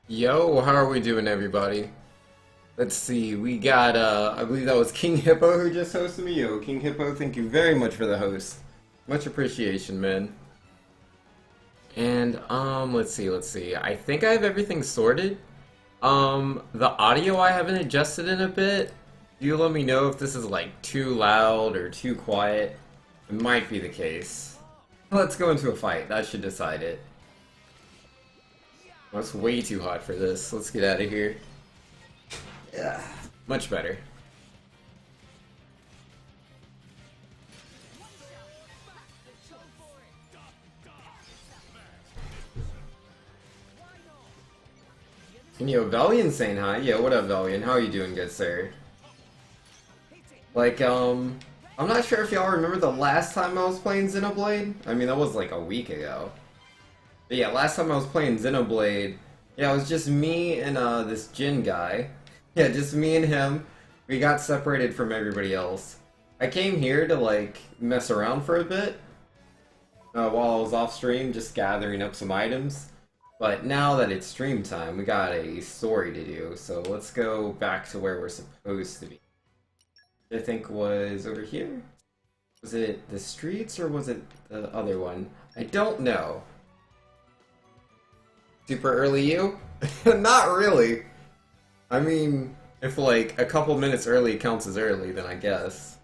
Yo, how are we doing, everybody? Let's see, we got, I believe that was King Hippo who just hosted me. Yo, King Hippo, thank you very much for the host. Much appreciation, man. And, let's see. I think I have everything sorted. The audio I haven't adjusted in a bit. You let me know if this is, like, too loud or too quiet. It might be the case. Let's go into a fight. That should decide it. Oh, it's way too hot for this. Let's get out of here. Yeah, much better. And yo, Valiant saying hi. Yo, what up, Valiant? How are you doing, good sir? Like, I'm not sure if y'all remember the last time I was playing Xenoblade. I mean, that was like a week ago. But yeah, last time I was playing Xenoblade, yeah, it was just me and this Jin guy. Yeah, just me and him. We got separated from everybody else. I came here to like mess around for a bit while I was off stream, just gathering up some items. But now that it's stream time, we got a story to do. So let's go back to where we're supposed to be. I think was over here. Was it the streets or was it the other one? I don't know. Super early you? Not really. I mean, if like a couple minutes early counts as early, then I guess.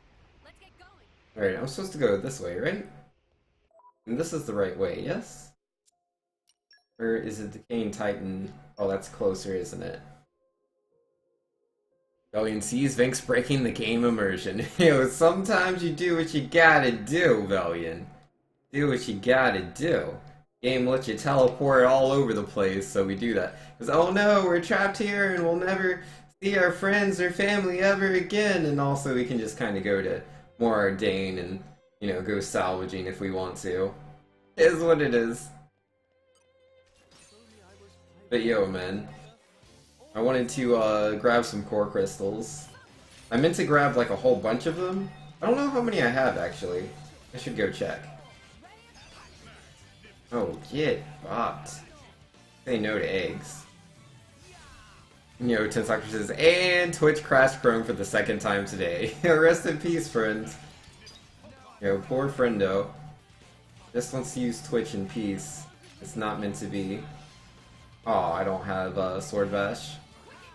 Alright, I'm supposed to go this way, right? And this is the right way, yes? Or is it Decaying Titan? Oh, that's closer, isn't it? Valiant sees Vinx breaking the game immersion. Yo, sometimes you do what you gotta do, Valiant. Do what you gotta do. Game lets you teleport all over the place, so we do that. Because, oh no, we're trapped here and we'll never see our friends or family ever again. And also we can just kind of go to more Ardain and, you know, go salvaging if we want to. It is what it is. But yo, man. I wanted to grab some core crystals. I meant to grab like a whole bunch of them. I don't know how many I have, actually. I should go check. Oh, get fucked. Say no to eggs. Yo, Tensoccer says, and Twitch crashed Chrome for the second time today. Rest in peace, friend. Yo, poor friendo. Just wants to use Twitch in peace. It's not meant to be. Oh, I don't have Sword Bash.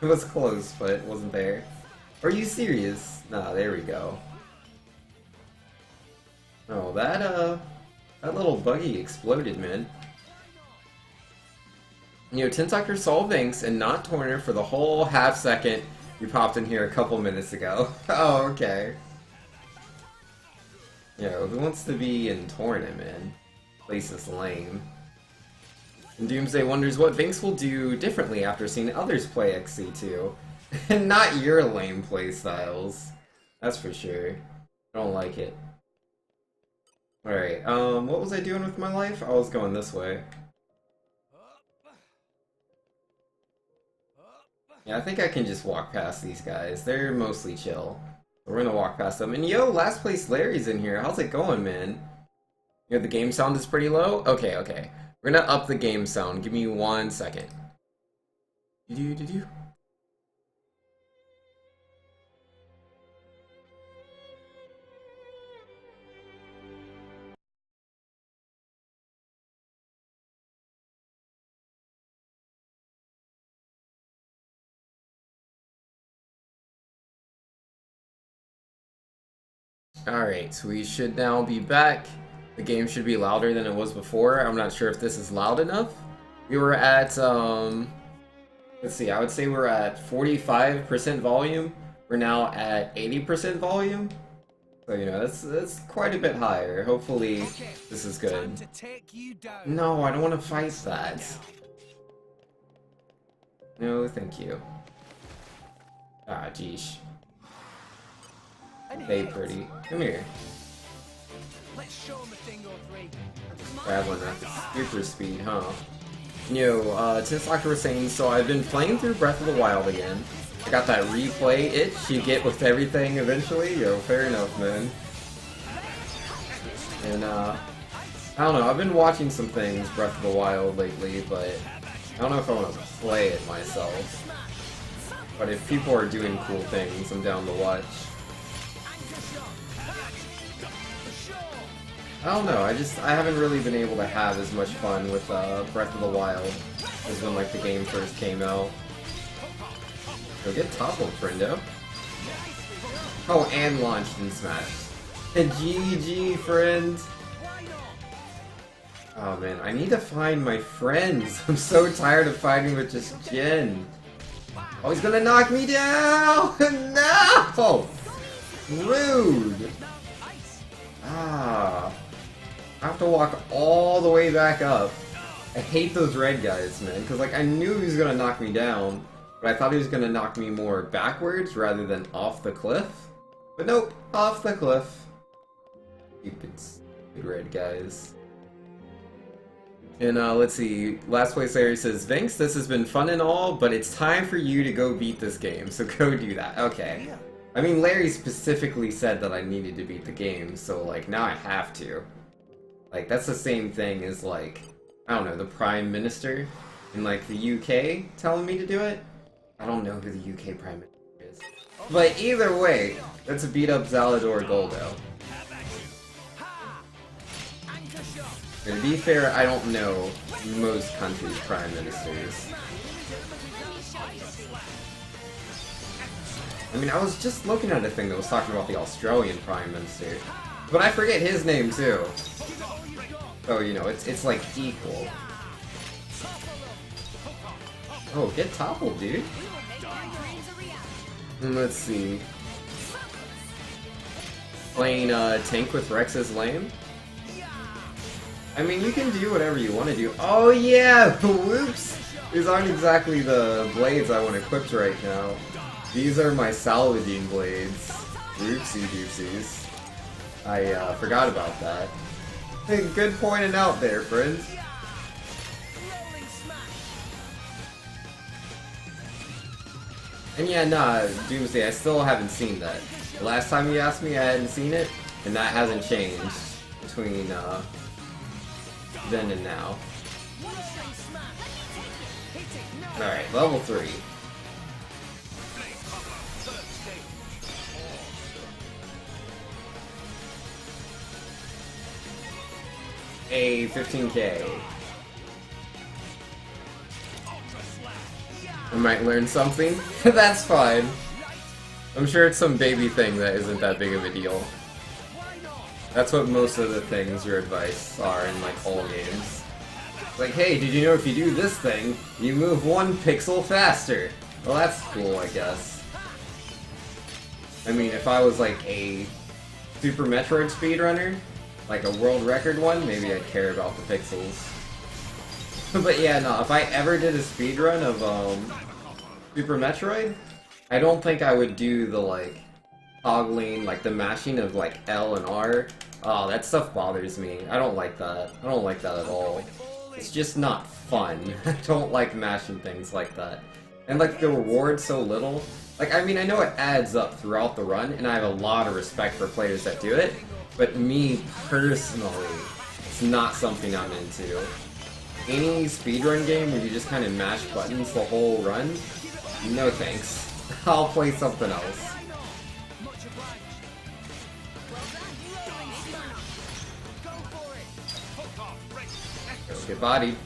It was close, but it wasn't there. Are you serious? Nah, there we go. Oh, that little buggy exploded, man. You know, Tensoccer saw Vinx and not Torner for the whole half second you popped in here a couple minutes ago. Oh, okay. Yo, who wants to be in Torna, man? Place is lame. And Doomsday wonders what Vinx will do differently after seeing others play XC2. And not your lame playstyles. That's for sure. I don't like it. Alright, what was I doing with my life? I was going this way. Yeah, I think I can just walk past these guys. They're mostly chill. We're gonna walk past them. And yo, last place Larry's in here. How's it going, man? You know, the game sound is pretty low? Okay, okay. We're gonna up the game sound. Give me 1 second. Do-do-do-do. Alright, so we should now be back. The game should be louder than it was before. I'm not sure if this is loud enough. We were at, let's see, I would say we're at 45% volume. We're now at 80% volume. So, you know, that's quite a bit higher. Hopefully, this is good. No, I don't want to fight that. No, thank you. Ah, geesh. Hey, pretty. Come here. Grab one at super speed, huh? Yo, Tensoccer was saying, so I've been playing through Breath of the Wild again. I got that replay itch you get with everything eventually. Yo, fair enough, man. And, I don't know, I've been watching some things Breath of the Wild lately, but I don't know if I want to play it myself, but if people are doing cool things, I'm down to watch. I don't know, I haven't really been able to have as much fun with Breath of the Wild as when like the game first came out. Go get toppled, friendo. Oh, and launched in Smash. And GG, friends! Oh man, I need to find my friends. I'm so tired of fighting with just Jin. Oh, he's gonna knock me down! No! Rude! Ah. I have to walk all the way back up. I hate those red guys, man, because like I knew he was gonna knock me down, but I thought he was gonna knock me more backwards rather than off the cliff. But nope, off the cliff. Stupid red guys. And let's see, last place Larry says, Vinks, this has been fun and all, but it's time for you to go beat this game, so go do that. Okay. I mean, Larry specifically said that I needed to beat the game, so like now I have to. Like, that's the same thing as, like, I don't know, the Prime Minister in, like, the UK telling me to do it? I don't know who the UK Prime Minister is. But either way, let's beat up Zalador Goldo. And to be fair, I don't know most countries' Prime Ministers. I mean, I was just looking at a thing that was talking about the Australian Prime Minister. But I forget his name, too. Oh, you know, it's like equal. Oh, get toppled, dude. Let's see. Playing tank with Rex is lame. I mean, you can do whatever you want to do. Oh yeah! Whoops! These aren't exactly the blades I want equipped right now. These are my Saladin blades. Oopsie doopsies. I forgot about that. Hey, good pointing out there, friends. And yeah, nah, Doomsday, I still haven't seen that. The last time you asked me, I hadn't seen it, and that hasn't changed between then and now. Alright, level 3. A 15k. I might learn something. That's fine. I'm sure it's some baby thing that isn't that big of a deal. That's what most of the things your advice are in like all games. Like, hey, did you know if you do this thing, you move 1 pixel faster? Well, that's cool, I guess. I mean, if I was like a Super Metroid speedrunner, like a world record one, maybe I'd care about the pixels. But yeah, no, if I ever did a speedrun of Super Metroid, I don't think I would do the like toggling, like the mashing of like L and R. Oh, that stuff bothers me. I don't like that. I don't like that at all. It's just not fun. I don't like mashing things like that. And like the reward's so little. Like, I mean, I know it adds up throughout the run, and I have a lot of respect for players that do it, but me personally, it's not something I'm into. Any speedrun game where you just kind of mash buttons the whole run, no thanks. I'll play something else. Get bodied.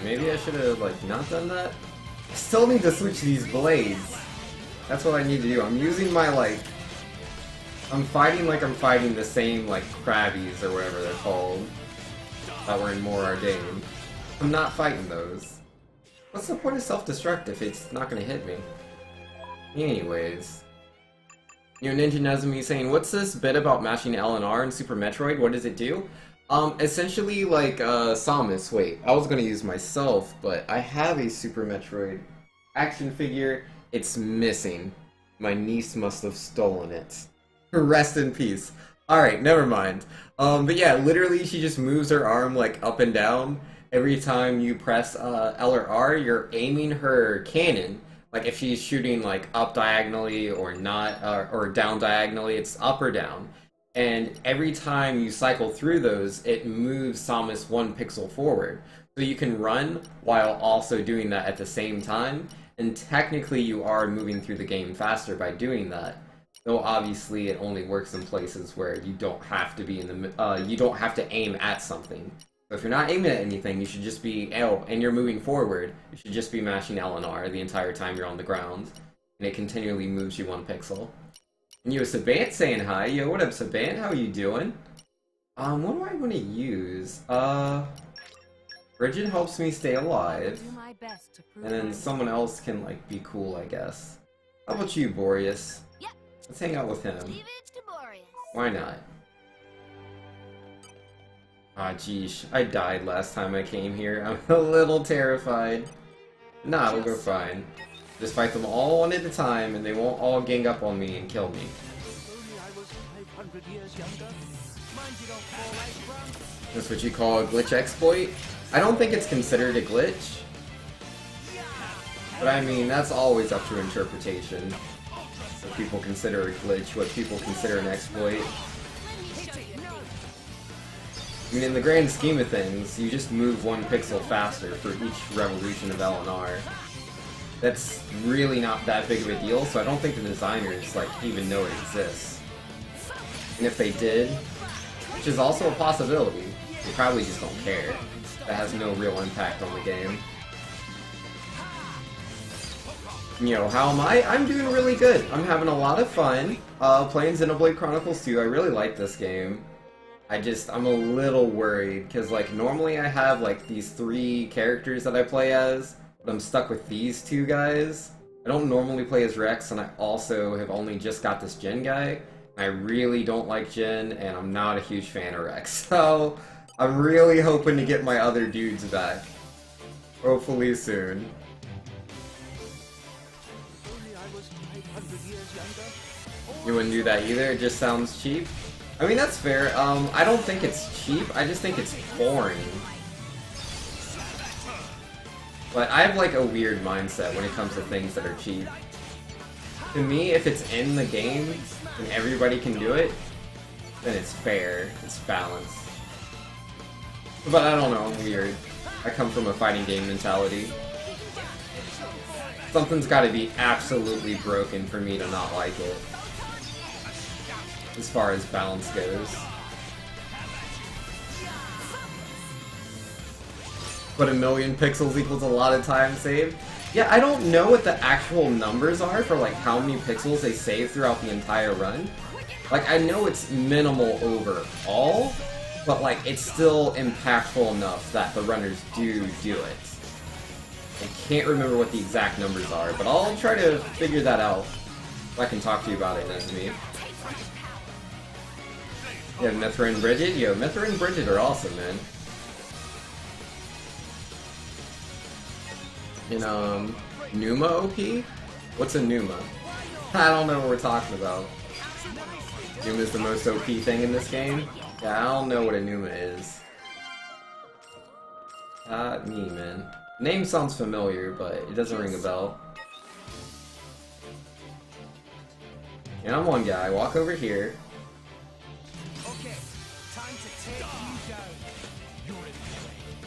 Maybe I should have, like, not done that? I still need to switch these blades. That's what I need to do. I'm using my, like... I'm fighting like I'm fighting the same, like, Krabbies or whatever they're called. That were in More Ardain. I'm not fighting those. What's the point of self-destruct if it's not gonna hit me? Anyways. You know, Ninja Nezumi saying, what's this bit about mashing L and R in Super Metroid? What does it do? Essentially like, Samus. Wait, I was gonna use myself, but I have a Super Metroid action figure. It's missing. My niece must have stolen it. Rest in peace. Alright, never mind. But yeah, literally she just moves her arm like up and down. Every time you press L or R, you're aiming her cannon. Like if she's shooting like up diagonally or not, or down diagonally, it's up or down. And every time you cycle through those, it moves Samus 1 pixel forward. So you can run while also doing that at the same time, and technically you are moving through the game faster by doing that. Though obviously it only works in places where you don't have to be in the you don't have to aim at something. So if you're not aiming at anything, you should just be and you're moving forward, you should just be mashing L and R the entire time you're on the ground, and it continually moves you 1 pixel. And yo, Sabant saying hi. Yo, what up, Sabant? How you doing? What do I want to use? Bridget helps me stay alive. And then someone else can, like, be cool, I guess. How about you, Boreas? Yep. Let's hang out with him. Why not? Ah, geesh. I died last time I came here. I'm a little terrified. Nah, it'll go fine. Just fight them all one at a time, and they won't all gang up on me and kill me. That's what you call a glitch exploit? I don't think it's considered a glitch. But I mean, that's always up to interpretation. What people consider a glitch, what people consider an exploit. I mean, in the grand scheme of things, you just move 1 pixel faster for each revolution of L and R. That's really not that big of a deal, so I don't think the designers, like, even know it exists. And if they did, which is also a possibility, they probably just don't care. That has no real impact on the game. Yo, how am I? I'm doing really good. I'm having a lot of fun playing Xenoblade Chronicles 2. I really like this game. I'm a little worried, because, like, normally I have, like, these 3 characters that I play as, but I'm stuck with these 2 guys. I don't normally play as Rex, and I also have only just got this Jin guy. I really don't like Jin, and I'm not a huge fan of Rex, so I'm really hoping to get my other dudes back. Hopefully soon. You wouldn't do that either? It just sounds cheap? I mean, that's fair. I don't think it's cheap, I just think it's boring. But I have, like, a weird mindset when it comes to things that are cheap. To me, if it's in the game, and everybody can do it, then it's fair, it's balanced. But I don't know, I'm weird. I come from a fighting game mentality. Something's gotta be absolutely broken for me to not like it. As far as balance goes. But 1,000,000 pixels equals a lot of time saved? Yeah, I don't know what the actual numbers are for, like, how many pixels they save throughout the entire run. Like, I know it's minimal overall, but, like, it's still impactful enough that the runners do it. I can't remember what the exact numbers are, but I'll try to figure that out. If I can talk to you about it, that's me. Yeah, Mithra and Bridget? Yo, Mithra and Bridget are awesome, man. And, Numa OP? What's a Numa? I don't know what we're talking about. Numa's the most OP thing in this game? Yeah, I don't know what a Numa is. Not me, man. Name sounds familiar, but it doesn't ring a bell. And I'm one guy. Walk over here.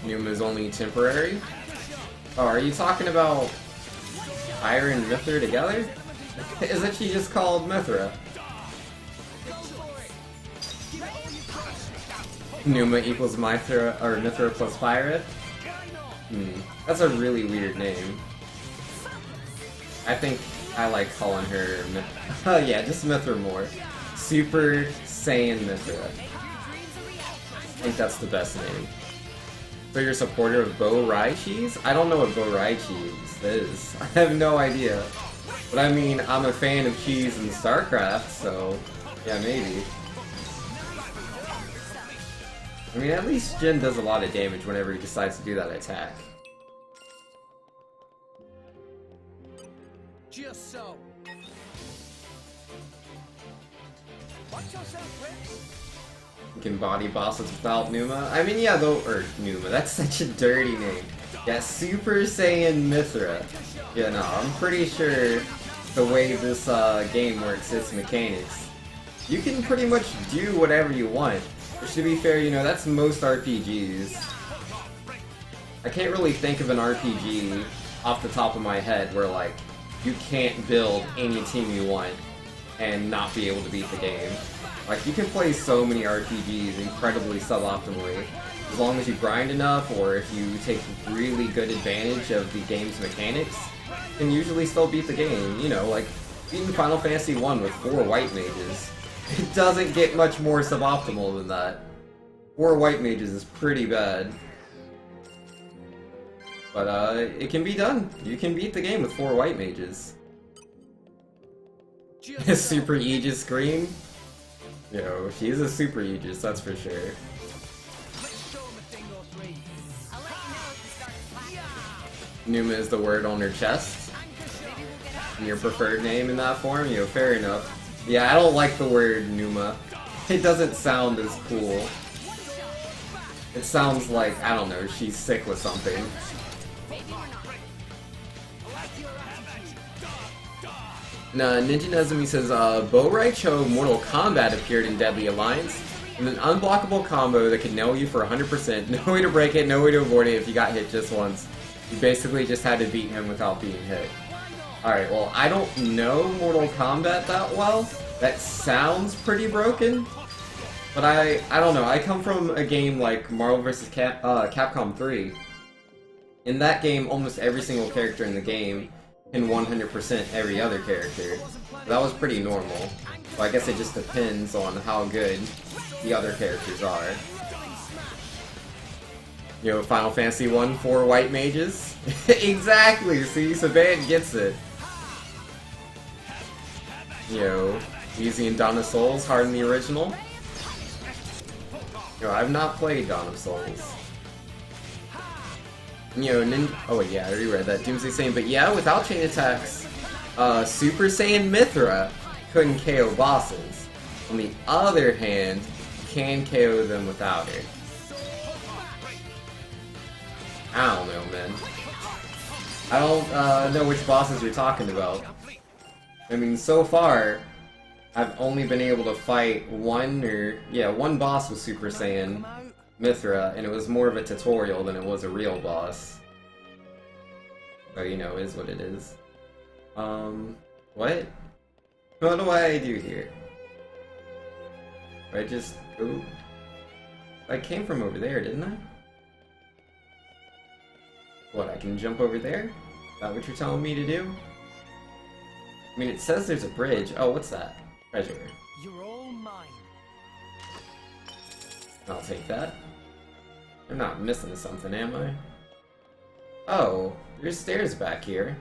Numa's only temporary? Oh, are you talking about Ira and Mithra together? Isn't she just called Mithra? Numa equals Mithra, or Mithra plus Pyra? That's a really weird name. I think I like calling her oh yeah, just Mithra more. Super Saiyan Mithra. I think that's the best name. So you're a supporter of Bo Rai Cheese? I don't know what Bo Rai Cheese is. I have no idea. But I mean, I'm a fan of cheese and StarCraft, so yeah, maybe. I mean, at least Jin does a lot of damage whenever he decides to do that attack. Just so. Watch yourself, Rex. You can body bosses without Numa. I mean, yeah, though, or Numa, that's such a dirty name. Yeah, Super Saiyan Mithra. Yeah, no, I'm pretty sure the way this game works, its mechanics, you can pretty much do whatever you want. Which, to be fair, you know, that's most RPGs. I can't really think of an RPG off the top of my head where, like, you can't build any team you want and not be able to beat the game. Like, you can play so many RPGs incredibly suboptimally. As long as you grind enough, or if you take really good advantage of the game's mechanics, you can usually still beat the game. You know, like, beating Final Fantasy 1 with 4 white mages. It doesn't get much more suboptimal than that. 4 white mages is pretty bad. But, it can be done. You can beat the game with 4 white mages. Super Aegis scream? Yo, she's a Super Aegis, that's for sure. Numa is the word on her chest. And your preferred name in that form? Yo, fair enough. Yeah, I don't like the word Numa. It doesn't sound as cool. It sounds like, I don't know, she's sick with something. Ninja Nezumi says, Bo Raicho Mortal Kombat appeared in Deadly Alliance, and an unblockable combo that could nail you for 100%. No way to break it, no way to avoid it if you got hit just once. You basically just had to beat him without being hit. Alright, well, I don't know Mortal Kombat that well. That sounds pretty broken. But I don't know, I come from a game like Marvel vs. Capcom 3. In that game, almost every single character in the game can 100% every other character. That was pretty normal. So I guess it just depends on how good the other characters are. You know, Final Fantasy 1, 4 white mages? Exactly! See, Saban gets it. Yo, Easy and Dawn of Souls, hard in the original. Yo, I've not played Dawn of Souls. You know, oh wait, yeah, I already read that. Doomsday saying, but yeah, without chain attacks, Super Saiyan Mithra couldn't KO bosses. On the other hand, can KO them without it. I don't know, man. I don't know which bosses you're talking about. I mean, so far, I've only been able to fight one boss with Super Saiyan Mithra, and it was more of a tutorial than it was a real boss. So, you know, is what it is. What? What do I do here? I just... Ooh. I came from over there, didn't I? What, I can jump over there? Is that what you're telling me to do? I mean, it says there's a bridge. Oh, what's that? Treasure. You're all mine. I'll take that. I'm not missing something, am I? Oh, there's stairs back here.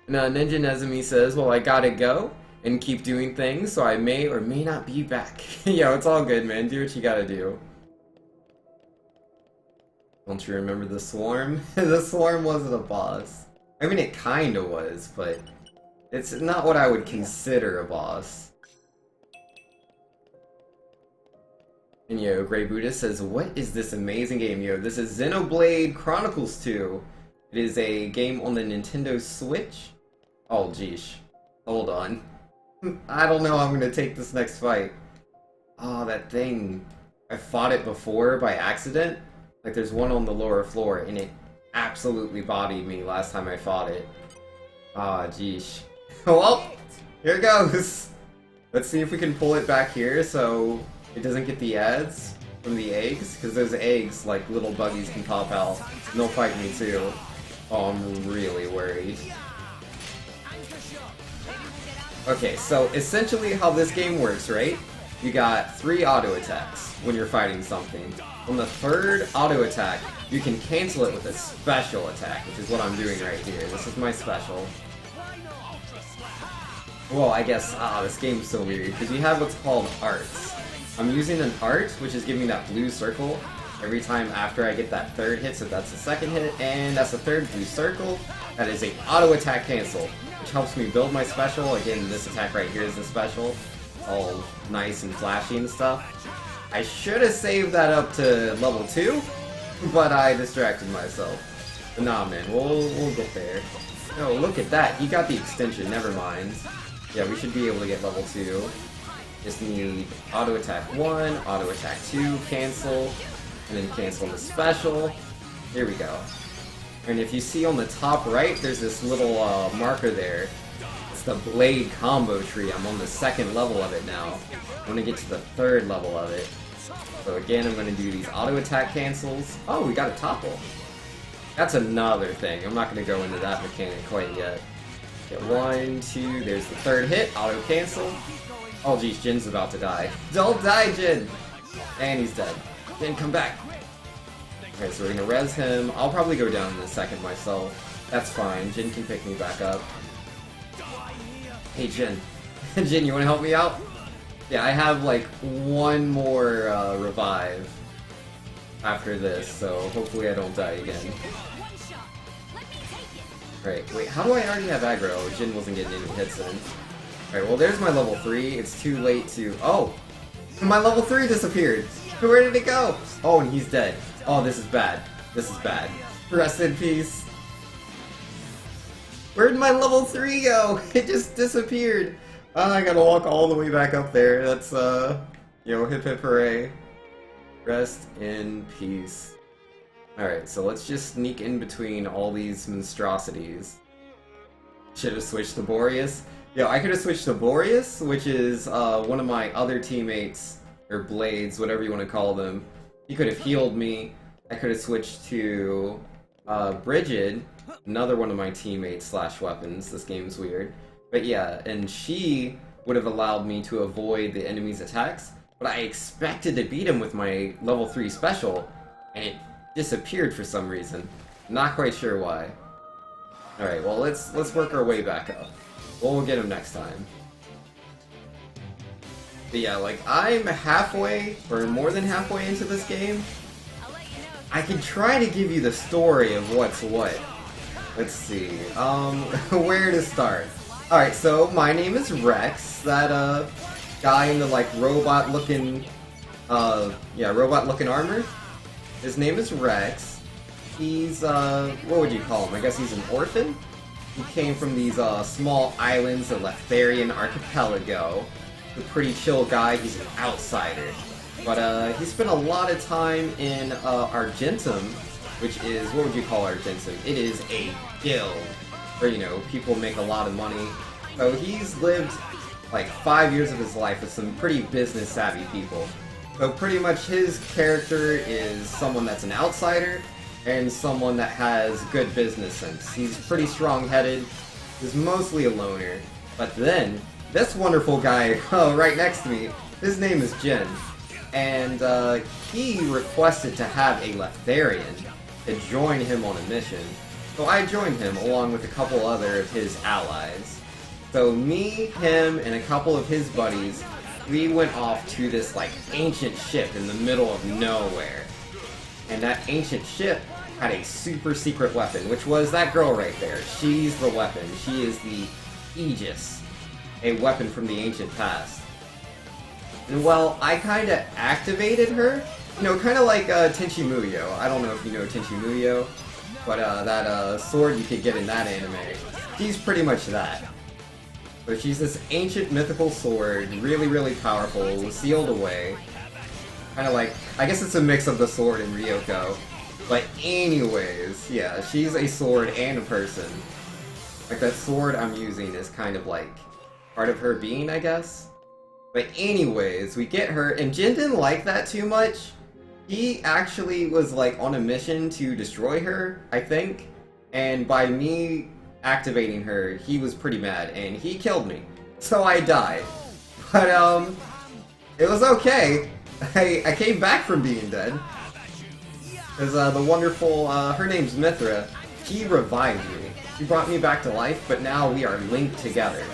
Now, Ninja Nezumi says, well, I gotta go and keep doing things, so I may or may not be back. Yo, it's all good, man. Do what you gotta do. Don't you remember the Swarm? The Swarm wasn't a boss. I mean, it kinda was, but it's not what I would consider a boss. And yo, Grey Buddhist says, what is this amazing game? Yo, this is Xenoblade Chronicles 2. It is a game on the Nintendo Switch. Oh, geesh. Hold on. I don't know how I'm gonna take this next fight. Oh, that thing. I fought it before by accident. Like, there's one on the lower floor, and it absolutely bodied me last time I fought it. Ah, geesh. Well, here it goes. Let's see if we can pull it back here so it doesn't get the ads from the eggs, because those eggs, like little buggies, can pop out. And they'll fight me too. Oh, I'm really worried. Okay, so essentially how this game works, right? You got 3 auto attacks when you're fighting something. On the 3rd auto attack, you can cancel it with a special attack, which is what I'm doing right here. This is my special. Well, I guess, this game's so weird, because you have what's called arts. I'm using an art, which is giving that blue circle every time after I get that 3rd hit, so that's the 2nd hit, and that's the 3rd blue circle. That is a auto attack cancel, which helps me build my special. Again, this attack right here is the special. All nice and flashy and stuff. I should have saved that up to level 2, but I distracted myself. But nah, man, we'll get there. Oh, look at that. He got the extension, never mind. Yeah, we should be able to get level 2. Just need auto attack 1, auto attack 2, cancel, and then cancel the special. Here we go. And if you see on the top right, there's this little marker there. It's the blade combo tree. I'm on the 2nd level of it now. I'm gonna get to the 3rd level of it. So again, I'm gonna do these auto attack cancels. Oh, we got a topple. That's another thing. I'm not gonna go into that mechanic quite yet. Get 1, 2, there's the 3rd hit, auto cancel. Oh geez, Jin's about to die. Don't die, Jin! And he's dead. Jin, come back! Okay, so we're gonna res him. I'll probably go down in a second myself. That's fine, Jin can pick me back up. Hey Jin. Jin, you wanna help me out? Yeah, I have like 1 more revive after this, so hopefully I don't die again. Right, wait, how do I already have aggro? Jin wasn't getting any hits in. Alright, well there's my level 3. It's too late to... Oh! My level 3 disappeared! Where did it go? Oh, and he's dead. Oh, this is bad. This is bad. Rest in peace. Where'd my level 3 go? It just disappeared. I gotta walk all the way back up there. That's, you know, hip hip hooray. Rest in peace. Alright, so let's just sneak in between all these monstrosities. Should have switched to Boreas. Yo, I could have switched to Boreas, which is one of my other teammates, or blades, whatever you want to call them. He could have healed me. I could have switched to Brigid, another one of my teammates slash weapons. This game's weird. But yeah, and she would have allowed me to avoid the enemy's attacks, but I expected to beat him with my level 3 special, and it disappeared for some reason. Not quite sure why. Alright, well let's work our way back up. We'll get him next time. But yeah, like, I'm halfway, or more than halfway into this game. I can try to give you the story of what's what. Let's see, where to start? Alright, so my name is Rex, that, guy in the, like, robot-looking armor. His name is Rex. He's, what would you call him? I guess he's an orphan? He came from these, small islands, the Leftharian archipelago. He's a pretty chill guy, he's an outsider. But, he spent a lot of time in, Argentum, which is, what would you call Argentum? It is a guild, where, you know, people make a lot of money. So he's lived, like, 5 years of his life with some pretty business-savvy people. So pretty much his character is someone that's an outsider, and someone that has good business sense. He's pretty strong-headed, he's mostly a loner. But then, this wonderful guy right next to me, his name is Jin. And he requested to have a Leftharian to join him on a mission. So I joined him along with a couple other of his allies. So me, him, and a couple of his buddies, we went off to this, like, ancient ship in the middle of nowhere. And that ancient ship had a super secret weapon, which was that girl right there. She's the weapon. She is the Aegis, a weapon from the ancient past. And well, I kinda activated her, you know, kinda like Tenchi Muyo. I don't know if you know Tenchi Muyo, but that sword you could get in that anime, she's pretty much that. So she's this ancient mythical sword, really, really powerful, sealed away. Kinda like, I guess it's a mix of the sword and Ryoko. But anyways, yeah, she's a sword and a person. Like, that sword I'm using is kind of like part of her being, I guess. But anyways, we get her, and Jin didn't like that too much. He actually was like on a mission to destroy her, I think. And by me activating her, he was pretty mad, and he killed me. So I died. But, it was okay. I came back from being dead. Because, the wonderful, her name's Mithra, she revived me. She brought me back to life, but now we are linked together.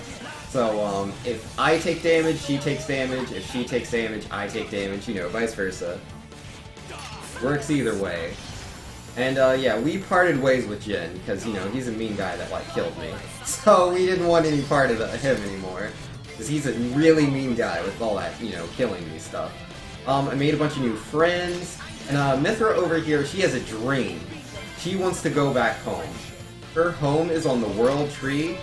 So, if I take damage, she takes damage. If she takes damage, I take damage, you know, vice versa. Works either way. And, yeah, we parted ways with Jin, because, you know, he's a mean guy that, like, killed me. So we didn't want any part of him anymore. Because he's a really mean guy with all that, you know, killing me stuff. I made a bunch of new friends. And, Mithra over here, she has a dream. She wants to go back home. Her home is on the World Tree.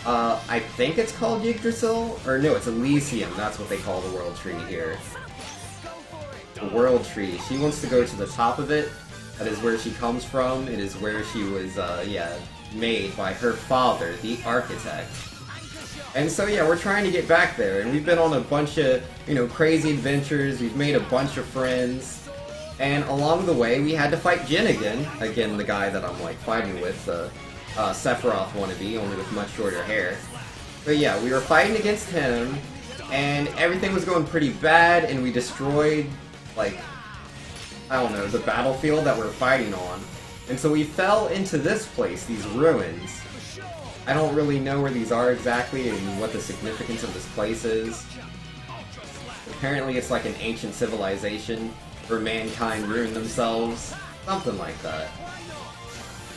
I think it's called Yggdrasil? Or no, it's Elysium. That's what they call the World Tree here. The World Tree. She wants to go to the top of it That is where she comes from. It is where she was, yeah, made by her father, the architect. And so, yeah, we're trying to get back there, and we've been on a bunch of, you know, crazy adventures. We've made a bunch of friends, and along the way, we had to fight Jin again. Again, the guy that I'm, like, fighting with, the Sephiroth wannabe, only with much shorter hair. But yeah, we were fighting against him, and everything was going pretty bad, and we destroyed, like, I don't know, the battlefield that we're fighting on. And so we fell into this place, these ruins. I don't really know where these are exactly and what the significance of this place is. Apparently it's like an ancient civilization where mankind ruined themselves. Something like that.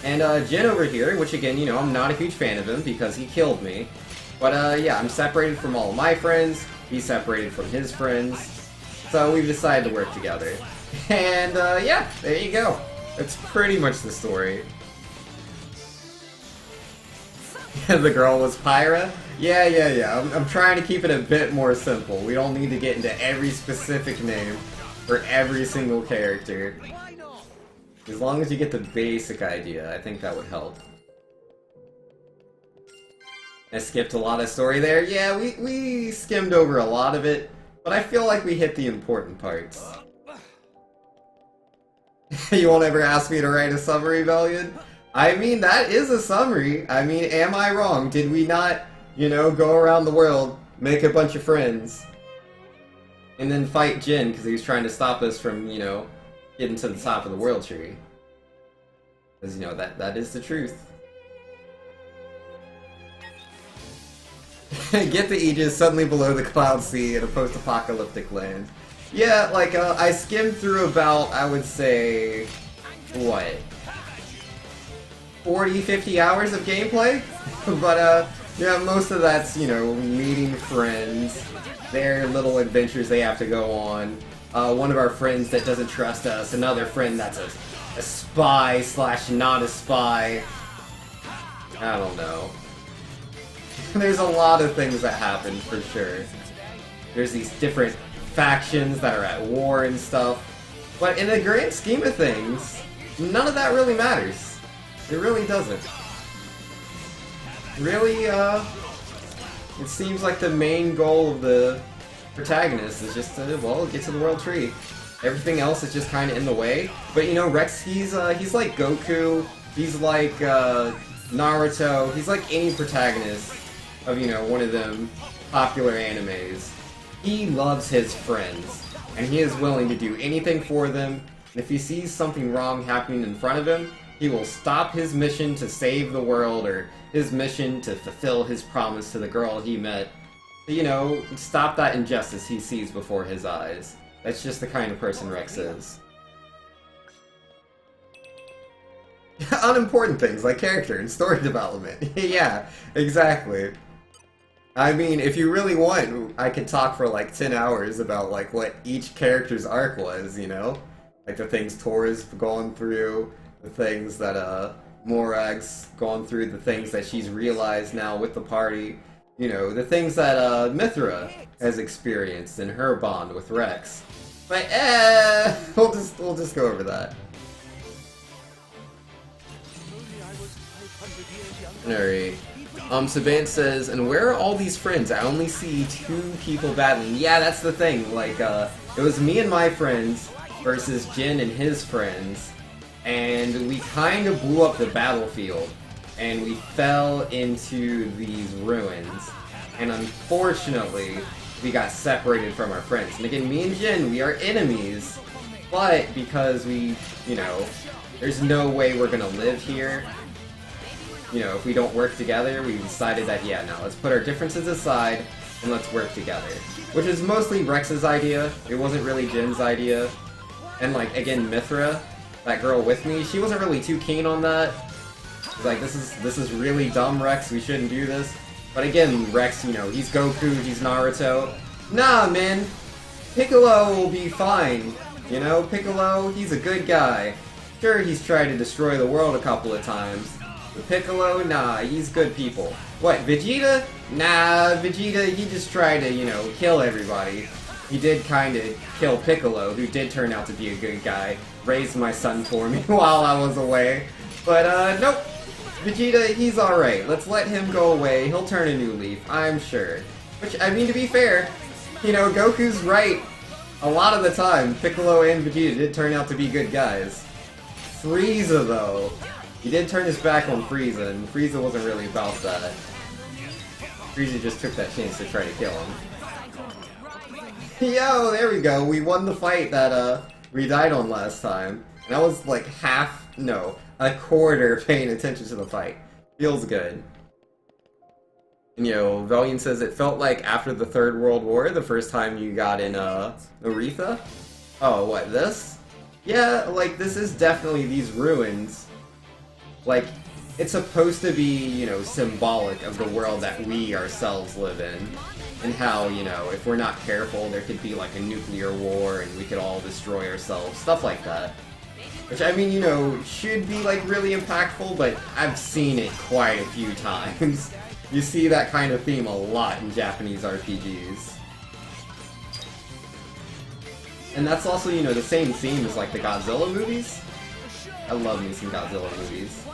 And Jin over here, which again, you know, I'm not a huge fan of him because he killed me. But yeah, I'm separated from all of my friends. He's separated from his friends. So we've decided to work together. And yeah, there you go. That's pretty much the story. The girl was Pyra? Yeah. I'm trying to keep it a bit more simple. We don't need to get into every specific name for every single character. As long as you get the basic idea, I think that would help. I skipped a lot of story there. Yeah, we skimmed over a lot of it, but I feel like we hit the important parts. You won't ever ask me to write a summary, Valiant? I mean, that is a summary. I mean, am I wrong? Did we not, you know, go around the world, make a bunch of friends, and then fight Jin because he was trying to stop us from, you know, getting to the top of the world tree? Because, you know, that is the truth. Get to Aegis suddenly below the cloud sea in a post-apocalyptic land. Yeah, like, I skimmed through about, I would say, what? 40, 50 hours of gameplay? But, yeah, most of that's, you know, meeting friends, their little adventures they have to go on, one of our friends that doesn't trust us, another friend that's a spy slash not a spy. I don't know. There's a lot of things that happen, for sure. There's these different factions that are at war and stuff. But in the grand scheme of things, none of that really matters. It really doesn't. Really, it seems like the main goal of the protagonist is just to, well, get to the world tree. Everything else is just kind of in the way. But, you know, Rex, he's like Goku, he's like, Naruto, he's like any protagonist of, you know, one of them popular animes. He loves his friends, and he is willing to do anything for them, and if he sees something wrong happening in front of him, he will stop his mission to save the world, or his mission to fulfill his promise to the girl he met. You know, stop that injustice he sees before his eyes. That's just the kind of person Rex is. Unimportant things like character and story development. Yeah, exactly. I mean, if you really want, I could talk for like 10 hours about like what each character's arc was, you know? Like the things Tora's gone through, the things that Morag's gone through, the things that she's realized now with the party, you know, the things that Mithra has experienced in her bond with Rex. But we'll just go over that. Alright. Saban says, and where are all these friends? I only see 2 people battling. Yeah, that's the thing. Like, it was me and my friends versus Jin and his friends, and we kind of blew up the battlefield, and we fell into these ruins, and unfortunately, we got separated from our friends. And again, me and Jin, we are enemies, but because we, you know, there's no way we're gonna live here. You know, if we don't work together, we decided that, yeah, now let's put our differences aside and let's work together. Which is mostly Rex's idea. It wasn't really Jin's idea. And like, again, Mithra, that girl with me, she wasn't really too keen on that. She's like, this is really dumb, Rex, we shouldn't do this. But again, Rex, you know, he's Goku, he's Naruto. Nah, man, Piccolo will be fine. You know, Piccolo, he's a good guy. Sure, he's tried to destroy the world a couple of times. But Piccolo, nah, he's good people. What, Vegeta? Nah, Vegeta, he just tried to, you know, kill everybody. he did kind of kill Piccolo, who did turn out to be a good guy, raised my son for me while I was away. But, nope. Vegeta, he's alright. Let's let him go away. He'll turn a new leaf, I'm sure. Which, I mean, to be fair, you know, Goku's right. A lot of the time, Piccolo and Vegeta did turn out to be good guys. Frieza, though. He did turn his back on Frieza, and Frieza wasn't really about that. Frieza just took that chance to try to kill him. Yo, there we go. We won the fight that, we died on last time. And I was like a quarter paying attention to the fight. Feels good. And, you know, Valiant says it felt like after the Third World War, the first time you got in, Aretha? Oh, what, this? Yeah, like, this is definitely these ruins. Like, it's supposed to be, you know, symbolic of the world that we ourselves live in. And how, you know, if we're not careful, there could be, like, a nuclear war and we could all destroy ourselves. Stuff like that. Which, I mean, you know, should be, like, really impactful, but I've seen it quite a few times. You see that kind of theme a lot in Japanese RPGs. And that's also, you know, the same theme as, like, the Godzilla movies. I love me some Godzilla movies.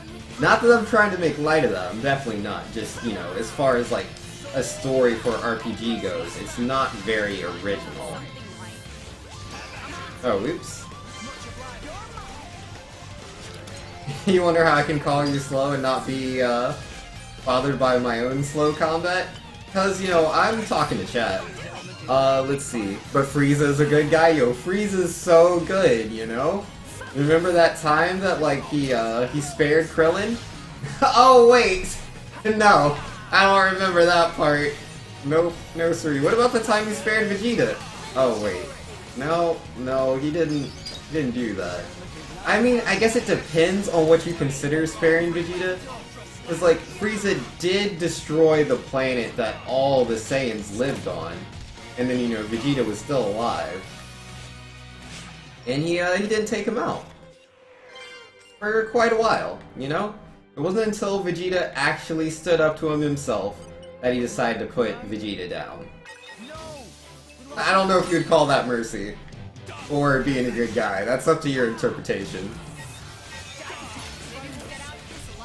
Not that I'm trying to make light of them, definitely not. Just, you know, as far as, like, a story for RPG goes, it's not very original. Oh, oops. You wonder how I can call you slow and not be, bothered by my own slow combat? Cause, you know, I'm talking to chat. Let's see. But Frieza's a good guy? Yo, Frieza's so good, you know? Remember that time that, like, he spared Krillin? Oh, wait! No, I don't remember that part. Nope, no siree. What about the time he spared Vegeta? Oh, wait. No, he didn't do that. I mean, I guess it depends on what you consider sparing Vegeta. Because, like, Frieza did destroy the planet that all the Saiyans lived on. And then, you know, Vegeta was still alive. And he did take him out. For quite a while, you know? It wasn't until Vegeta actually stood up to him himself that he decided to put Vegeta down. I don't know if you'd call that mercy. Or being a good guy. That's up to your interpretation.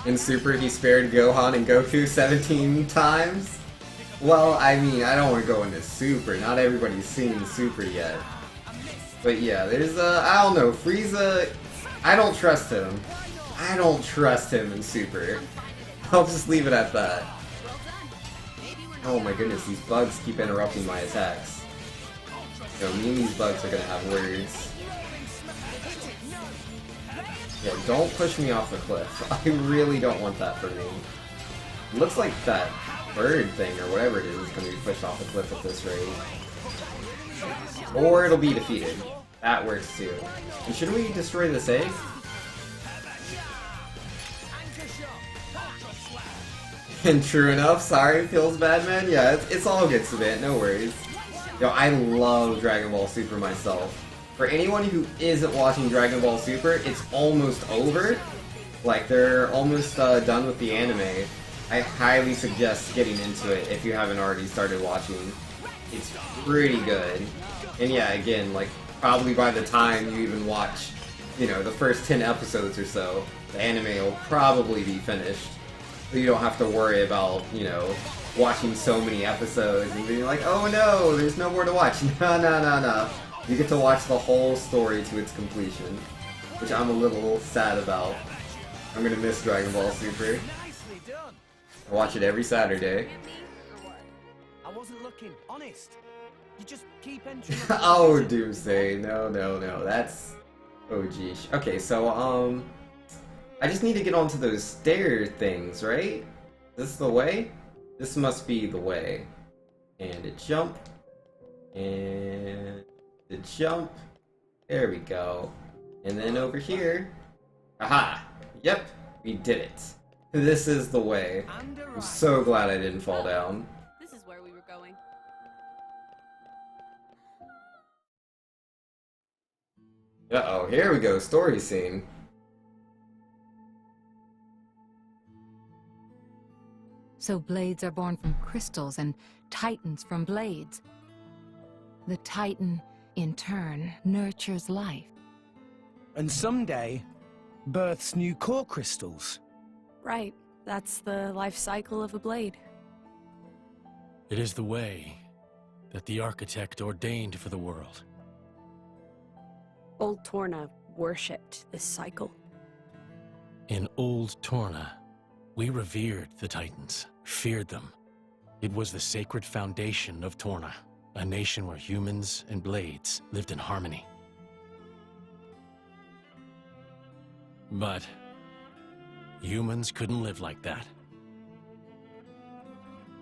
In Super, he spared Gohan and Goku 17 times? Well, I mean, I don't want to go into Super. Not everybody's seen Super yet. But yeah, there's, I don't know, Frieza, I don't trust him. I don't trust him in Super. I'll just leave it at that. Oh my goodness, these bugs keep interrupting my attacks. You know, me and these bugs are gonna have words. Yeah, don't push me off the cliff. I really don't want that for me. It looks like that bird thing, or whatever it is gonna be pushed off the cliff at this rate. Or it'll be defeated. That works too. And should we destroy this egg? And true enough, sorry, feels bad, man. Yeah, it's all good, Savant, no worries. Yo, I love Dragon Ball Super myself. For anyone who isn't watching Dragon Ball Super, it's almost over. Like, they're almost done with the anime. I highly suggest getting into it if you haven't already started watching. It's pretty good. And yeah, again, like, probably by the time you even watch, you know, the first 10 episodes or so, the anime will probably be finished. So you don't have to worry about, you know, watching so many episodes and being like, oh no, there's no more to watch. No. You get to watch the whole story to its completion, which I'm a little sad about. I'm gonna miss Dragon Ball Super. I watch it every Saturday. I wasn't looking, honest. You just keep entering. Oh, Doomsday. No. That's... Oh, geez. Okay, so, I just need to get onto those stair things, right? This the way? This must be the way. And a jump. And the jump. There we go. And then over here. Aha! Yep, we did it. This is the way. I'm so glad I didn't fall down. This is where we were going. Uh-oh, here we go, story scene. So blades are born from crystals and titans from blades. The Titan, in turn, nurtures life. And someday, births new core crystals. Right. That's the life cycle of a blade. It is the way that the architect ordained for the world. Old Torna worshipped this cycle. In Old Torna, we revered the Titans, feared them. It was the sacred foundation of Torna, a nation where humans and blades lived in harmony. But humans couldn't live like that.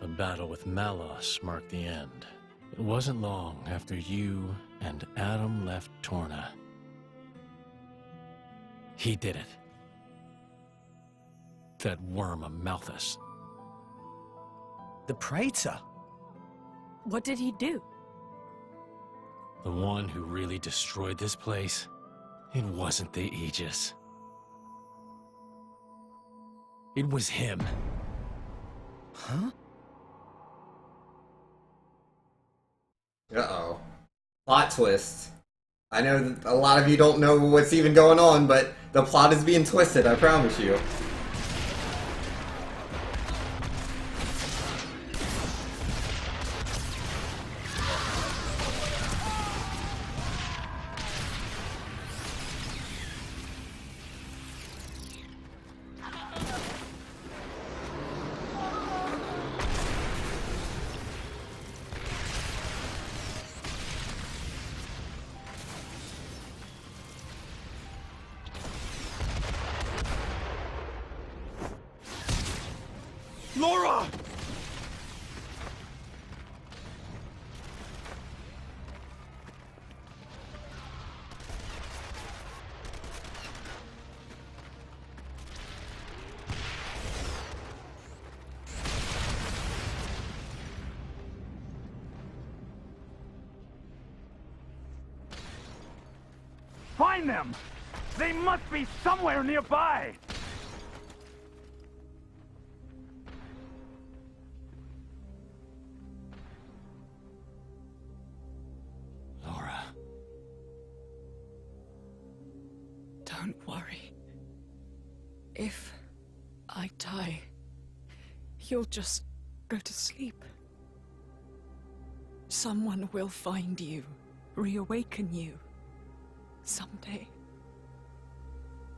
The battle with Malos marked the end. It wasn't long after you and Adam left Torna. He did it. That worm of Malthus. The Praetor. What did he do? The one who really destroyed this place, it wasn't the Aegis. It was him. Huh? Uh-oh. Plot twist. I know that a lot of you don't know what's even going on, but the plot is being twisted, I promise you. Laura! Find them! They must be somewhere nearby! Laura. Don't worry. If I die, you'll just go to sleep. Someone will find you, reawaken you, someday.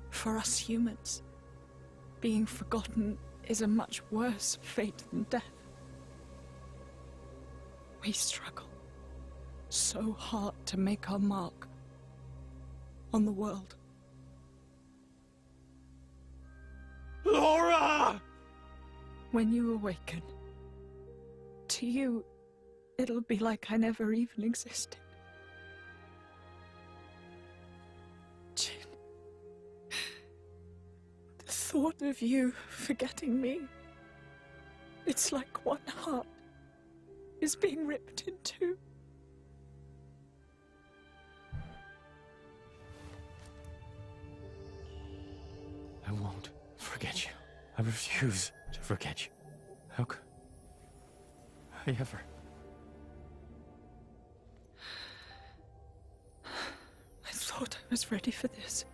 For us humans, being forgotten is a much worse fate than death. We struggle so hard to make our mark on the world. Laura! When you awaken, to you, it'll be like I never even existed. Jin, the thought of you forgetting me, it's like one heart is being ripped in two. I won't forget you. I refuse to forget you. How could I ever? I thought I was ready for this.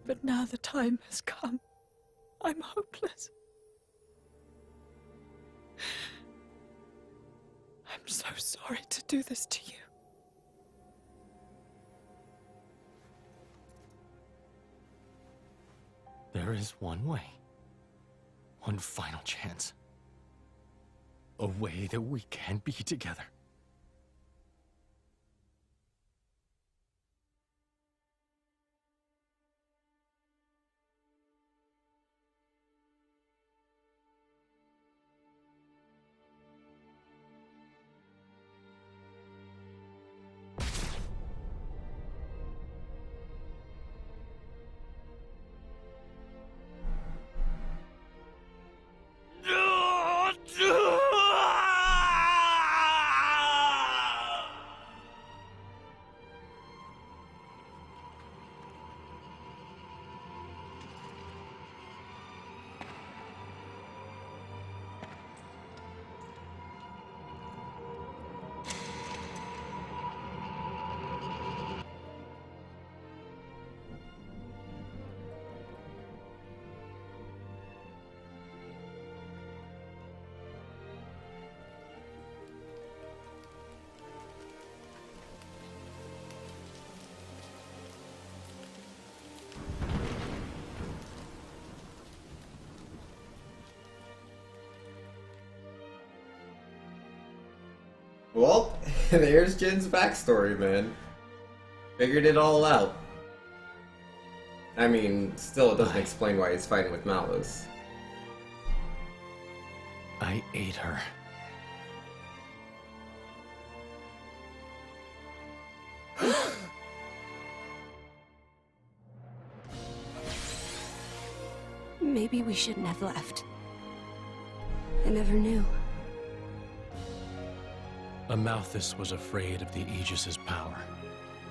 But now the time has come. I'm hopeless. I'm so sorry to do this to you. There is one way. One final chance. A way that we can be together. Well, there's Jin's backstory, man. Figured it all out. I mean, still, it doesn't explain why he's fighting with Malus. I ate her. Maybe we shouldn't have left. I never knew. Amalthus was afraid of the Aegis's power.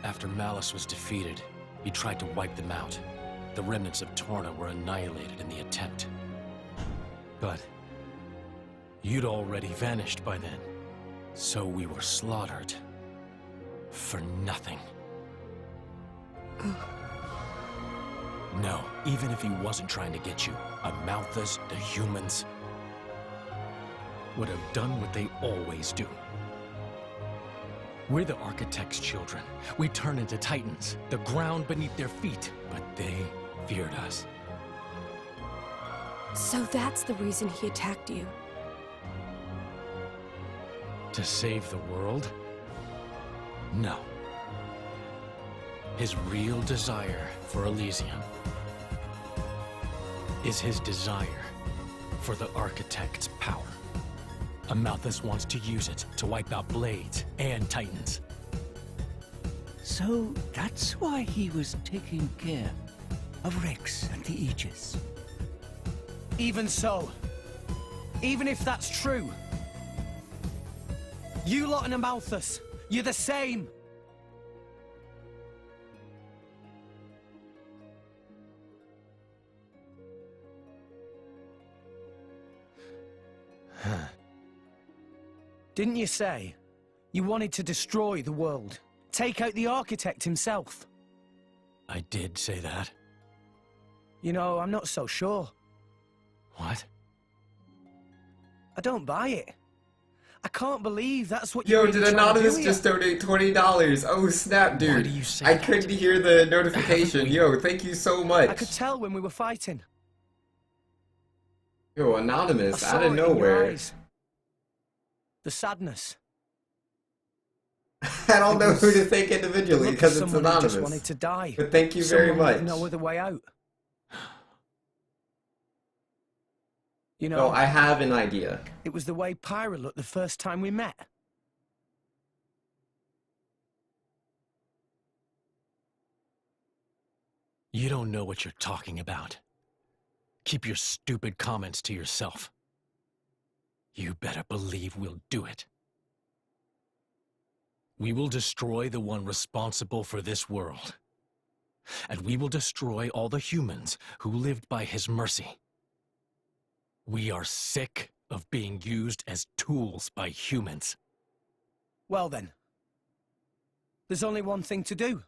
After Malus was defeated, he tried to wipe them out. The remnants of Torna were annihilated in the attempt. But you'd already vanished by then, so we were slaughtered. For nothing. No, even if he wasn't trying to get you, Amalthus, the humans, would have done what they always do. We're the Architect's children. We turn into Titans, the ground beneath their feet, but they feared us. So that's the reason he attacked you. To save the world? No. His real desire for Elysium is his desire for the Architect's power. Amalthus wants to use it to wipe out Blades and Titans. So that's why he was taking care of Rex and the Aegis. Even so, even if that's true, you lot and Amalthus, you're the same. Didn't you say you wanted to destroy the world? Take out the Architect himself? I did say that. You know, I'm not so sure. What? I don't buy it. I can't believe that's what Yo, you're did really trying to Anonymous do just here. donate $20? Oh snap, dude. Why do you say I that? couldn't hear the notification. Yo, thank you so much. I could tell when we were fighting. Yo, I Anonymous, saw out it of in your nowhere. eyes. The sadness. I don't know It who was to thank individually Look because at it's someone who just wanted Anonymous. to die. But thank you very Someone with much. no other way out. You know, So I have an idea. it was the way Pyra looked the first time we met. You don't know what you're talking about. Keep your stupid comments to yourself. You better believe we'll do it. We will destroy the one responsible for this world. And we will destroy all the humans who lived by his mercy. We are sick of being used as tools by humans. Well then, there's only one thing to do.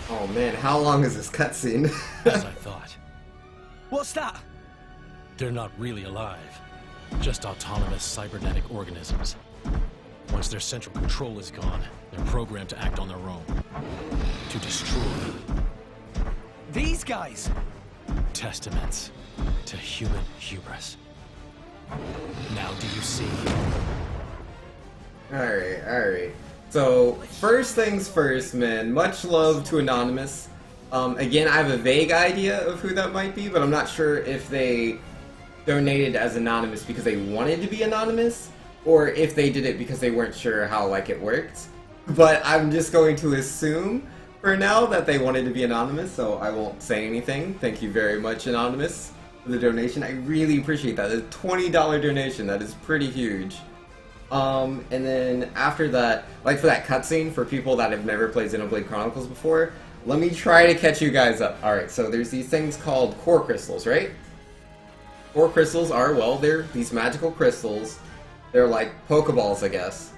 Oh man, how long is this cutscene? As I thought. What's that? They're not really alive. Just autonomous cybernetic organisms. Once their central control is gone, they're programmed to act on their own. To destroy. These guys! Testaments to human hubris. Now do you see? Alright. So, first things first, man. Much love to Anonymous. Again, I have a vague idea of who that might be, but I'm not sure if they donated as anonymous because they wanted to be anonymous, or if they did it because they weren't sure how, like, it worked. But I'm just going to assume, for now, that they wanted to be anonymous, so I won't say anything. Thank you very much, Anonymous, for the donation. I really appreciate that. It's a $20 donation. That is pretty huge. And then after that, like for that cutscene, for people that have never played Xenoblade Chronicles before, let me try to catch you guys up. Alright, so there's these things called core crystals, right? Core crystals are, well, they're these magical crystals. They're like Pokeballs, I guess.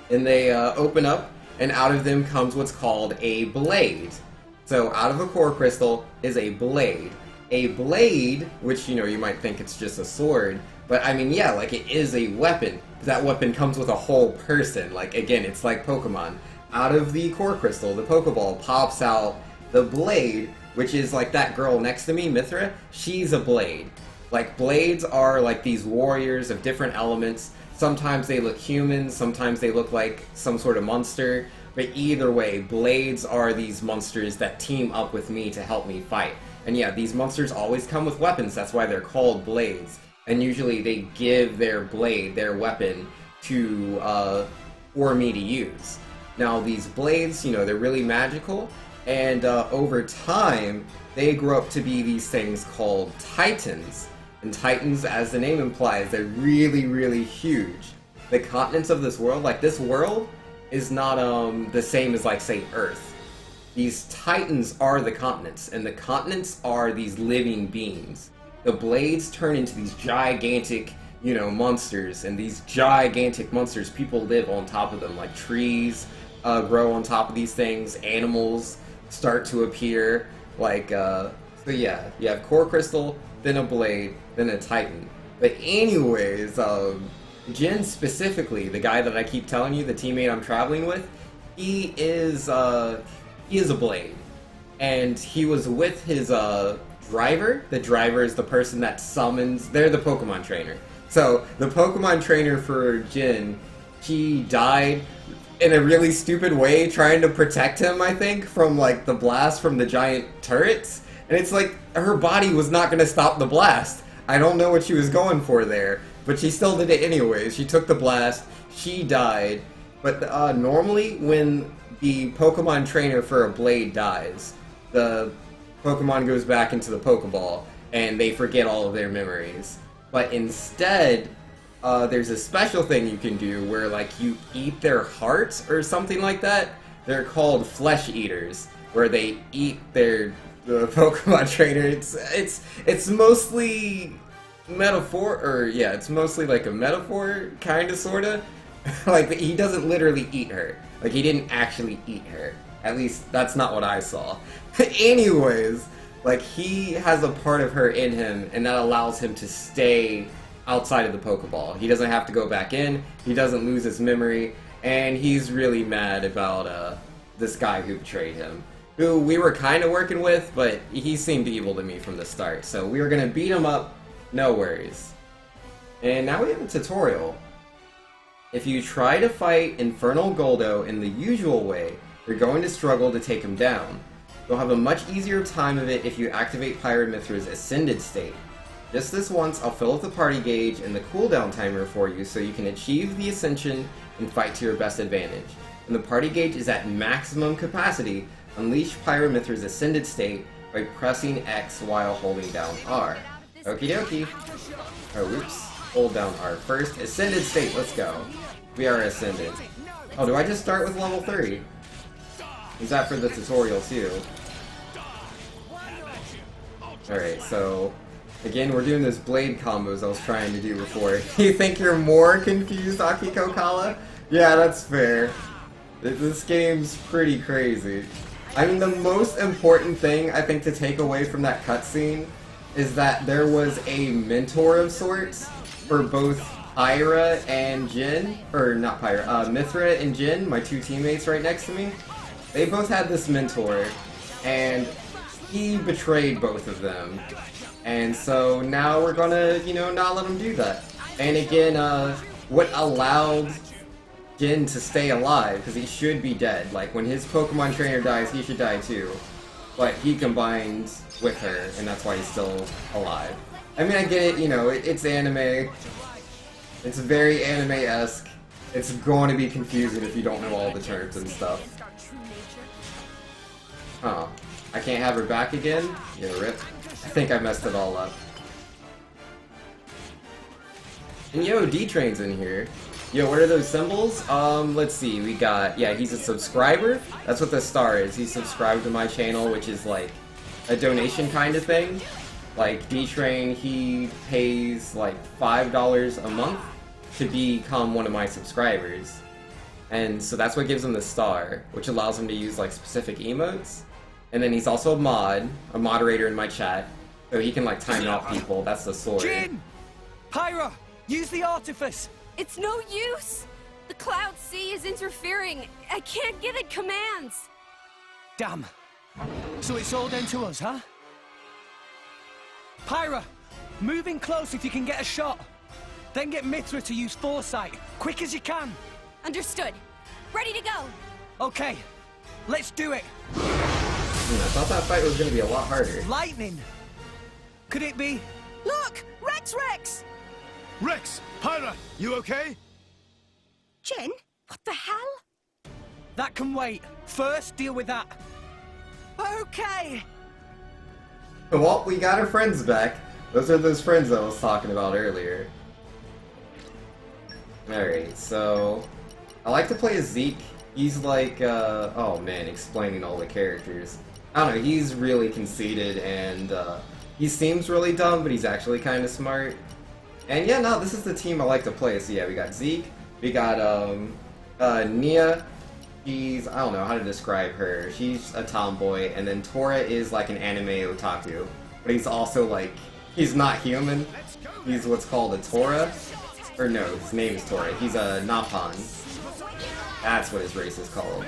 And they open up, and out of them comes what's called a blade. So out of a core crystal is a blade. A blade, which, you know, you might think it's just a sword, but I mean, yeah, like it is a weapon. That weapon comes with a whole person. Like, again, it's like Pokemon. Out of the core crystal, the Pokeball, pops out the blade, which is like that girl next to me, Mithra. She's a blade. Like, blades are like these warriors of different elements. Sometimes they look human, sometimes they look like some sort of monster. But either way, blades are these monsters that team up with me to help me fight. And yeah, these monsters always come with weapons, that's why they're called blades. And usually they give their blade, their weapon, to, for me to use. Now these blades, you know, they're really magical, and over time, they grow up to be these things called titans. And titans, as the name implies, they're really, really huge. The continents of this world, like this world, is not the same as, like, say, Earth. These titans are the continents, and the continents are these living beings. The blades turn into these gigantic, you know, monsters, and these gigantic monsters, people live on top of them, like trees grow on top of these things, animals start to appear, like, so yeah, you have Core Crystal, then a Blade, then a Titan. But anyways, Jin specifically, the guy that I keep telling you, the teammate I'm traveling with, he is a Blade. And he was with his driver. The driver is the person that summons, they're the Pokemon trainer. So, the Pokemon trainer for Jin, he died in a really stupid way trying to protect him, I think, from, like, the blast from the giant turrets. And it's like, her body was not going to stop the blast. I don't know what she was going for there, but she still did it anyways. She took the blast, she died. But normally, when the Pokemon trainer for a Blade dies, the Pokemon goes back into the Pokeball, and they forget all of their memories. But instead, there's a special thing you can do where, like, you eat their hearts or something like that. They're called flesh eaters, where they eat the Pokemon trainer. It's mostly it's mostly like a metaphor, kinda, sorta. Like, he doesn't literally eat her. Like, he didn't actually eat her. At least, that's not what I saw. Anyways, like, he has a part of her in him, and that allows him to stay outside of the Pokeball. He doesn't have to go back in, he doesn't lose his memory, and he's really mad about this guy who betrayed him. Who we were kind of working with, but he seemed evil to me from the start. So we were going to beat him up, no worries. And now we have a tutorial. If you try to fight Infernal Goldo in the usual way, you're going to struggle to take him down. You'll have a much easier time of it if you activate Pyramithra's Ascended state. Just this once, I'll fill up the party gauge and the cooldown timer for you so you can achieve the Ascension and fight to your best advantage. When the party gauge is at maximum capacity, unleash Pyramithra's Ascended state by pressing X while holding down R. Okie dokie. Oh, whoops. Hold down R first. Ascended state, let's go. We are Ascended. Oh, do I just start with level 3? Is that for the tutorial too? Alright, so again, we're doing those blade combos I was trying to do before. You think you're more confused, Akiko Kala? Yeah, that's fair. This game's pretty crazy. I mean, the most important thing, I think, to take away from that cutscene is that there was a mentor of sorts for both Pyra and Jin. Or, not Pyra, Mithra and Jin, my two teammates right next to me. They both had this mentor, and he betrayed both of them. And so now we're gonna, you know, not let him do that. And again, what allowed Jin to stay alive, because he should be dead. Like, when his Pokemon trainer dies, he should die too. But he combined with her, and that's why he's still alive. I mean, I get it, you know, it's anime. It's very anime-esque. It's going to be confusing if you don't know all the terms and stuff. Huh. I can't have her back again? Yeah, rip. I think I messed it all up. And yo, D-Train's in here. Yo, what are those symbols? Let's see, we got, yeah, he's a subscriber. That's what the star is. He's subscribed to my channel, which is like a donation kind of thing. Like, D-Train, he pays like $5 a month to become one of my subscribers. And so that's what gives him the star, which allows him to use like specific emotes. And then he's also a moderator in my chat, so he can like time out people. That's the sword. Jin! Pyra! Use the artifice! It's no use! The Cloud Sea is interfering. I can't get it commands. Damn. So it's all down to us, huh? Pyra! Move in close if you can get a shot. Then get Mithra to use foresight, quick as you can. Understood. Ready to go. Okay, let's do it. I thought that fight was gonna be a lot harder. Lightning. Could it be? Look! Rex! Rex! Pyra! You okay? Jin? What the hell? That can wait. First, deal with that. Okay! Well, we got our friends back. Those are those friends I was talking about earlier. Alright, so... I like to play as Zeke. He's like, oh man, explaining all the characters. I don't know, he's really conceited and, he seems really dumb, but he's actually kind of smart. And yeah, no, this is the team I like to play. So yeah, we got Zeke, we got, Nia. She's, I don't know how to describe her. She's a tomboy, and then Tora is like an anime otaku. But he's also like, he's not human. He's what's called a Tora. Or no, his name is Tora. He's a Nappan. That's what his race is called.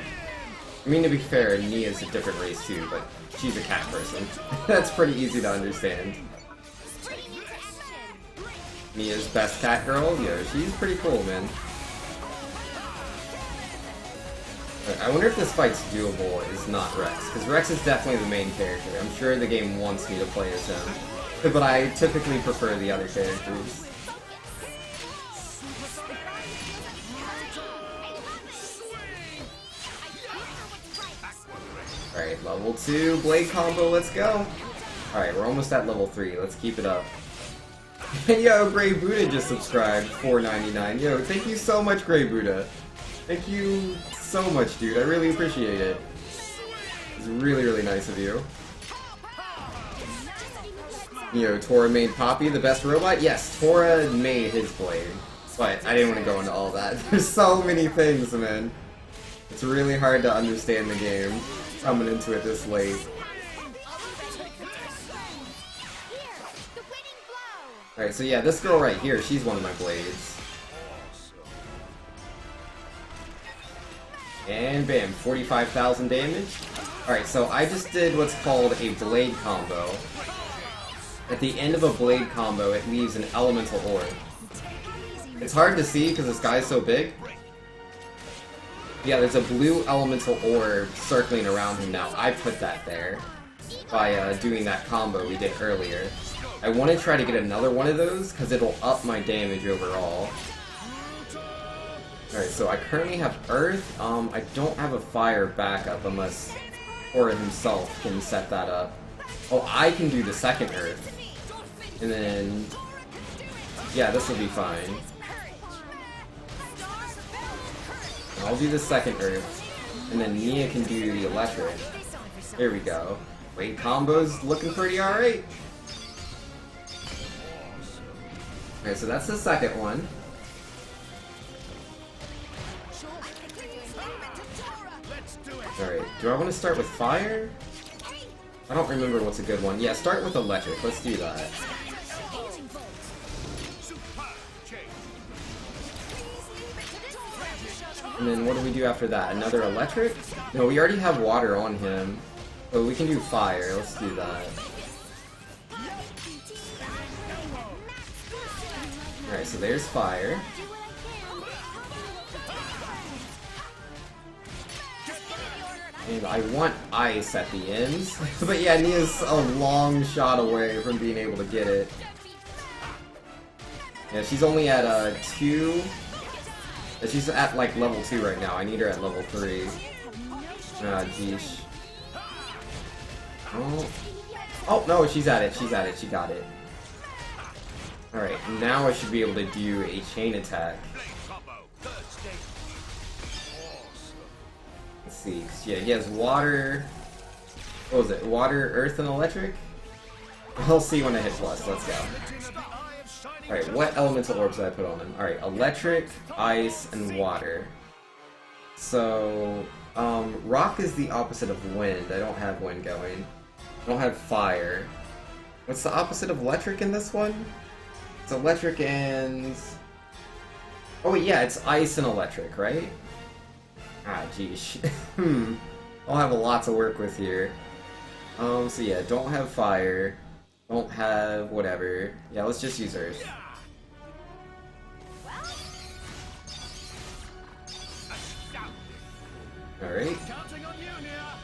I mean, to be fair, Nia's a different race too, but she's a cat person. That's pretty easy to understand. Nia's best cat girl? Yeah, she's pretty cool, man. I wonder if this fight's doable is not Rex, because Rex is definitely the main character. I'm sure the game wants me to play as him, but I typically prefer the other characters. Alright, level 2, blade combo, let's go! Alright, we're almost at level 3, let's keep it up. And yo, Grey Buddha just subscribed, $4.99. Yo, thank you so much, Grey Buddha. Thank you so much, dude. I really appreciate it. It's really, really nice of you. Yo, Tora made Poppy the best robot? Yes, Tora made his blade. But I didn't want to go into all that. There's so many things, man. It's really hard to understand the game coming into it this late. Alright, so yeah, this girl right here, she's one of my blades. And bam, 45,000 damage. Alright, so I just did what's called a blade combo. At the end of a blade combo, it leaves an elemental orb. It's hard to see because this guy's so big. Yeah, there's a blue elemental orb circling around him now. I put that there by doing that combo we did earlier. I want to try to get another one of those because it'll up my damage overall. Alright, so I currently have Earth. I don't have a Fire backup unless Tora himself can set that up. Oh, I can do the second Earth. And then... yeah, this will be fine. I'll do the second Earth. And then Nia can do the electric. There we go. Wait, combo's looking pretty alright. Okay, so that's the second one. Alright, do I want to start with fire? I don't remember what's a good one. Yeah, start with electric. Let's do that. And then what do we do after that? Another electric? No, we already have water on him. Oh, we can do fire. Let's do that. Alright, so there's fire. And I want ice at the ends. But yeah, Nia's a long shot away from being able to get it. Yeah, she's only at 2. She's at like level 2 right now. I need her at level 3. Ah, jeez. Oh. Oh, no, she's at it. She's at it. She got it. Alright, now I should be able to do a chain attack. Let's see. Yeah, he has water. What was it? Water, earth, and electric? We'll see when I hit plus. Let's go. Alright, what elemental orbs did I put on him? Alright, electric, ice, and water. So, rock is the opposite of wind. I don't have wind going. I don't have fire. What's the opposite of electric in this one? It's electric and... oh yeah, it's ice and electric, right? Ah, geesh. I'll have a lot to work with here. So yeah, don't have fire. Don't have whatever. Yeah, let's just use Earth. Alright.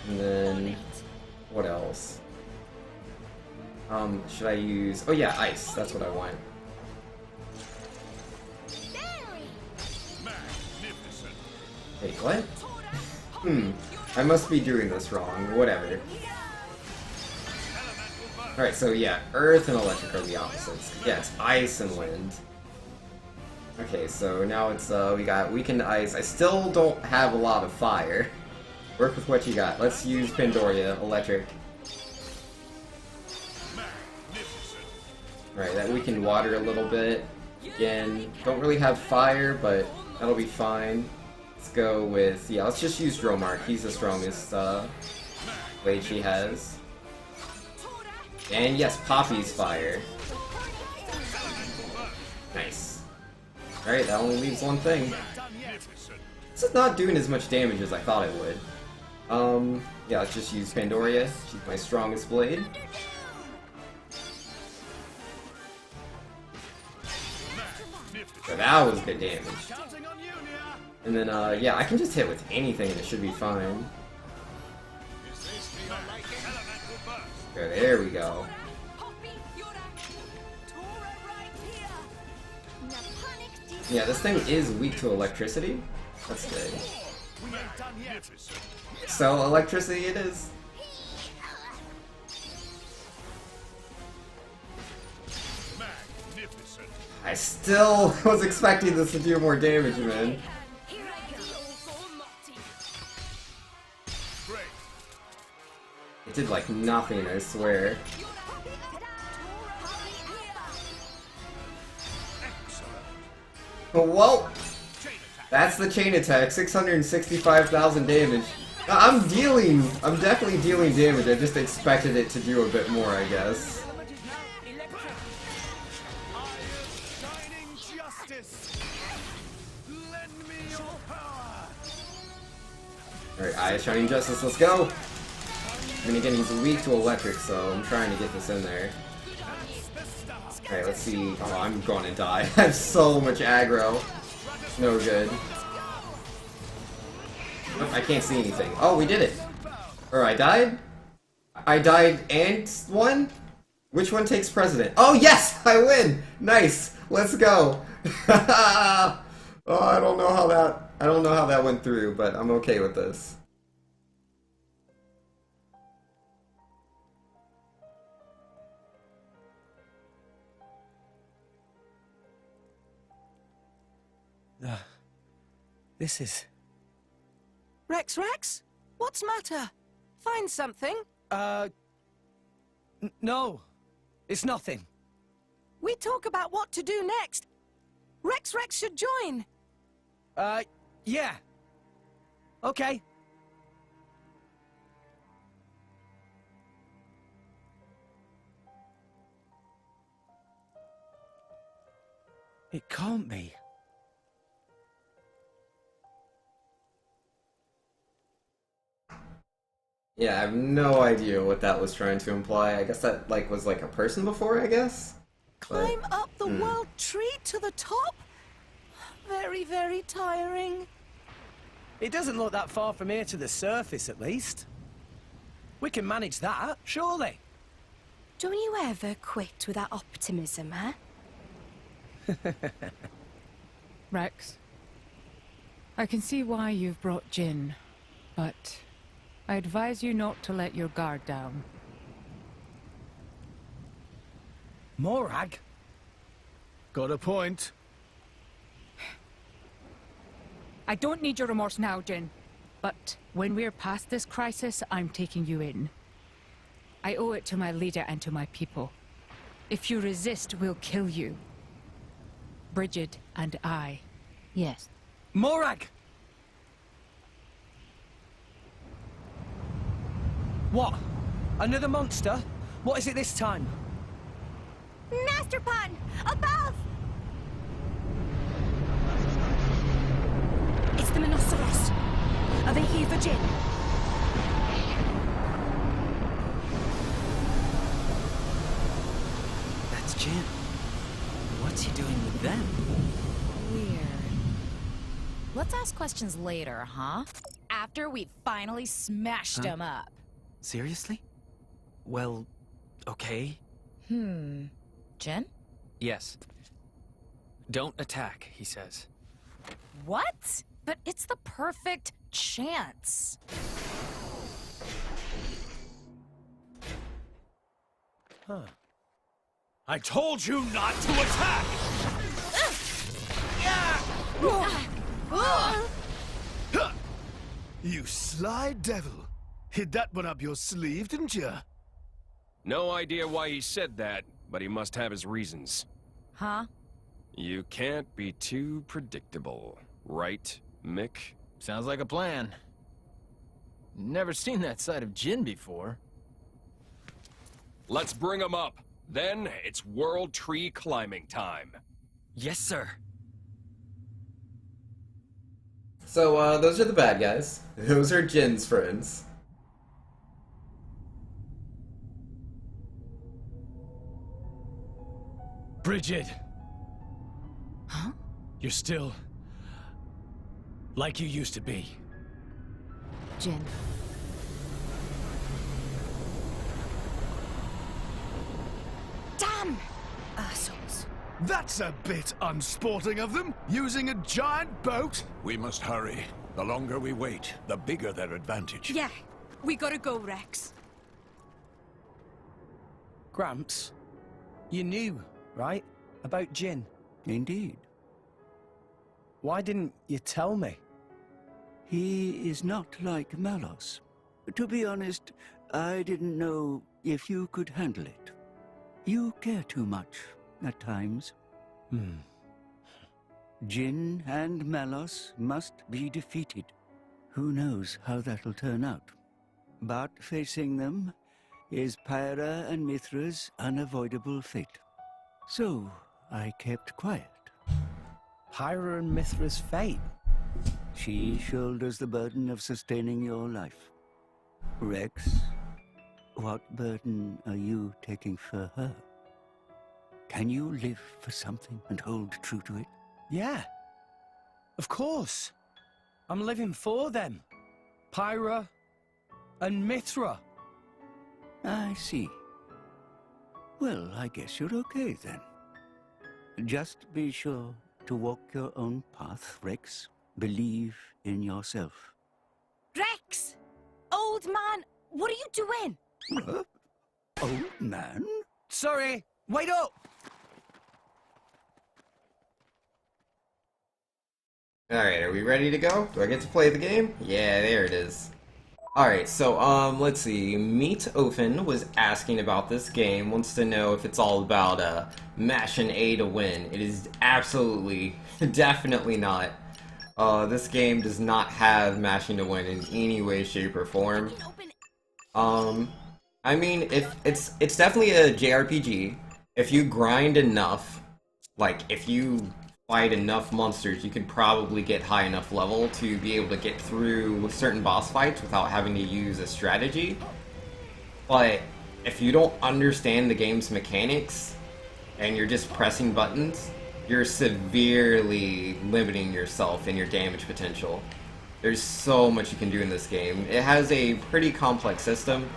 And then what else? Should I use yeah, ice, that's what I want. Wait, what? I must be doing this wrong. Whatever. Alright, so yeah, Earth and Electric are the opposites. Yeah, it's Ice and Wind. Okay, so now it's, we got Weakened Ice. I still don't have a lot of Fire. Work with what you got. Let's use Pandoria, Electric. Alright, that weakened Water a little bit. Again, don't really have Fire, but that'll be fine. Let's go with, yeah, let's just use Dromark. He's the strongest blade she has. And yes, Poppy's Fire. Nice. Alright, that only leaves one thing. This is not doing as much damage as I thought it would. Yeah, let's just use Pandoria. She's my strongest blade. So that was good damage. And then, yeah, I can just hit with anything and it should be fine. Okay, there we go. Yeah, this thing is weak to electricity. That's good. So, electricity it is. I still was expecting this to do more damage, man. It did like nothing, I swear. Well, that's the chain attack, 665,000 damage. I'm definitely dealing damage, I just expected it to do a bit more, I guess. Alright, Eye of Shining Justice, let's go! I mean, again, he's weak to electric, so I'm trying to get this in there. Alright, let's see. Oh, I'm gonna die. I have so much aggro. No good. Oh, I can't see anything. Oh, we did it! Or I died? I died and won? Which one takes precedent? Oh, yes! I win! Nice! Let's go! Oh, I don't know how that went through, but I'm okay with this. This is... Rex? What's matter? Find something? No. It's nothing. We talk about what to do next. Rex should join. Yeah. Okay. It can't be. Yeah, I have no idea what that was trying to imply. I guess that was like a person before, I guess? Climb up the world tree to the top? Very, very tiring. It doesn't look that far from here to the surface, at least. We can manage that, surely. Don't you ever quit with that optimism, huh? Rex, I can see why you've brought Jin, but I advise you not to let your guard down. Morag? Got a point. I don't need your remorse now, Jin. But when we're past this crisis, I'm taking you in. I owe it to my leader and to my people. If you resist, we'll kill you. Bridget and I. Yes. Morag! What? Another monster? What is it this time? Master Pun! Above! It's the Monoceros. Are they here for Jin? them. Weird. Let's ask questions later, huh? After we finally smashed him up. Seriously? Well, okay. Jin? Yes. Don't attack, he says. What? But it's the perfect chance. I told you not to attack! You sly devil. Hid that one up your sleeve, didn't you? No idea why he said that, but he must have his reasons. Huh? You can't be too predictable, right, Mick? Sounds like a plan. Never seen that side of Jin before. Let's bring him up. Then it's World Tree climbing time. Yes, sir. So, those are the bad guys. Those are Jin's friends. Bridget! Huh? You're still... like you used to be. Jin. Damn! Assholes. That's a bit unsporting of them, using a giant boat. We must hurry. The longer we wait, the bigger their advantage. Yeah, we gotta go, Rex. Gramps, you knew, right? About Jin. Indeed. Why didn't you tell me? He is not like Malos. To be honest, I didn't know if you could handle it. You care too much, at times. Jin and Malos must be defeated. Who knows how that'll turn out. But facing them is Pyra and Mithra's unavoidable fate. So, I kept quiet. Pyra and Mithra's fate? She shoulders the burden of sustaining your life. Rex, what burden are you taking for her? Can you live for something and hold true to it? Yeah. Of course. I'm living for them. Pyra and Mithra. I see. Well, I guess you're okay then. Just be sure to walk your own path, Rex. Believe in yourself. Rex! Old man, what are you doing? Old man? Sorry, wait up! Alright, are we ready to go? Do I get to play the game? Yeah, there it is. Alright, so, let's see. Meet Ofen was asking about this game, wants to know if it's all about, mashing A to win. It is absolutely, definitely not. This game does not have mashing to win in any way, shape, or form. I mean, if it's definitely a JRPG. If you grind enough, like, if you fight enough monsters, you could probably get high enough level to be able to get through certain boss fights without having to use a strategy. But if you don't understand the game's mechanics, and you're just pressing buttons, you're severely limiting yourself and your damage potential. There's so much you can do in this game. It has a pretty complex system.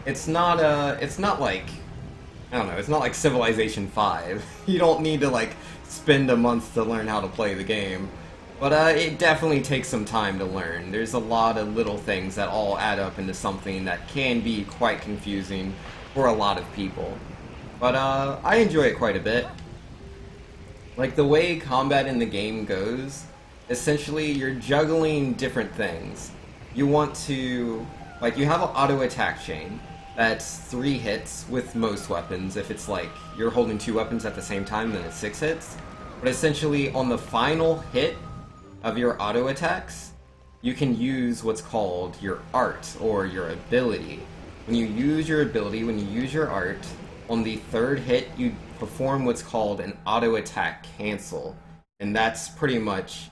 It's not like, I don't know, it's not like Civilization 5. You don't need to, like, spend a month to learn how to play the game. But it definitely takes some time to learn. There's a lot of little things that all add up into something that can be quite confusing for a lot of people. But I enjoy it quite a bit. Like, the way combat in the game goes, essentially you're juggling different things. You want to, like, you have an auto attack chain. That's 3 hits with most weapons. If it's like you're holding 2 weapons at the same time, then it's 6 hits. But essentially, on the final hit of your auto attacks, you can use what's called your art or your ability. When you use your ability, when you use your art, on the 3rd hit, you perform what's called an auto attack cancel. And that's pretty much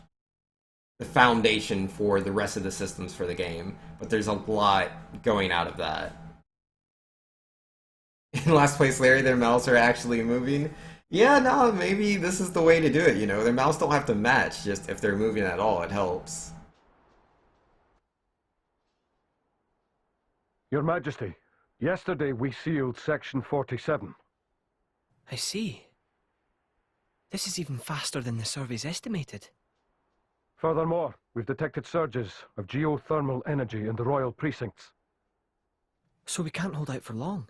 the foundation for the rest of the systems for the game. But there's a lot going out of that. In last place, Larry, their mouths are actually moving. Yeah, no, maybe this is the way to do it, you know? Their mouths don't have to match, just if they're moving at all, it helps. Your Majesty, yesterday we sealed Section 47. I see. This is even faster than the surveys estimated. Furthermore, we've detected surges of geothermal energy in the royal precincts. So we can't hold out for long.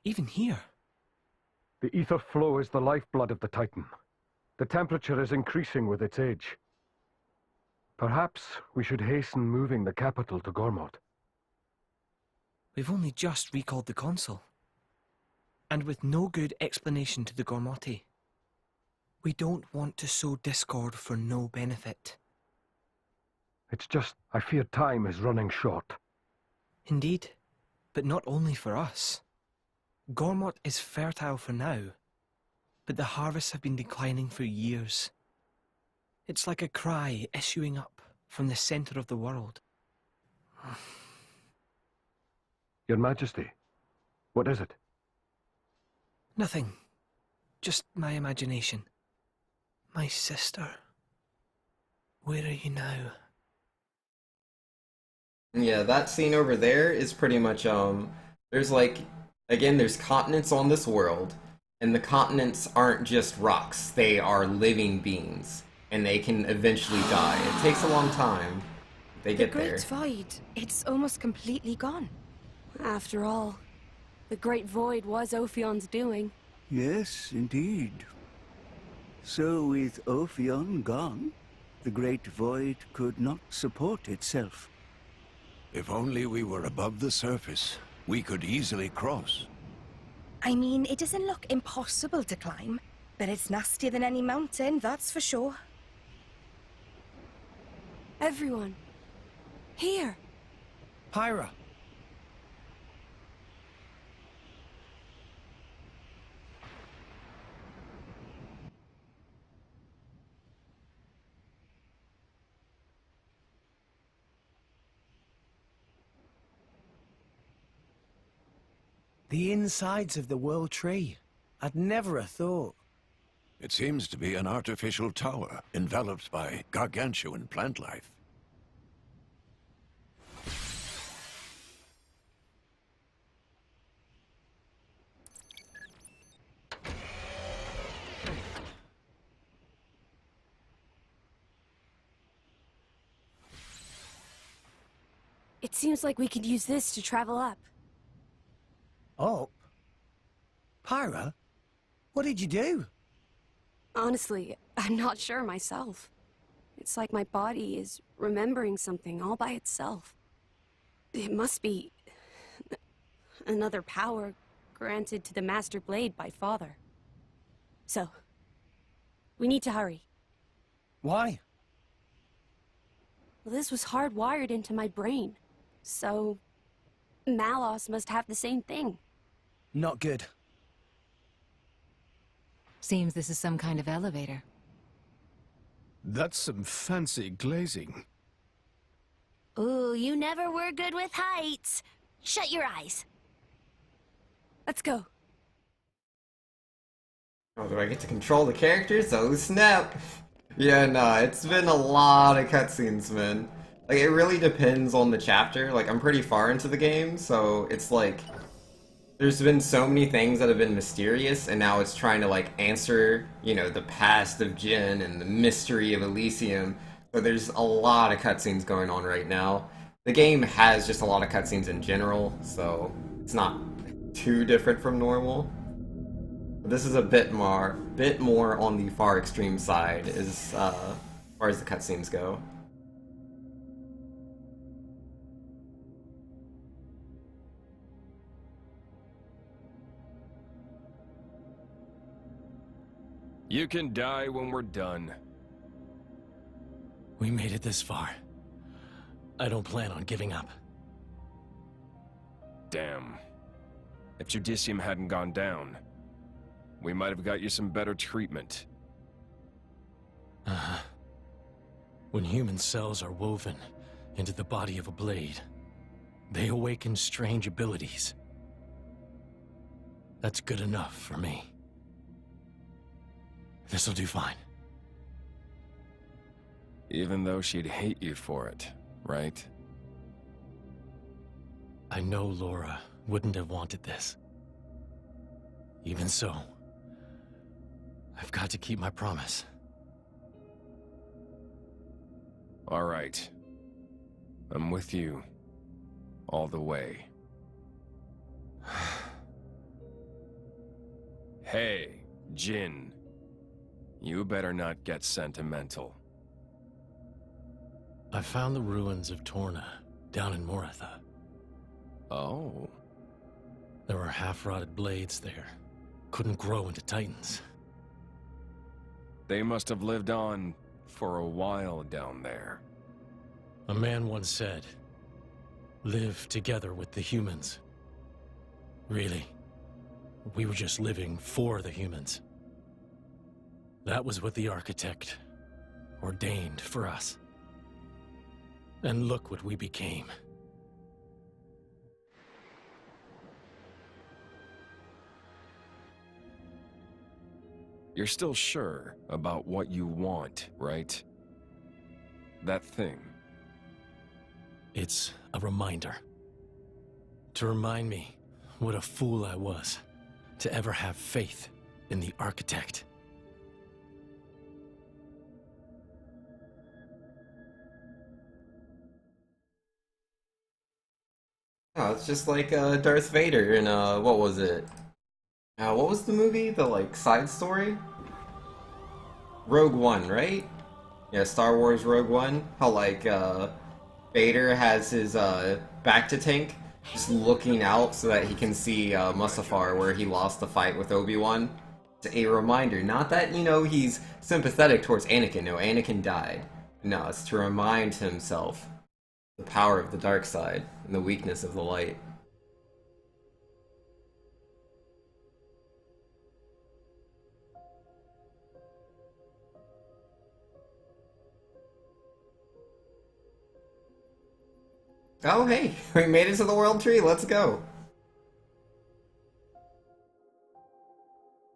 Even here. The ether flow is the lifeblood of the Titan. The temperature is increasing with its age. Perhaps we should hasten moving the capital to Gormod. We've only just recalled the consul. And with no good explanation to the Gormoti. We don't want to sow discord for no benefit. It's just, I fear time is running short. Indeed, but not only for us. Gormot is fertile for now, but the harvests have been declining for years. It's like a cry issuing up from the center of the world. Your Majesty, what is it? Nothing. Just my imagination. My sister. Where are you now? Yeah, that scene over there is pretty much, there's like, again, there's continents on this world, and the continents aren't just rocks, they are living beings, and they can eventually die. It takes a long time. They get there. The Great Void, it's almost completely gone. After all, the Great Void was Ophion's doing. Yes, indeed. So with Ophion gone, the Great Void could not support itself. If only we were above the surface, we could easily cross. I mean, it doesn't look impossible to climb, but it's nastier than any mountain, that's for sure. Everyone. Here. Pyra. The insides of the World Tree. I'd never have thought. It seems to be an artificial tower, enveloped by gargantuan plant life. It seems like we could use this to travel up. Up? Pyra? What did you do? Honestly, I'm not sure myself. It's like my body is remembering something all by itself. It must be another power granted to the Master Blade by Father. So, we need to hurry. Why? Well, this was hardwired into my brain. So, Malos must have the same thing. Not good. Seems this is some kind of elevator. That's some fancy glazing. Ooh, you never were good with heights. Shut your eyes. Let's go. Oh, do I get to control the characters? Oh, snap! Yeah, nah, it's been a lot of cutscenes, man. Like, it really depends on the chapter. Like, I'm pretty far into the game, so it's like... There's been so many things that have been mysterious, and now it's trying to, like, answer, you know, the past of Jin and the mystery of Elysium. So there's a lot of cutscenes going on right now. The game has just a lot of cutscenes in general, so it's not too different from normal. But this is a bit more on the far extreme side as far as the cutscenes go. You can die when we're done. We made it this far. I don't plan on giving up. Damn. If Judicium hadn't gone down, we might have got you some better treatment. Uh-huh. When human cells are woven into the body of a blade, they awaken strange abilities. That's good enough for me. This'll do fine. Even though she'd hate you for it, right? I know Laura wouldn't have wanted this. Even so, I've got to keep my promise. All right. I'm with you. All the way. Hey, Jin. You better not get sentimental. I found the ruins of Torna down in Moratha. Oh. There were half-rotted blades there. Couldn't grow into titans. They must have lived on for a while down there. A man once said, live together with the humans. Really, we were just living for the humans. That was what the architect ordained for us. And look what we became. You're still sure about what you want, right? That thing. It's a reminder. To remind me what a fool I was to ever have faith in the architect. Oh, it's just like Darth Vader in what was it? What was the movie? The like side story? Rogue One, right? Yeah, Star Wars Rogue One. How like Vader has his back to tank, just looking out so that he can see Mustafar where he lost the fight with Obi-Wan. It's a reminder, not that, you know, he's sympathetic towards Anakin. No, Anakin died. No, it's to remind himself the power of the dark side and the weakness of the light. Oh hey, we made it to the World Tree, let's go!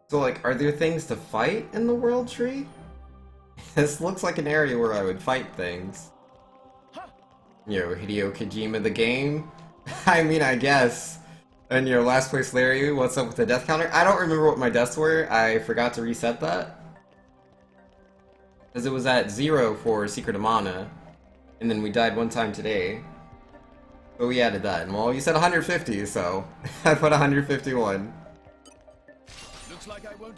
So like, are there things to fight in the World Tree? This looks like an area where I would fight things. Yo, Hideo Kojima the game? I mean, I guess. And your last place Larry, what's up with the death counter? I don't remember what my deaths were, I forgot to reset that. Because it was at 0 for Secret of Mana, and then we died one time today. But we added that, and well, you said 150, so I put 151.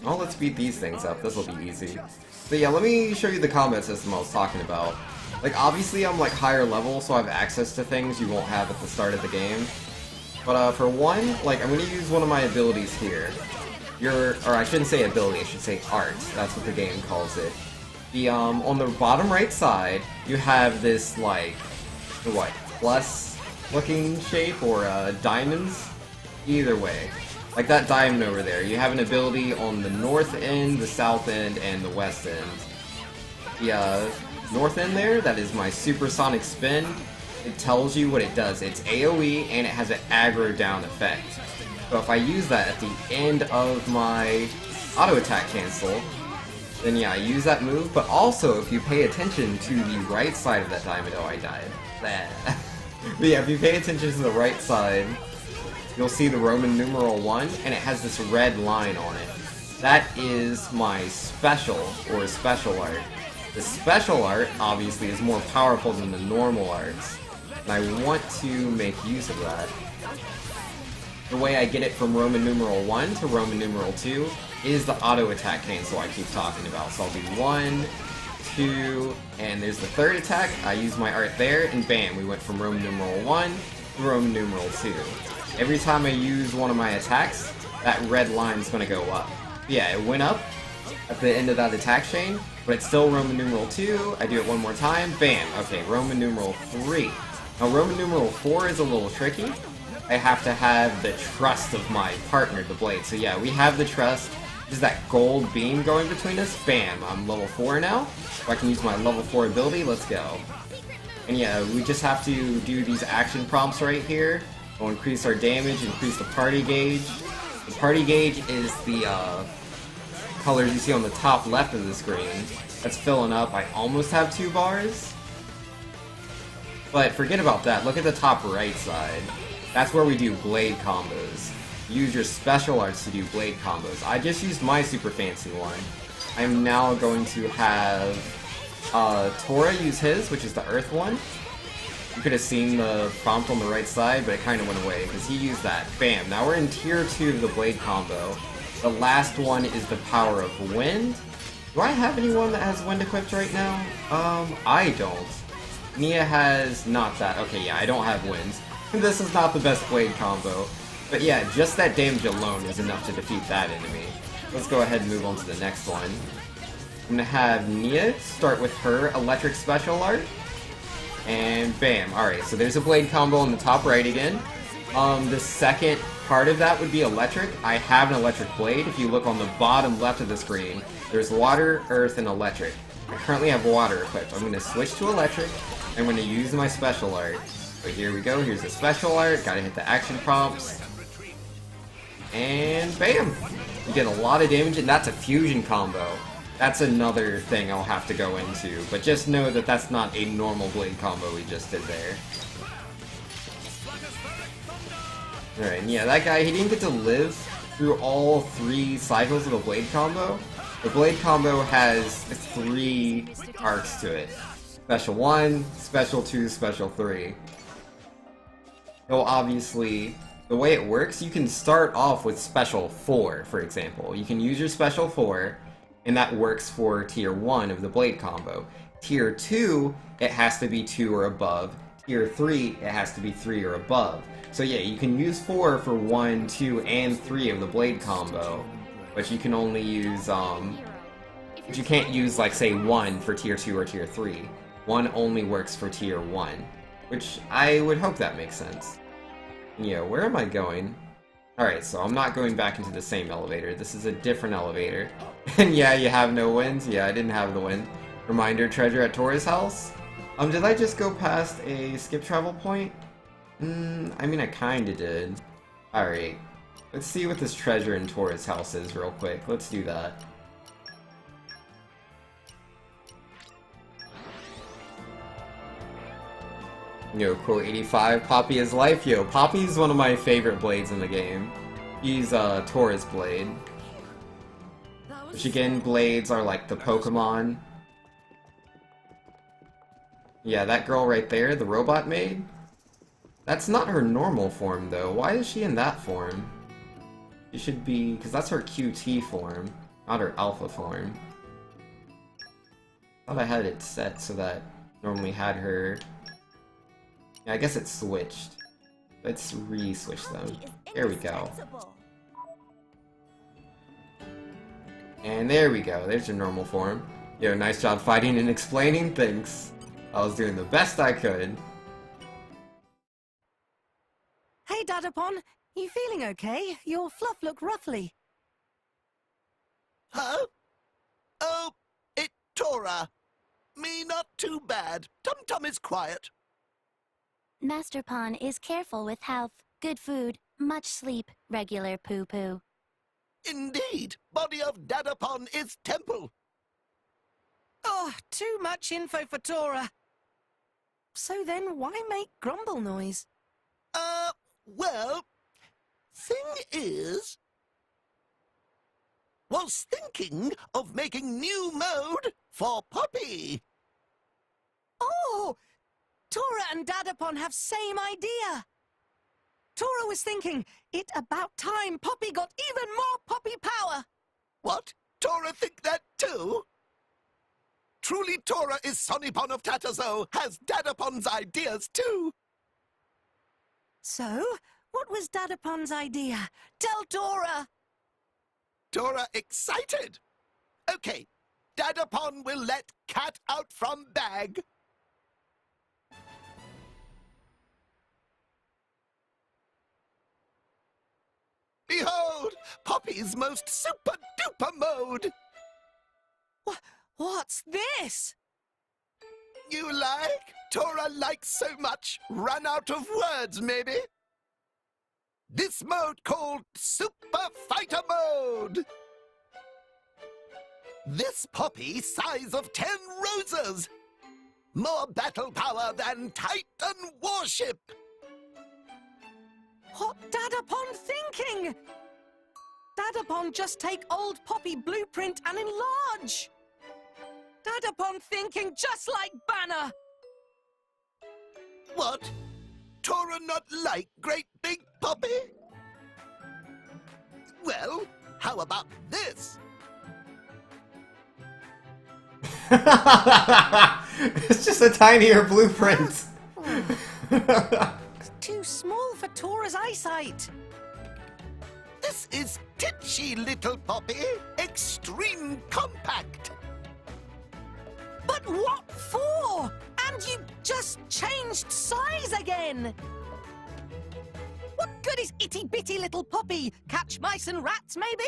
Oh, let's beat these things up, this'll be easy. So yeah, let me show you the combat system I was talking about. Like, obviously I'm like higher level, so I have access to things you won't have at the start of the game. But for one, like, I'm gonna use one of my abilities here. Or I shouldn't say ability, I should say art, that's what the game calls it. The, on the bottom right side, you have this, like, what, plus looking shape, or diamonds? Either way. Like that diamond over there, you have an ability on the north end, the south end, and the west end. The north end there, that is my supersonic spin. It tells you what it does. It's AoE, and it has an aggro down effect. So if I use that at the end of my auto attack cancel, then yeah, I use that move, but also if you pay attention to the right side of that diamond, oh I died. But yeah, if you pay attention to the right side, you'll see the Roman numeral 1, and it has this red line on it. That is my special, or special art. The special art, obviously, is more powerful than the normal arts, and I want to make use of that. The way I get it from Roman numeral 1 to Roman numeral 2 is the auto attack cancel I keep talking about. So I'll do 1, 2, and there's the third attack. I use my art there, and bam, we went from Roman numeral 1 to Roman numeral 2. Every time I use one of my attacks, that red line's gonna go up. Yeah, it went up at the end of that attack chain, but it's still Roman numeral 2. I do it one more time, bam, okay, Roman numeral 3. Now Roman numeral 4 is a little tricky. I have to have the trust of my partner, the blade. So yeah, we have the trust. There's that gold beam going between us. Bam, I'm level 4 now. So I can use my level 4 ability, let's go. And yeah, we just have to do these action prompts right here. We'll increase our damage, increase the party gauge. The party gauge is the colors you see on the top left of the screen. That's filling up. I almost have 2 bars. But forget about that. Look at the top right side. That's where we do blade combos. Use your special arts to do blade combos. I just used my super fancy one. I'm now going to have Tora use his, which is the earth one. You could have seen the prompt on the right side, but it kind of went away because he used that. Bam! Now we're in tier 2 of the blade combo. The last one is the power of wind. Do I have anyone that has wind equipped right now? I don't. Nia has not that. Okay, yeah, I don't have winds. This is not the best blade combo. But yeah, just that damage alone is enough to defeat that enemy. Let's go ahead and move on to the next one. I'm gonna have Nia start with her electric special art. And bam. Alright, so there's a blade combo on the top right again. The second part of that would be electric. I have an electric blade. If you look on the bottom left of the screen, there's water, earth, and electric. I currently have water equipped. I'm going to switch to electric. I'm going to use my special art. So here we go. Here's the special art. Gotta hit the action prompts. And bam! You did a lot of damage, and that's a fusion combo. That's another thing I'll have to go into, but just know that that's not a normal blade combo we just did there. Alright, yeah, that guy, he didn't get to live through all 3 cycles of the blade combo. The blade combo has 3 arcs to it. Special 1, Special 2, Special 3. So obviously, the way it works, you can start off with Special 4, for example. You can use your Special 4, and that works for Tier 1 of the blade combo. Tier 2, it has to be 2 or above. Tier 3, it has to be 3 or above. So yeah, you can use 4 for 1, 2, and 3 of the blade combo, but you can only use, but you can't use, like, say, 1 for Tier 2 or Tier 3. 1 only works for Tier 1, which I would hope that makes sense. Yeah, where am I going? Alright, so I'm not going back into the same elevator. This is a different elevator. And yeah, you have no winds? Yeah, I didn't have the wind. Reminder treasure at Tora's house? Did I just go past a skip travel point? I mean, I kinda did. Alright. Let's see what this treasure in Tora's house is real quick. Let's do that. Yo, cool 85, Poppy is life. Yo, Poppy's one of my favorite blades in the game. He's Tora's blade. Which again, blades are like the Pokemon. Yeah, that girl right there, the robot maid. That's not her normal form though. Why is she in that form? She should be, because that's her QT form, not her alpha form. I thought I had it set so that normally had her. Yeah, I guess it's switched. Let's re-switch them. There we go. And there we go. There's your normal form. Yo, nice job fighting and explaining. Thanks. I was doing the best I could. Hey, Dadapon. You feeling okay? Your fluff look ruffly. Huh? Oh, it Tora. Me not too bad. Tum-Tum is quiet. Master Pawn is careful with health, good food, much sleep, regular poo-poo. Indeed, body of Dadapon is temple. Oh, too much info for Tora. So then, why make grumble noise? Well, thing is, was thinking of making new mode for Poppy. Oh! Tora and Dadapon have same idea. Tora was thinking, it about time Poppy got even more Poppy power. What? Tora think that too? Truly Tora is Sonnypon of Tatazo, has Dadapon's ideas too. So, what was Dadapon's idea? Tell Tora. Tora excited. Okay, Dadapon will let cat out from bag. Behold, Poppy's most super-duper mode! What's this? You like? Tora likes so much, run out of words, maybe? This mode called Super Fighter Mode! This poppy size of 10 roses! More battle power than Titan warship! What Dadapon thinking? Dadapon just take old Poppy blueprint and enlarge! Dadapon thinking just like Banner! What? Tora not like great big Poppy? Well, how about this? It's just a tinier blueprint. It's too small for Tora's eyesight. This is titchy little Poppy, extreme compact. But what for? And you just changed size again! What good is itty-bitty little Poppy? Catch mice and rats, maybe?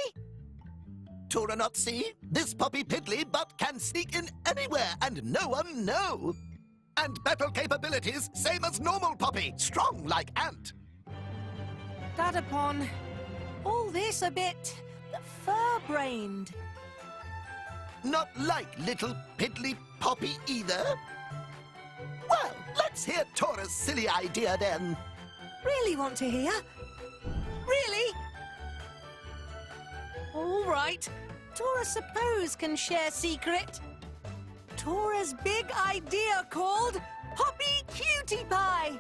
Tora not see? This Poppy piddly but can sneak in anywhere and no one know. And battle capabilities same as normal Poppy, strong like ant. Dadapon, all this a bit fur-brained. Not like little piddly Poppy either. Well, let's hear Tora's silly idea then. Really want to hear? Really? All right. Tora suppose can share secret. Tora's big idea called Poppy Cutie Pie.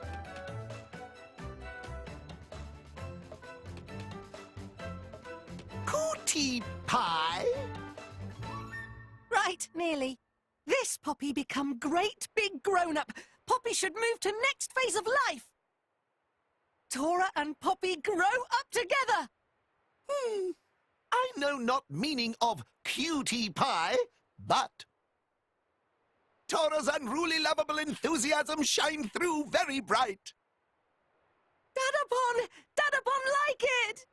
Cutie Pie? Right, nearly. This Poppy become great big grown-up. Poppy should move to next phase of life. Tora and Poppy grow up together. I know not meaning of cutie pie, but Tora's unruly lovable enthusiasm shine through very bright. Dadapon like it.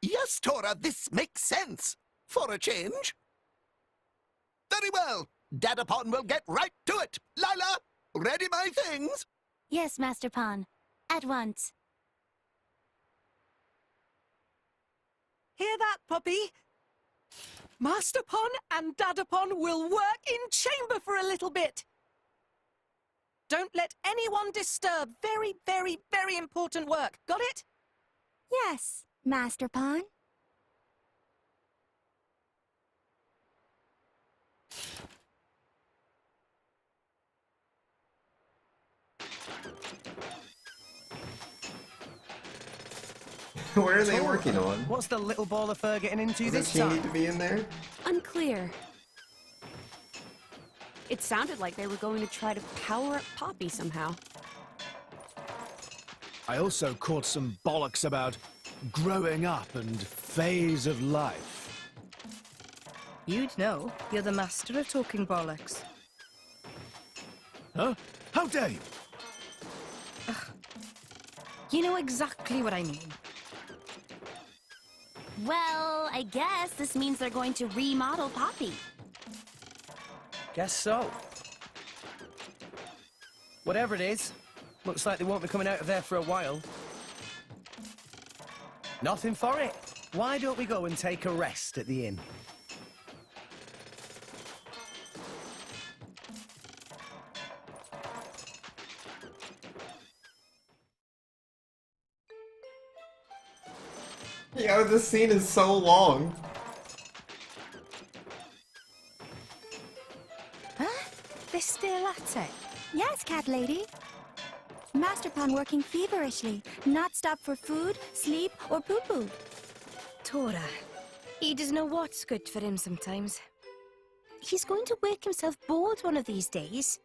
Yes, Tora, this makes sense. For a change. Very well. Dadapon will get right to it. Lila, ready my things? Yes, Master Pon. At once. Hear that, Poppy? Master Pon and Dadapon will work in chamber for a little bit. Don't let anyone disturb very, very, very important work. Got it? Yes, Master Pon. What are they working on? What's the little ball of fur getting into Does this she time? need to be in there? Unclear. It sounded like they were going to try to power up Poppy somehow. I also caught some bollocks about growing up and phase of life. You'd know. You're the master of talking bollocks. Huh? How dare you? You know exactly what I mean. Well, I guess this means they're going to remodel Poppy. Guess so. Whatever it is, looks like they won't be coming out of there for a while. Nothing for it. Why don't we go and take a rest at the inn? Yo, this scene is so long. Huh? This still latte? Yes, cat lady. Master Pon working feverishly, not stop for food, sleep, or poo-poo. Tora. He doesn't know what's good for him sometimes. He's going to work himself bold one of these days.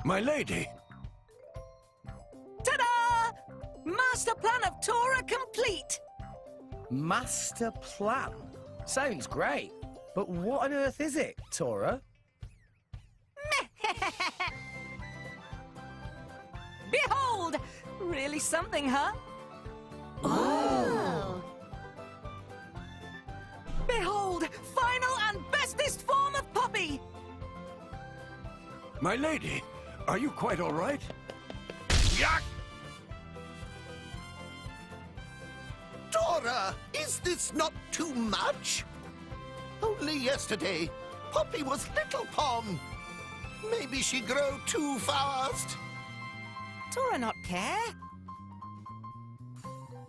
My lady! Ta-da! Master plan of Tora complete! Master plan? Sounds great. But what on earth is it, Tora? Behold! Really something, huh? Oh! Behold! Final and bestest form of Poppy! My lady! Are you quite all right? Yuck! Dora, is this not too much? Only yesterday, Poppy was Little Pom. Maybe she grew too fast. Tora not care.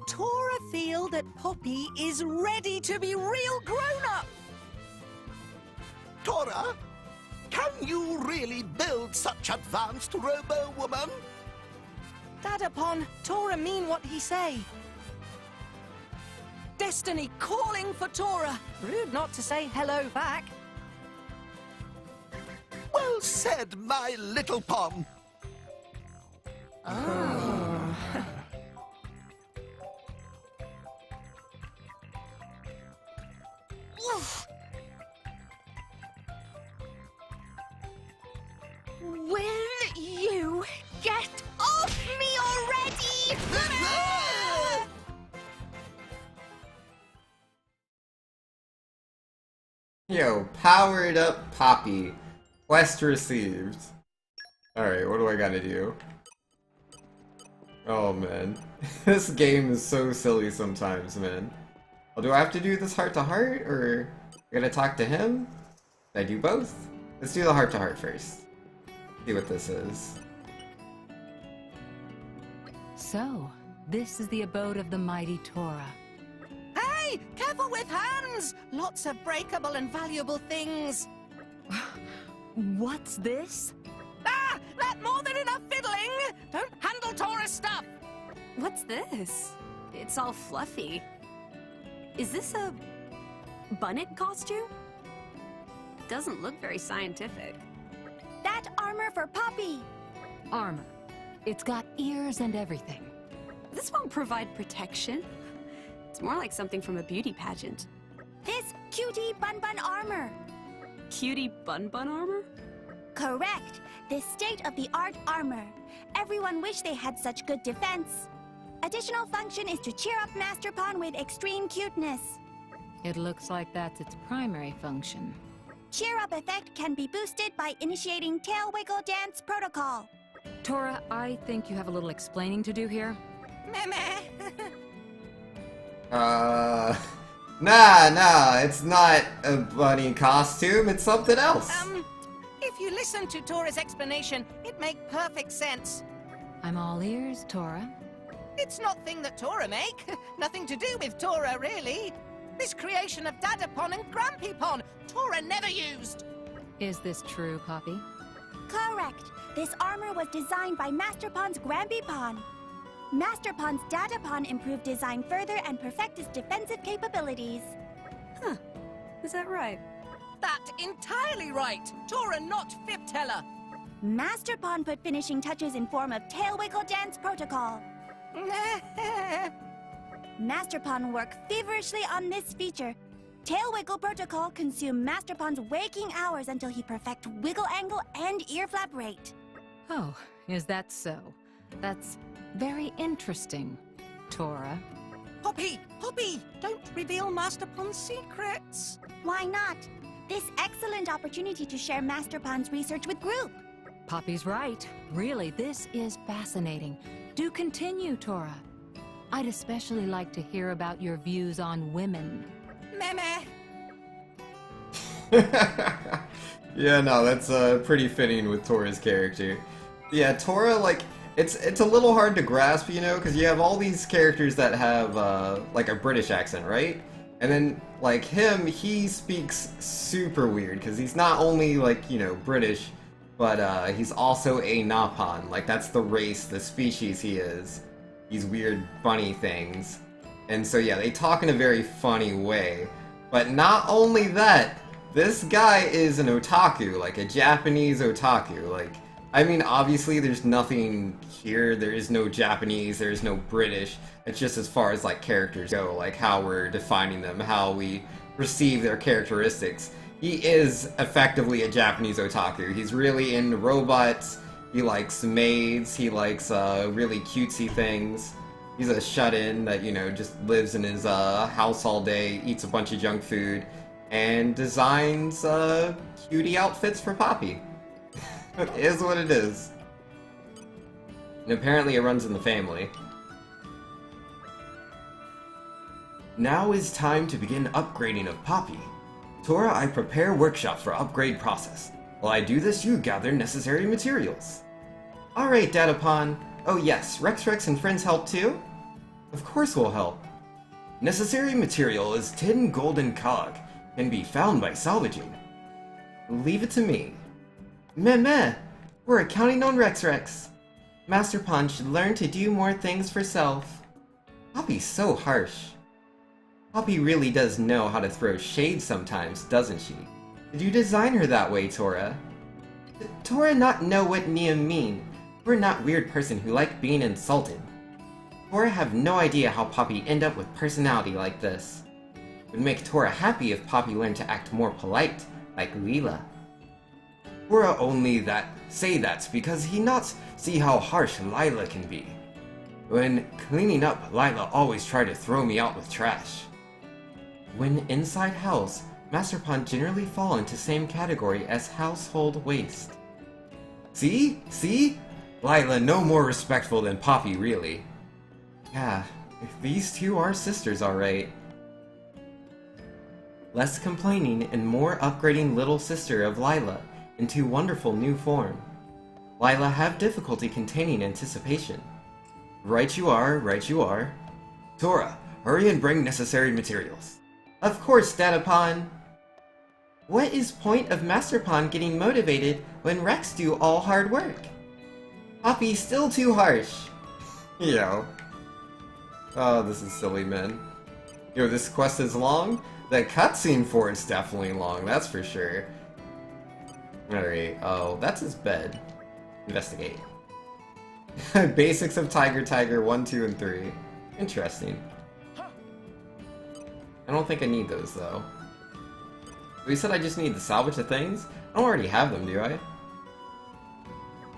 Tora feel that Poppy is ready to be real grown-up. Tora, can you really build such advanced robo-woman? Dadapon, Tora mean what he say. Destiny calling for Tora. Rude not to say hello back. Well said, my Little Pom. Oh. Will you get off me already? Yo, powered up Poppy. Quest received. Alright, what do I gotta do? Oh man. This game is so silly sometimes, man. Well, do I have to do this heart-to-heart, or I gotta talk to him? Did I do both? Let's do the heart-to-heart first. See what this is. So, this is the abode of the mighty Tora. Hey, careful with hands! Lots of breakable and valuable things. What's this? Ah! Not more than enough fiddling! Don't handle Tora's stuff! What's this? It's all fluffy. Is this a bunnet costume? Doesn't look very scientific. That armor for Poppy. Armor. It's got ears and everything. This won't provide protection. It's more like something from a beauty pageant. This cutie bun bun armor. Cutie bun bun armor? Correct. This state-of-the-art armor. Everyone wish they had such good defense. Additional function is to cheer up Master Pawn with extreme cuteness. It looks like that's its primary function. Cheer up effect can be boosted by initiating tail wiggle dance protocol. Tora, I think you have a little explaining to do here. Nah, it's not a bunny costume, it's something else. If you listen to Tora's explanation, it make perfect sense. I'm all ears, Tora. It's not thing that Tora make. Nothing to do with Tora, really. This creation of Dadapon and Grampypon, Tora never used. Is this true, Poppy? Correct. This armor was designed by Master Pawn's Grampypon. Master Pawn's Dadapon improved design further and perfect its defensive capabilities. Huh. Is that right? That entirely right. Tora not fib teller. Master Pawn put finishing touches in form of tail wiggle dance protocol. Master Pawn worked feverishly on this feature. Tail wiggle protocol consume Master Pawn's waking hours until he perfect wiggle angle and ear flap rate. Oh, is that so? That's very interesting, Tora. Poppy! Don't reveal Master Pawn's secrets. Why not? This excellent opportunity to share Master Pawn's research with group. Poppy's right. Really, this is fascinating. Do continue, Tora. I'd especially like to hear about your views on women. Yeah, no, that's pretty fitting with Tora's character. Yeah, Tora, like, it's a little hard to grasp, you know, because you have all these characters that have, like, a British accent, right? And then, like, him, he speaks super weird, because he's not only, like, you know, British, but he's also a Napon. Like, that's the race, the species he is. These weird bunny things. And so, yeah, they talk in a very funny way. But not only that, this guy is an otaku, like a Japanese otaku. Like, I mean, obviously there's nothing here, there is no Japanese, there is no British. It's just as far as, like, characters go, like how we're defining them, how we perceive their characteristics. He is effectively a Japanese otaku. He's really into robots, he likes maids, he likes really cutesy things. He's a shut-in that, you know, just lives in his house all day, eats a bunch of junk food, and designs cutie outfits for Poppy. It is what it is. And apparently it runs in the family. Now is time to begin upgrading of Poppy. Tora, I prepare workshops for upgrade process. While I do this, you gather necessary materials. Alright, Datapon. Oh yes, Rex and friends help too? Of course we'll help. Necessary material is tin golden cog. Can be found by salvaging. Leave it to me. Meh. We're counting on Rex. Master Pon should learn to do more things for self. Poppy's so harsh. Poppy really does know how to throw shade sometimes, doesn't she? Did you design her that way, Tora? Tora not know what Nia mean. We're not weird person who like being insulted. Tora have no idea how Poppy end up with personality like this. Would make Tora happy if Poppy learned to act more polite, like Leela. Tora only say that because he not see how harsh Lila can be. When cleaning up, Lila always try to throw me out with trash. When inside house, Master Pon generally fall into same category as household waste. See? Lila no more respectful than Poppy, really. Yeah, these two are sisters, alright. Less complaining and more upgrading little sister of Lila into wonderful new form. Lila have difficulty containing anticipation. Right you are. Tora, hurry and bring necessary materials. Of course, Datapon. What is point of Master Pon getting motivated when Rex do all hard work? Poppy's still too harsh. Yo. Oh, this is silly, man. Yo, this quest is long? The cutscene for it's definitely long, that's for sure. Alright, oh, that's his bed. Investigate. Basics of Tiger 1, 2, and 3. Interesting. I don't think I need those, though. We said I just need to salvage the things? I don't already have them, do I?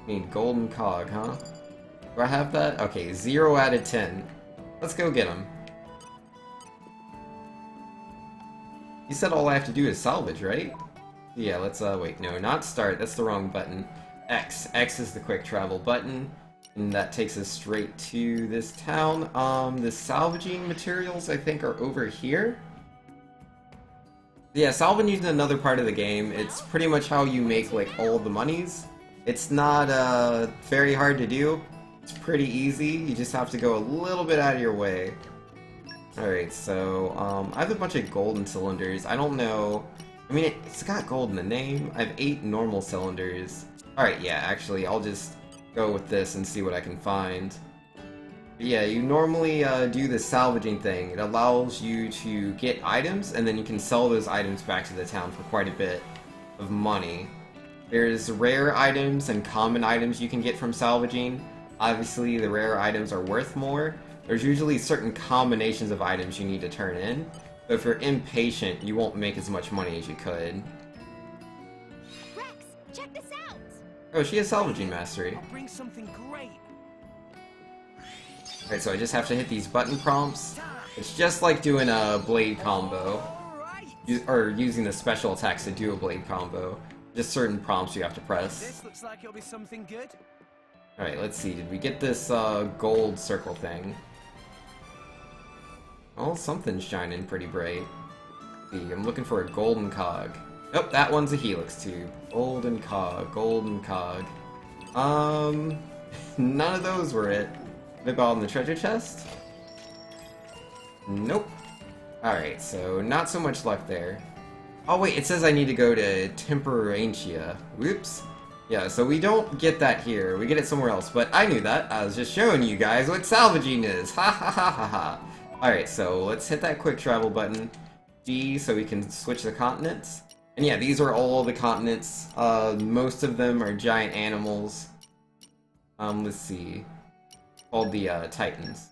Need golden cog, huh? Do I have that? Okay, 0 out of 10. Let's go get them. You said all I have to do is salvage, right? Yeah, let's, wait, no, not start, that's the wrong button. X. X is the quick travel button, and that takes us straight to this town. The salvaging materials, I think, are over here. Yeah, salvaging is another part of the game. It's pretty much how you make, like, all the monies. It's not, very hard to do. It's pretty easy, you just have to go a little bit out of your way. Alright, so, I have a bunch of golden cylinders. I don't know... I mean, it's got gold in the name. I have 8 normal cylinders. Alright, yeah, actually, I'll just go with this and see what I can find. But yeah, you normally do the salvaging thing. It allows you to get items, and then you can sell those items back to the town for quite a bit of money. There's rare items and common items you can get from salvaging. Obviously, the rare items are worth more. There's usually certain combinations of items you need to turn in. So if you're impatient, you won't make as much money as you could. Rex, check this out. Oh, she has salvaging mastery. I'll bring something great. Alright, so I just have to hit these button prompts. It's just like doing a blade combo. Or using the special attacks to do a blade combo. Just certain prompts you have to press. This looks like it'll be something good. Alright, let's see. Did we get this gold circle thing? Oh, something's shining pretty bright. Let's see, I'm looking for a golden cog. Nope, that one's a helix tube. Golden cog, golden cog. None of those were it. Maybe all in the treasure chest? Nope. Alright, so not so much luck there. Oh wait, it says I need to go to Temperantia. Whoops. Yeah, so we don't get that here. We get it somewhere else, but I knew that. I was just showing you guys what salvaging is. Ha ha ha ha ha. Alright, so let's hit that quick travel button. G, so we can switch the continents. And yeah, these are all the continents. Most of them are giant animals. Let's see. Called the, Titans.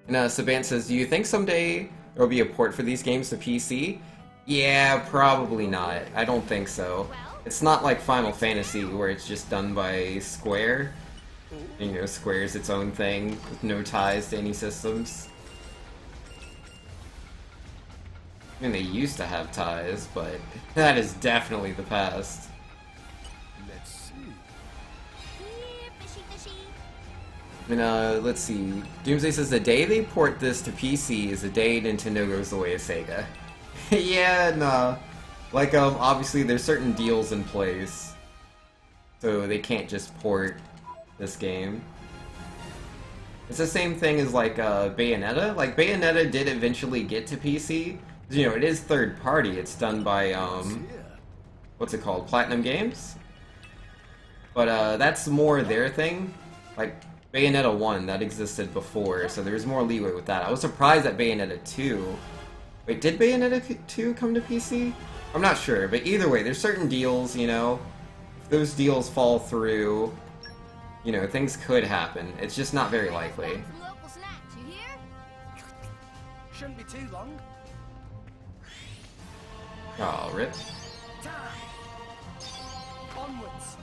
And, Sabant says, do you think someday there will be a port for these games to PC? Yeah, probably not. I don't think so. It's not like Final Fantasy, where it's just done by Square. You know, Square's its own thing, with no ties to any systems. I mean, they used to have ties, but that is definitely the past. And let's see. Doomsday says the day they port this to PC is the day Nintendo goes the way of Sega. Yeah, nah. Like, obviously there's certain deals in place, so they can't just port this game. It's the same thing as, like, Bayonetta. Like, Bayonetta did eventually get to PC. You know, it is third party. It's done by, what's it called? Platinum Games? But, that's more their thing. Like, Bayonetta 1, that existed before, so there's more leeway with that. I was surprised that Bayonetta 2... Wait, did Bayonetta 2 come to PC? I'm not sure, but either way, there's certain deals, you know. If those deals fall through, you know, things could happen. It's just not very likely. Shouldn't be too long. Oh, rip. Onwards.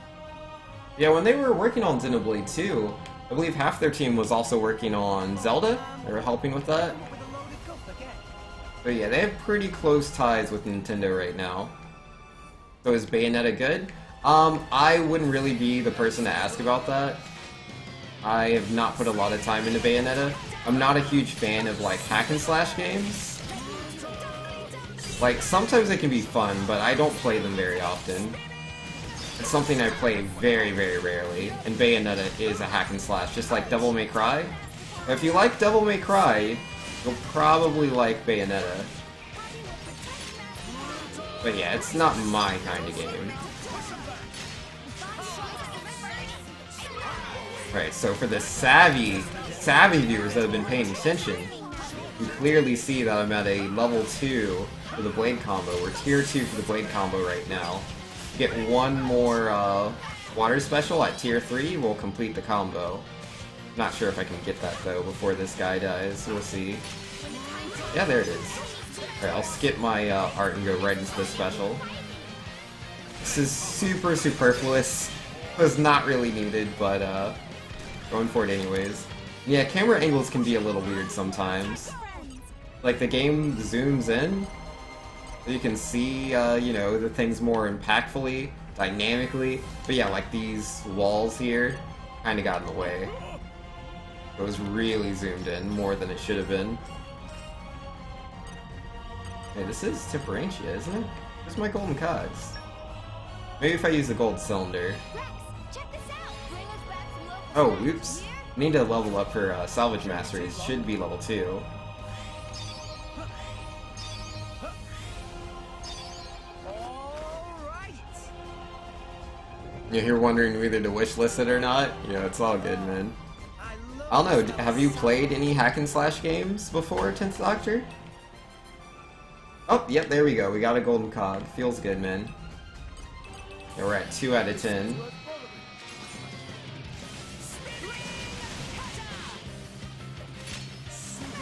Yeah, when they were working on Xenoblade 2, I believe half their team was also working on Zelda. They were helping with that. But yeah, they have pretty close ties with Nintendo right now. So is Bayonetta good? I wouldn't really be the person to ask about that. I have not put a lot of time into Bayonetta. I'm not a huge fan of, like, hack and slash games. Like, sometimes they can be fun, but I don't play them very often. It's something I play very, very rarely, and Bayonetta is a hack and slash, just like Devil May Cry. If you like Devil May Cry, you'll probably like Bayonetta. But yeah, it's not my kind of game. Right, so for the savvy viewers that have been paying attention, you clearly see that I'm at a level 2 for the blade combo. We're tier 2 for the blade combo right now. Get one more water special at tier 3, we'll complete the combo. Not sure if I can get that though before this guy dies, we'll see. Yeah, there it is. Alright, I'll skip my art and go right into the special. This is super superfluous. Was not really needed, but going for it anyways. Yeah, camera angles can be a little weird sometimes. Like, the game zooms in, so you can see, you know, the things more impactfully, dynamically. But yeah, like these walls here, kinda got in the way. It was really zoomed in, more than it should have been. Hey, this is Temperantia, isn't it? Where's my golden cogs? Maybe if I use the gold cylinder. Oh, oops. I need to level up her salvage mastery. It should be level 2. You're wondering whether to wishlist it or not? Yeah, it's all good, man. I don't know, have you played any hack and slash games before 10th Doctor? Oh, yep, there we go. We got a golden cog. Feels good, man. Yeah, we're at 2 out of 10.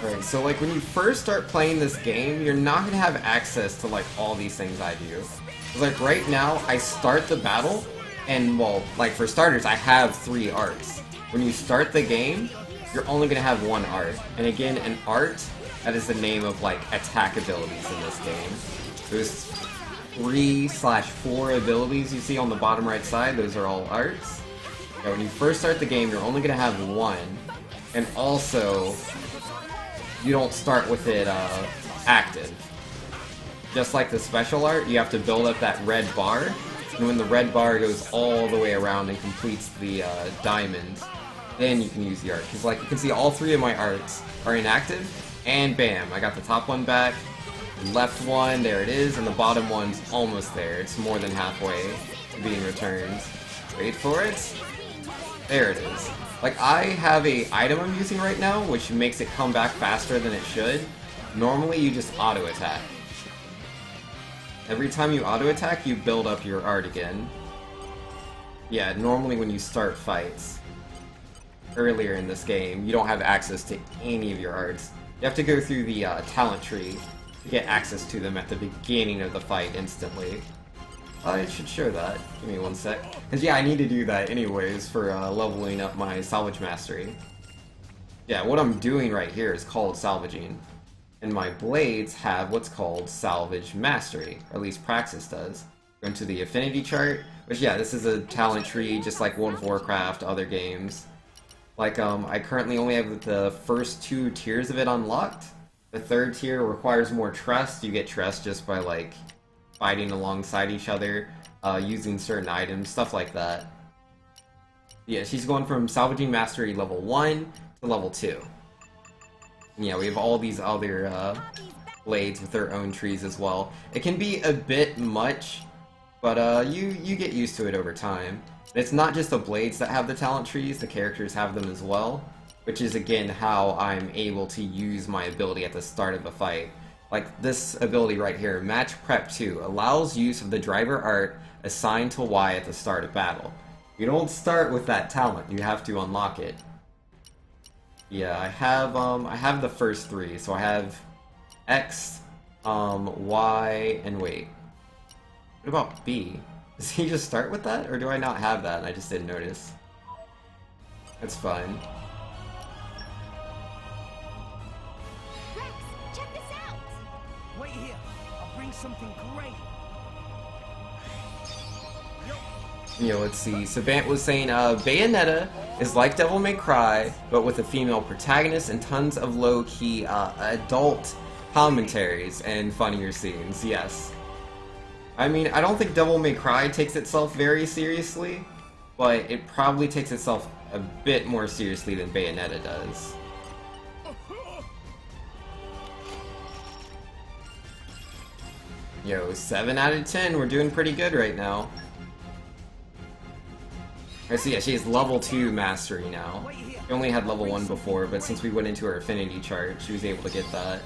Alright, so like when you first start playing this game, you're not gonna have access to like all these things I do. Like right now, I start the battle, and well, like for starters, I have 3 arts. When you start the game, you're only gonna have 1 art. And again, an art, that is the name of like attack abilities in this game. There's 3/4 abilities you see on the bottom right side, those are all arts. Now, when you first start the game, you're only gonna have 1. And also, you don't start with it active. Just like the special art, you have to build up that red bar, and when the red bar goes all the way around and completes the diamond, then you can use the art. Because like you can see all 3 of my arts are inactive, and bam, I got the top one back, the left one, there it is, and the bottom one's almost there. It's more than halfway to being returned. Wait for it. There it is. Like, I have a item I'm using right now, which makes it come back faster than it should. Normally, you just auto-attack. Every time you auto-attack, you build up your art again. Yeah, normally when you start fights, earlier in this game, you don't have access to any of your arts. You have to go through the talent tree to get access to them at the beginning of the fight instantly. I should show that. Give me 1 sec. Because yeah, I need to do that anyways for leveling up my salvage mastery. Yeah, what I'm doing right here is called salvaging. And my blades have what's called salvage mastery. Or at least Praxis does. Go into the affinity chart. Which yeah, this is a talent tree just like World of Warcraft, other games. Like, I currently only have the first 2 tiers of it unlocked. The 3rd tier requires more trust. You get trust just by, like, fighting alongside each other, using certain items, stuff like that. Yeah, she's going from Salvaging Mastery level 1 to level 2. And yeah, we have all these other blades with their own trees as well. It can be a bit much, but you get used to it over time. It's not just the blades that have the talent trees, the characters have them as well, which is again how I'm able to use my ability at the start of a fight. Like this ability right here, Match Prep 2, allows use of the driver art assigned to Y at the start of battle. You don't start with that talent, you have to unlock it. Yeah, I have the first 3, so I have X, Y, and wait. What about B? Does he just start with that, or do I not have that and I just didn't notice? That's fine. Rex, check this out! Wait here. I'll bring something great. You know, let's see. Savant was saying, Bayonetta is like Devil May Cry, but with a female protagonist and tons of low-key, adult commentaries and funnier scenes. Yes. I mean, I don't think Devil May Cry takes itself very seriously, but it probably takes itself a bit more seriously than Bayonetta does. Yo, 7 out of 10, we're doing pretty good right now. I see, yeah, she has level 2 mastery now. She only had level 1 before, but since we went into her affinity chart, she was able to get that.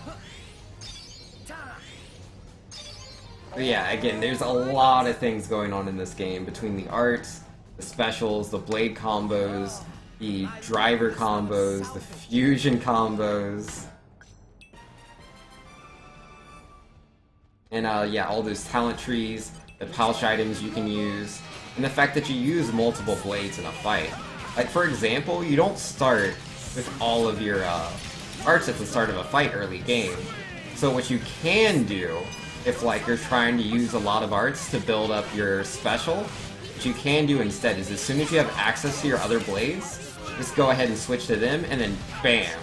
But yeah, again, there's a lot of things going on in this game, between the arts, the specials, the blade combos, the driver combos, the fusion combos. And yeah, all those talent trees, the pouch items you can use, and the fact that you use multiple blades in a fight. Like, for example, you don't start with all of your arts at the start of a fight early game. So what you can do, if like you're trying to use a lot of arts to build up your special, what you can do instead is as soon as you have access to your other blades, just go ahead and switch to them, and then BAM!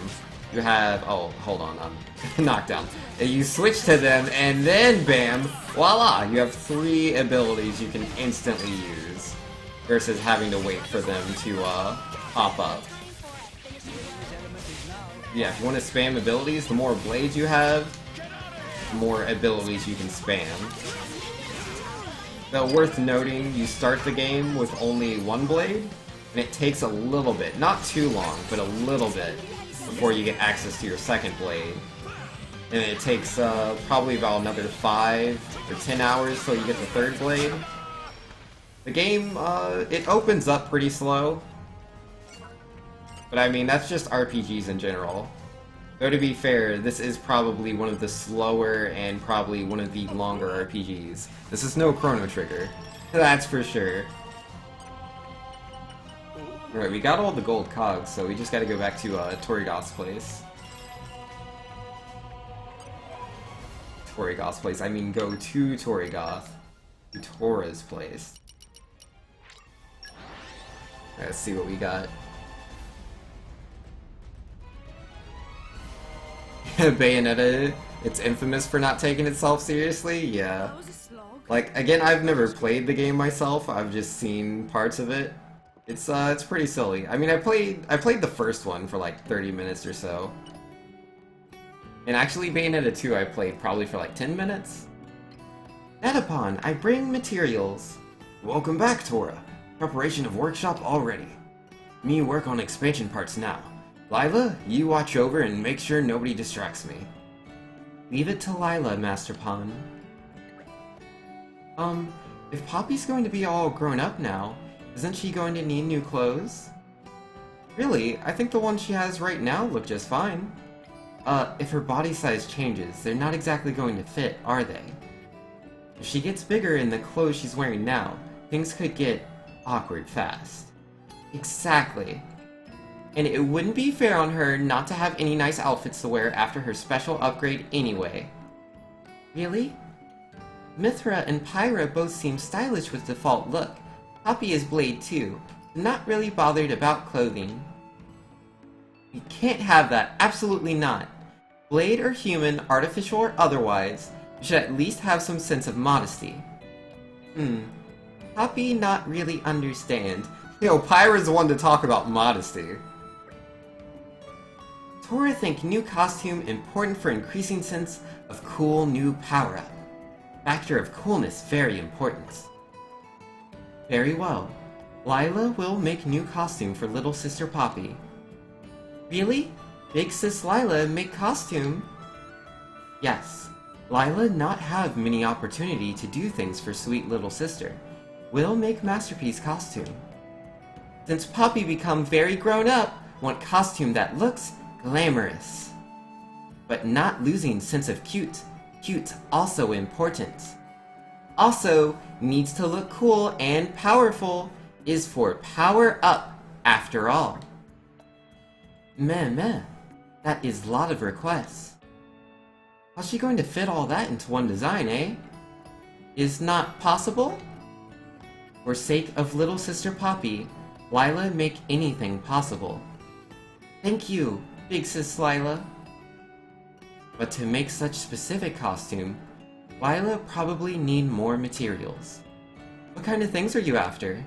You have, oh, hold on, I'm knocked down. You switch to them, and then BAM! Voila! You have 3 abilities you can instantly use, versus having to wait for them to pop up. Yeah, if you want to spam abilities, the more blades you have, the more abilities you can spam. Though worth noting, you start the game with only 1 blade, and it takes a little bit, not too long, but a little bit, before you get access to your second blade. And it takes probably about another 5 or 10 hours till you get the 3rd blade. The game, it opens up pretty slow. But I mean, that's just RPGs in general. Though to be fair, this is probably one of the slower and probably one of the longer RPGs. This is no Chrono Trigger. That's for sure. Alright, we got all the gold cogs, so we just gotta go back to Torrigoth's place. Torrigoth's place, I mean go to Torrigoth. To Tora's place. Alright, let's see what we got. Bayonetta, it's infamous for not taking itself seriously? Yeah. Like, again, I've never played the game myself, I've just seen parts of it. It's pretty silly. I mean, I played the first one for like 30 minutes or so. And actually, Bayonetta 2 I played probably for like 10 minutes. Edapon, I bring materials. Welcome back, Tora. Preparation of workshop already. Me work on expansion parts now. Lila, you watch over and make sure nobody distracts me. Leave it to Lila, Master Pawn. If Poppy's going to be all grown up now, isn't she going to need new clothes? Really, I think the ones she has right now look just fine. If her body size changes, they're not exactly going to fit, are they? If she gets bigger in the clothes she's wearing now, things could get awkward fast. Exactly. And it wouldn't be fair on her not to have any nice outfits to wear after her special upgrade anyway. Really? Mithra and Pyra both seem stylish with default look. Poppy is Blade too, not really bothered about clothing. We can't have that. Absolutely not. Blade or human, artificial or otherwise, you should at least have some sense of modesty. Poppy not really understand. You know, Pyra's the one to talk about modesty. Tora think new costume important for increasing sense of cool new power-up. Factor of coolness very important. Very well. Lila will make new costume for little sister Poppy. Really? Big sis Lila make costume? Yes. Lila not have many opportunity to do things for sweet little sister. Will make masterpiece costume. Since Poppy become very grown up, want costume that looks glamorous. But not losing sense of cute. Cute also important. Also, needs to look cool and powerful is for power up after all. Meh. That is lot of requests. How's she going to fit all that into one design, eh? Is not possible? For sake of little sister Poppy, Lila make anything possible. Thank you, big sis Lila. But to make such specific costume, Lila probably need more materials. What kind of things are you after?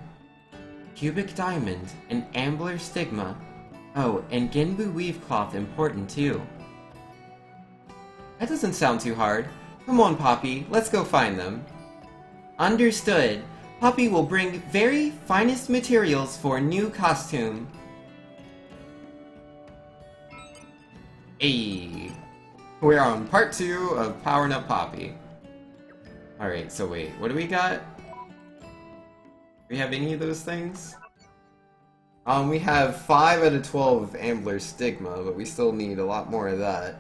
Cubic diamond and ambler stigma. Oh, and Genbu weave cloth important too. That doesn't sound too hard. Come on, Poppy, let's go find them. Understood. Poppy will bring very finest materials for new costume. Ayy. We're on part 2 of Powering Up Poppy. Alright, so wait, what do we got? Do we have any of those things? We have 5 out of 12 of Ambler Stigma, but we still need a lot more of that.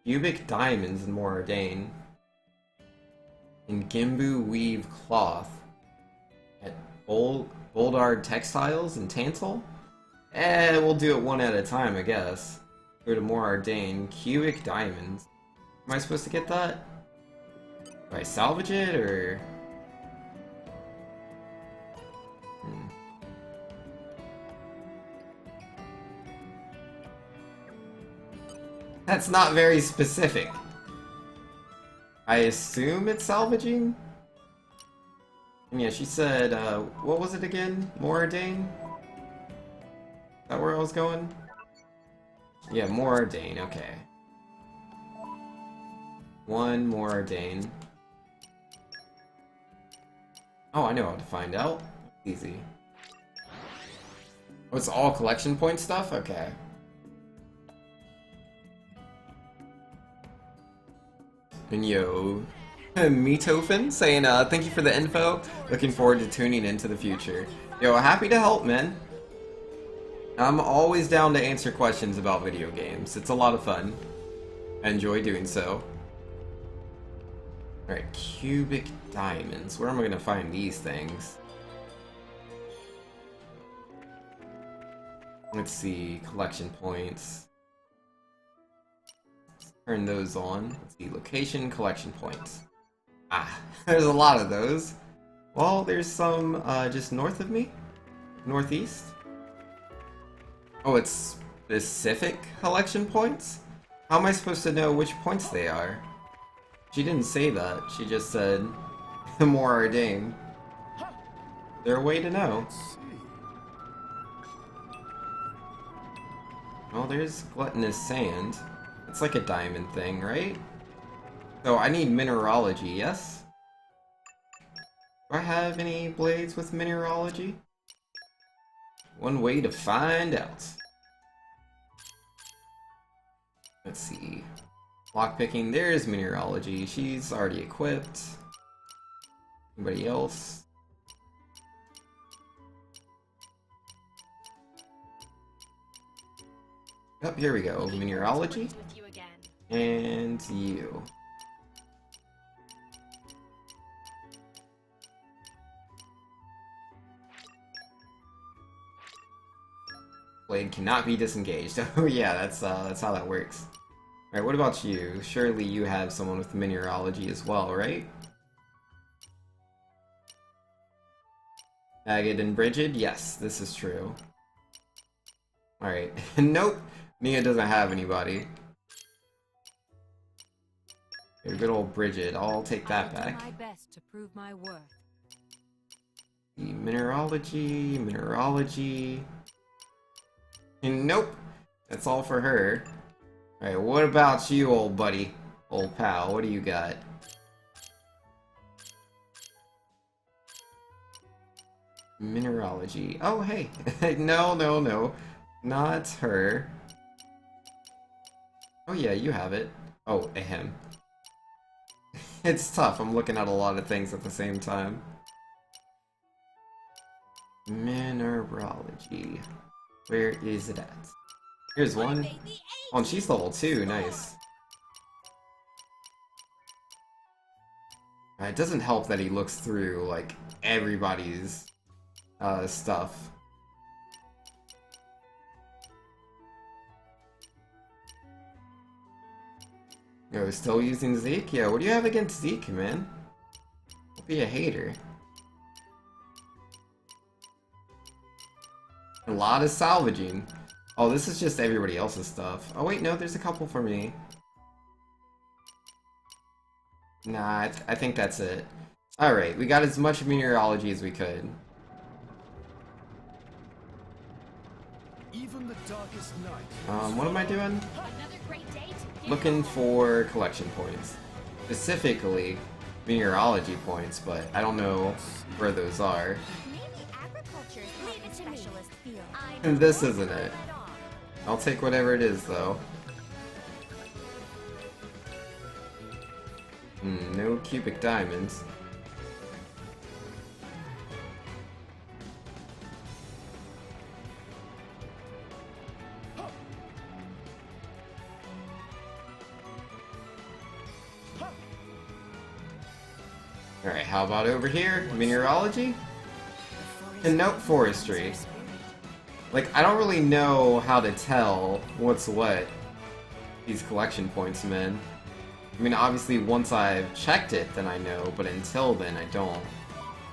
Cubic Diamonds and more Ordane. And Gimbu Weave Cloth. At Boldard Textiles and Tantal? We'll do it one at a time, I guess. Go to more Ardain. Cubic Diamonds. Am I supposed to get that? Do I salvage it, or...? That's not very specific. I assume it's salvaging? And yeah, she said, what was it again? More Ardain? Is that where I was going? Yeah, more Ardain, okay. One more Ardain. Oh, I know how to find out. Easy. Oh, it's all collection point stuff? Okay. And yo, Mitofen saying, thank you for the info. Looking forward to tuning into the future. Yo, happy to help, man. I'm always down to answer questions about video games. It's a lot of fun. I enjoy doing so. Alright, cubic diamonds. Where am I gonna find these things? Let's see, collection points. Turn those on. Let's see, location, collection points. Ah, there's a lot of those. Well, there's some just north of me. Northeast. Oh, it's specific collection points? How am I supposed to know which points they are? She didn't say that. She just said, more Ardain. Is there a way to know? Oh, there's gluttonous sand. It's like a diamond thing, right? So I need mineralogy, yes? Do I have any blades with mineralogy? One way to find out. Let's see. Lockpicking, there's mineralogy. She's already equipped. Anybody else? Yep, here we go. Mineralogy. And you. Blade cannot be disengaged. Oh yeah, that's how that works. Alright, what about you? Surely you have someone with mineralogy as well, right? Agate and Brigid? Yes, this is true. Alright. Nope! Nia doesn't have anybody. Your good old Brigid. I'll take that back. My best to prove my worth. The mineralogy. And nope! That's all for her. Alright, what about you, old buddy? Old pal, what do you got? Mineralogy. Oh, hey! No. Not her. Oh yeah, you have it. Oh, ahem. It's tough, I'm looking at a lot of things at the same time. Mineralogy. Where is it at? Here's one. Oh, and she's level 2, nice. It doesn't help that he looks through, like, everybody's stuff. Yo, still using Zeke? Yeah, what do you have against Zeke, man? Don't be a hater. A lot of salvaging. Oh, this is just everybody else's stuff. Oh wait, no, there's a couple for me. Nah, I think that's it. Alright, we got as much mineralogy as we could. Even the darkest night. What am I doing? Looking for collection points. Specifically, mineralogy points, but I don't know where those are. And this isn't it. I'll take whatever it is, though. No cubic diamonds. Alright, how about over here? Mineralogy? And nope, forestry. Like, I don't really know how to tell what's what these collection points mean. I mean, obviously, once I've checked it, then I know, but until then, I don't.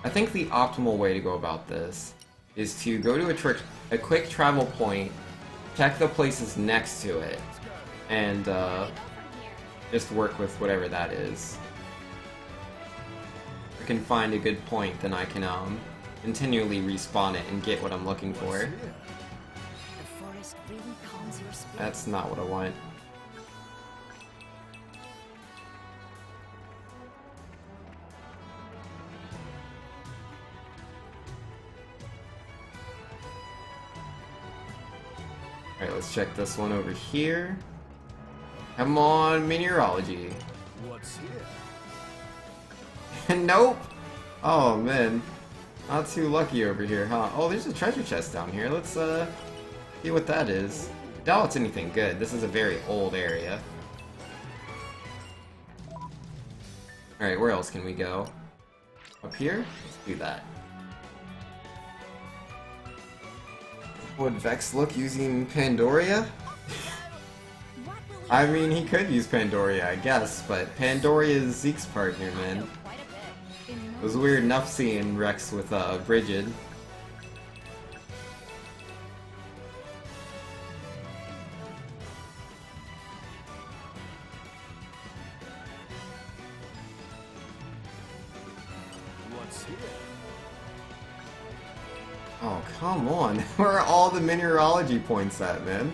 I think the optimal way to go about this is to go to a quick travel point, check the places next to it, and just work with whatever that is. If I can find a good point, then I can continually respawn it and get what I'm looking for. That's not what I want. Alright, let's check this one over here. Come on, mineralogy. What's here? Nope! Oh man. Not too lucky over here, huh? Oh, there's a treasure chest down here. Let's see what that is. I doubt it's anything good. This is a very old area. Alright, where else can we go? Up here? Let's do that. Would Vex look using Pandoria? I mean, he could use Pandoria, I guess, but Pandoria is Zeke's partner, man. It was weird enough seeing Rex with Brigid. What's here? Oh, come on. Where are all the mineralogy points at, man?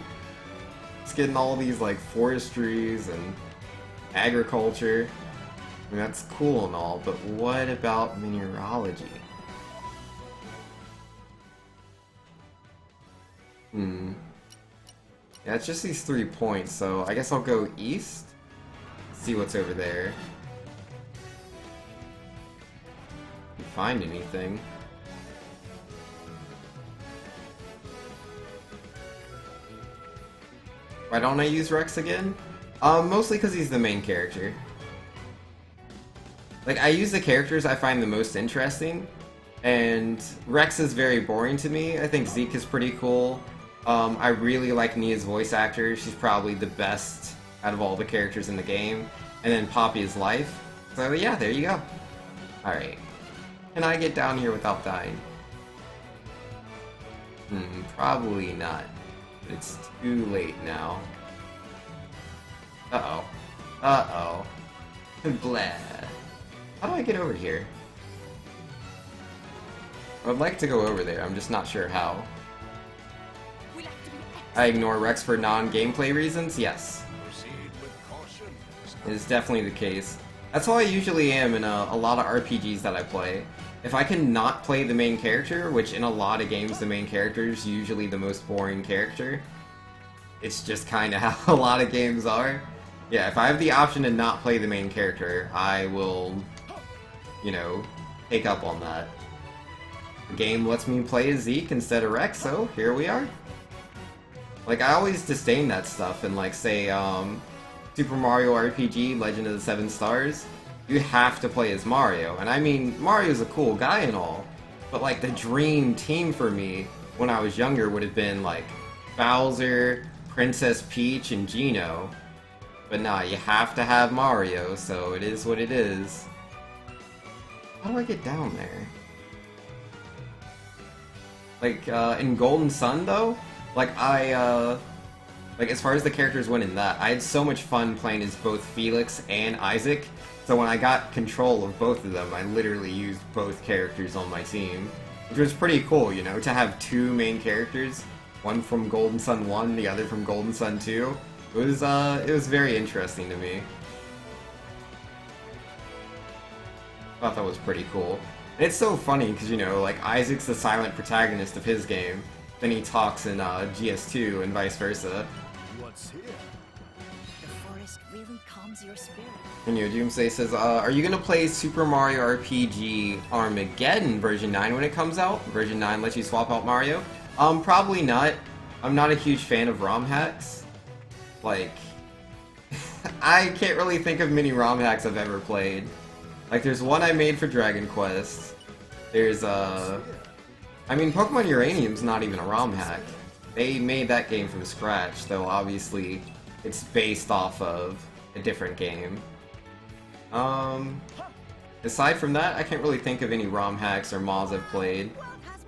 It's getting all these, like, forestries and agriculture. I mean, that's cool and all, but what about mineralogy? Yeah, it's just these 3 points, so I guess I'll go east. See what's over there. If you find anything. Why don't I use Rex again? Mostly because he's the main character. Like, I use the characters I find the most interesting, and Rex is very boring to me. I think Zeke is pretty cool. I really like Nia's voice actor. She's probably the best out of all the characters in the game. And then Poppy is life. So yeah, there you go. Alright. Can I get down here without dying? Probably not. But it's too late now. Uh-oh. Uh-oh. Blah. How do I get over here? I would like to go over there, I'm just not sure how. I ignore Rex for non-gameplay reasons? Yes. It is definitely the case. That's how I usually am in a lot of RPGs that I play. If I can not play the main character, which in a lot of games the main character is usually the most boring character, it's just kind of how a lot of games are. Yeah, if I have the option to not play the main character, I will, you know, take up on that. The game lets me play as Zeke instead of Rex, so here we are. Like, I always disdain that stuff in, like, say, Super Mario RPG, Legend of the Seven Stars. You have to play as Mario, and I mean, Mario's a cool guy and all, but, like, the dream team for me when I was younger would have been, like, Bowser, Princess Peach, and Geno. But nah, you have to have Mario, so it is what it is. How do I get down there? Like, in Golden Sun, though? Like, like, as far as the characters went in that, I had so much fun playing as both Felix and Isaac, so when I got control of both of them, I literally used both characters on my team. Which was pretty cool, you know, to have two main characters, one from Golden Sun 1, the other from Golden Sun 2. It was very interesting to me. I thought that was pretty cool. And it's so funny, because, you know, like, Isaac's the silent protagonist of his game, then he talks in GS2 and vice versa. What's here? The forest really calms your spirit. And your Doomsday says, are you gonna play Super Mario RPG Armageddon version 9 when it comes out? Version 9 lets you swap out Mario? Probably not. I'm not a huge fan of ROM hacks. Like, I can't really think of many ROM hacks I've ever played. Like, there's one I made for Dragon Quest. There's, I mean, Pokemon Uranium's not even a ROM hack. They made that game from scratch, though obviously it's based off of a different game. Aside from that, I can't really think of any ROM hacks or mods I've played.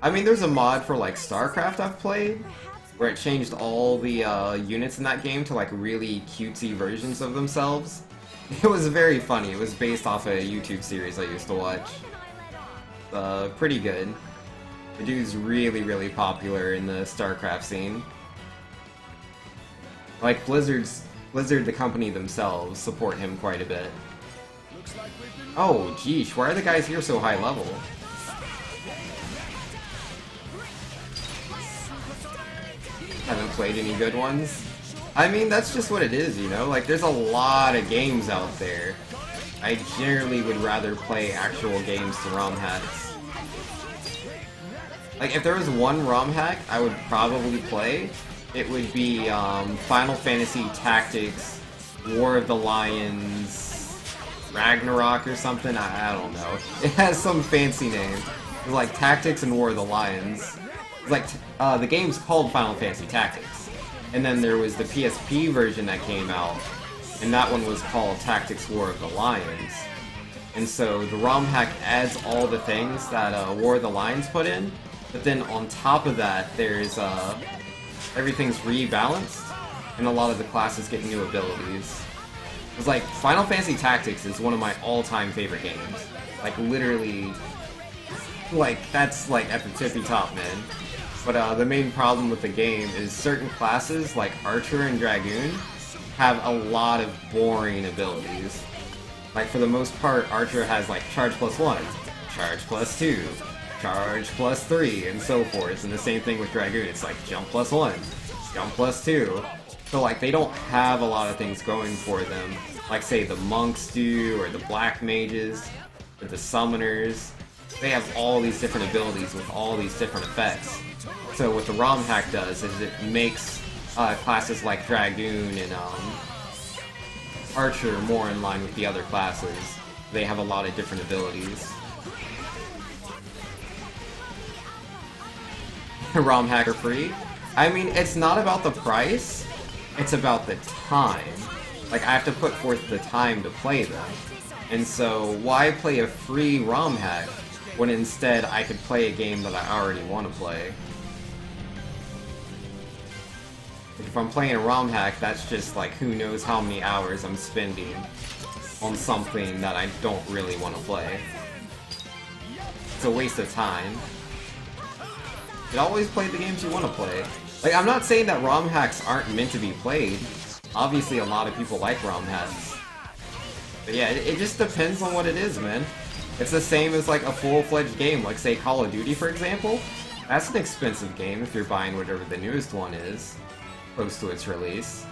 I mean, there's a mod for, like, StarCraft I've played, where it changed all the units in that game to, like, really cutesy versions of themselves. It was very funny. It was based off a YouTube series I used to watch. Pretty good. The dude's really, really popular in the StarCraft scene. Like, Blizzard, the company themselves, support him quite a bit. Oh, geesh, why are the guys here so high level? Haven't played any good ones. I mean, that's just what it is, you know? Like, there's a lot of games out there. I generally would rather play actual games to ROM hacks. Like, if there was one ROM hack I would probably play, it would be Final Fantasy Tactics, War of the Lions, Ragnarok or something? I don't know. It has some fancy name. It's like Tactics and War of the Lions. It's like, the game's called Final Fantasy Tactics. And then there was the PSP version that came out, and that one was called Tactics War of the Lions. And so the ROM hack adds all the things that War of the Lions put in, but then on top of that, there's, everything's rebalanced, and a lot of the classes get new abilities. It's like, Final Fantasy Tactics is one of my all-time favorite games. Like, literally, like, that's, like, at the tippy top, man. But, the main problem with the game is certain classes, like Archer and Dragoon, have a lot of boring abilities. Like, for the most part, Archer has, like, Charge +1, Charge +2, Charge +3, and so forth. And the same thing with Dragoon, it's like Jump +1, Jump +2. So, like, they don't have a lot of things going for them, like, say, the Monks do, or the Black Mages, or the Summoners. They have all these different abilities with all these different effects. So what the ROM hack does is it makes classes like Dragoon and Archer more in line with the other classes. They have a lot of different abilities. ROM hack are free? I mean, it's not about the price, it's about the time. Like, I have to put forth the time to play them. And so, why play a free ROM hack when instead I could play a game that I already want to play? If I'm playing a ROM hack, that's just like who knows how many hours I'm spending on something that I don't really want to play. It's a waste of time. You always play the games you want to play. Like, I'm not saying that ROM hacks aren't meant to be played. Obviously, a lot of people like ROM hacks. But yeah, it just depends on what it is, man. It's the same as like a full-fledged game, like say Call of Duty, for example. That's an expensive game if you're buying whatever the newest one is, close to its release.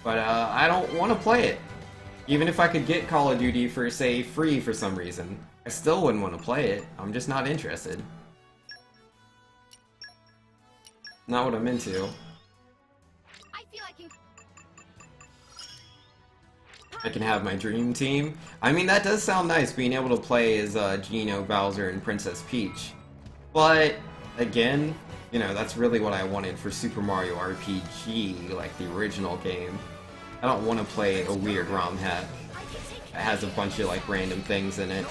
But I don't want to play it. Even if I could get Call of Duty for, say, free for some reason, I still wouldn't want to play it. I'm just not interested. Not what I'm into. I can have my dream team. I mean, that does sound nice, being able to play as Geno, Bowser, and Princess Peach. But, again, you know, that's really what I wanted for Super Mario RPG, like the original game. I don't want to play a weird ROM hack that has a bunch of, like, random things in it.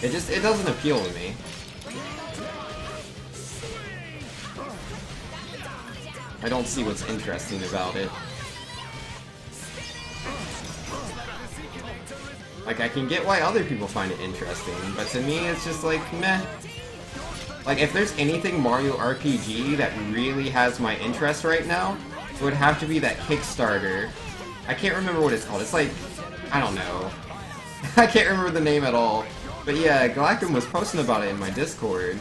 It doesn't appeal to me. I don't see what's interesting about it. Like, I can get why other people find it interesting, but to me it's just like, meh. Like, if there's anything Mario RPG that really has my interest right now, it would have to be that Kickstarter. I can't remember what it's called. It's like, I don't know. I can't remember the name at all. But yeah, Galactum was posting about it in my Discord.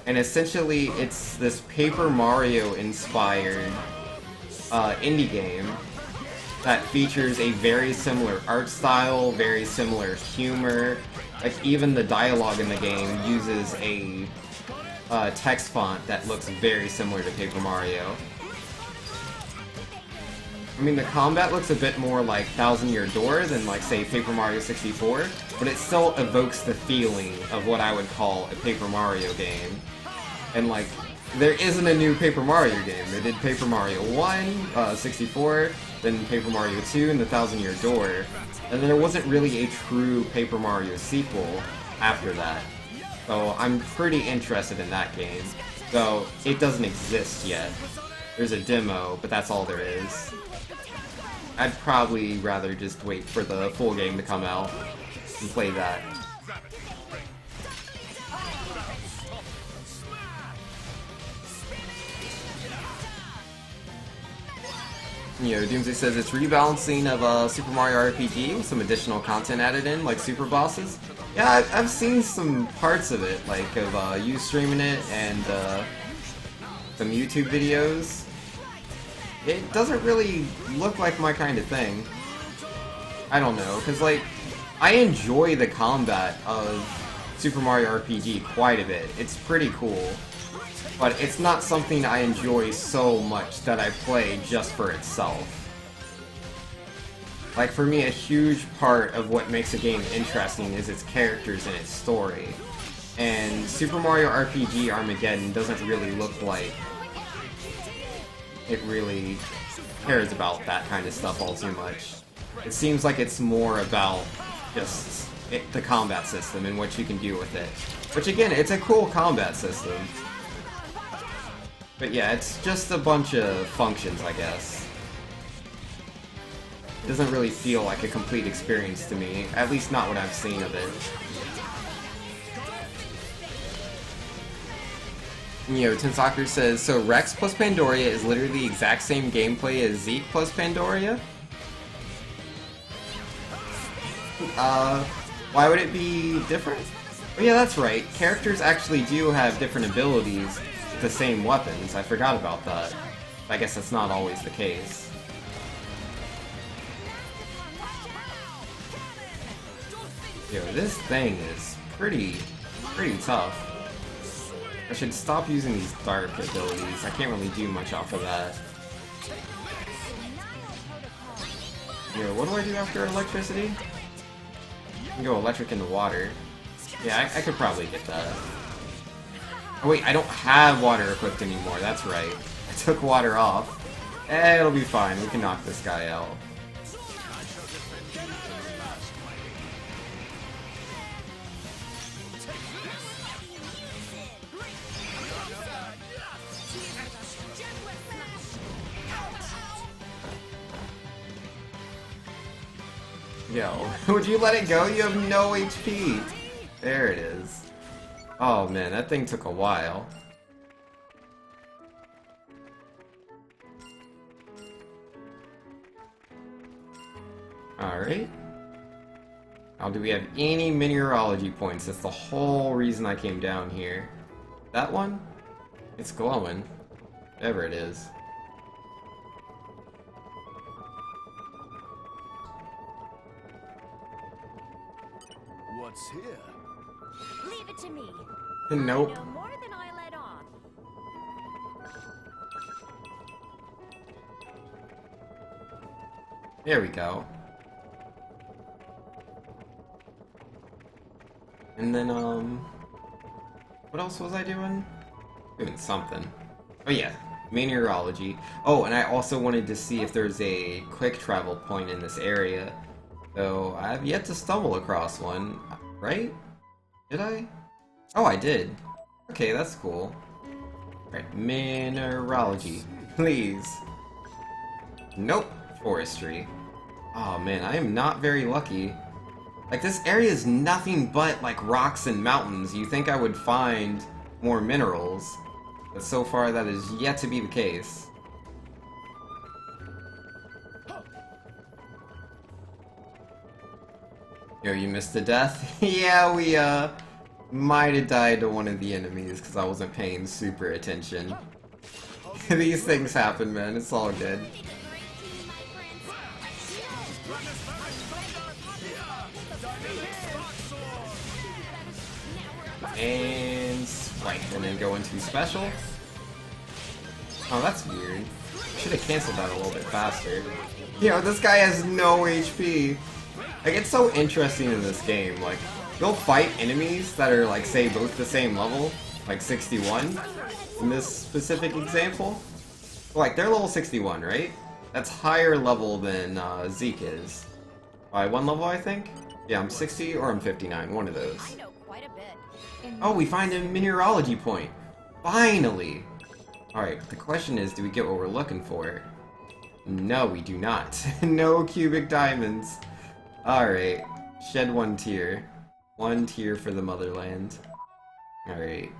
And essentially, it's this Paper Mario-inspired indie game that features a very similar art style, very similar humor. Like, even the dialogue in the game uses a text font that looks very similar to Paper Mario. I mean, the combat looks a bit more like Thousand Year Door than, like, say, Paper Mario 64, but it still evokes the feeling of what I would call a Paper Mario game. And, like, there isn't a new Paper Mario game. They did Paper Mario 1, 64, then Paper Mario 2, and the Thousand Year Door. And there wasn't really a true Paper Mario sequel after that. So I'm pretty interested in that game. Though, it doesn't exist yet. There's a demo, but that's all there is. I'd probably rather just wait for the full game to come out and play that. You know, Doomsday says it's rebalancing of Super Mario RPG with some additional content added in, like super bosses. Yeah, I've seen some parts of it, like of you streaming it and some YouTube videos. It doesn't really look like my kind of thing. I don't know, because like, I enjoy the combat of Super Mario RPG quite a bit. It's pretty cool. But it's not something I enjoy so much that I play just for itself. Like, for me, a huge part of what makes a game interesting is its characters and its story. And Super Mario RPG Armageddon doesn't really look like it really cares about that kind of stuff all too much. It seems like it's more about just the combat system and what you can do with it. Which, again, it's a cool combat system. But yeah, it's just a bunch of functions, I guess. It doesn't really feel like a complete experience to me, at least not what I've seen of it. You know, Tensaku says, so Rex plus Pandoria is literally the exact same gameplay as Zeke plus Pandoria? Why would it be different? Oh yeah, that's right. Characters actually do have different abilities with the same weapons. I forgot about that. I guess that's not always the case. Yo, this thing is pretty tough. I should stop using these dark abilities. I can't really do much off of that. Yo, what do I do after electricity? I can go electric into water. Yeah, I could probably get that. Oh wait, I don't have water equipped anymore, that's right. I took water off. It'll be fine, we can knock this guy out. Yo, would you let it go? You have no HP. There it is. Oh man, that thing took a while. Alright. Now, do we have any mineralogy points? That's the whole reason I came down here. That one? It's glowing. Whatever it is. What's here? Leave it to me. Nope. I know more than I let on. There we go. And then, what else was I doing? Doing something. Oh yeah, meteorology. Oh, and I also wanted to see if there's a quick travel point in this area. Though I have yet to stumble across one, right? Did I? Oh, I did. Okay, that's cool. Right, mineralogy, please. Nope, forestry. Oh man, I am not very lucky. Like, this area is nothing but, like, rocks and mountains. You think I would find more minerals, but so far that is yet to be the case. Yo, you missed a death? Yeah, we, might have died to one of the enemies because I wasn't paying super attention. These things happen, man. It's all good. And swipe, and then go into special. Oh, that's weird. Should have canceled that a little bit faster. You know, this guy has no HP. Like, it's so interesting in this game. Like, you'll fight enemies that are, like, say, both the same level, like 61, in this specific example. Like, they're level 61, right? That's higher level than Zeke is. By one level, I think? Yeah, I'm 60 or I'm 59, one of those. Oh, we find a mineralogy point! Finally! Alright, the question is, do we get what we're looking for? No, we do not. No cubic diamonds. Alright, shed one tear. One tear for the motherland. Alright.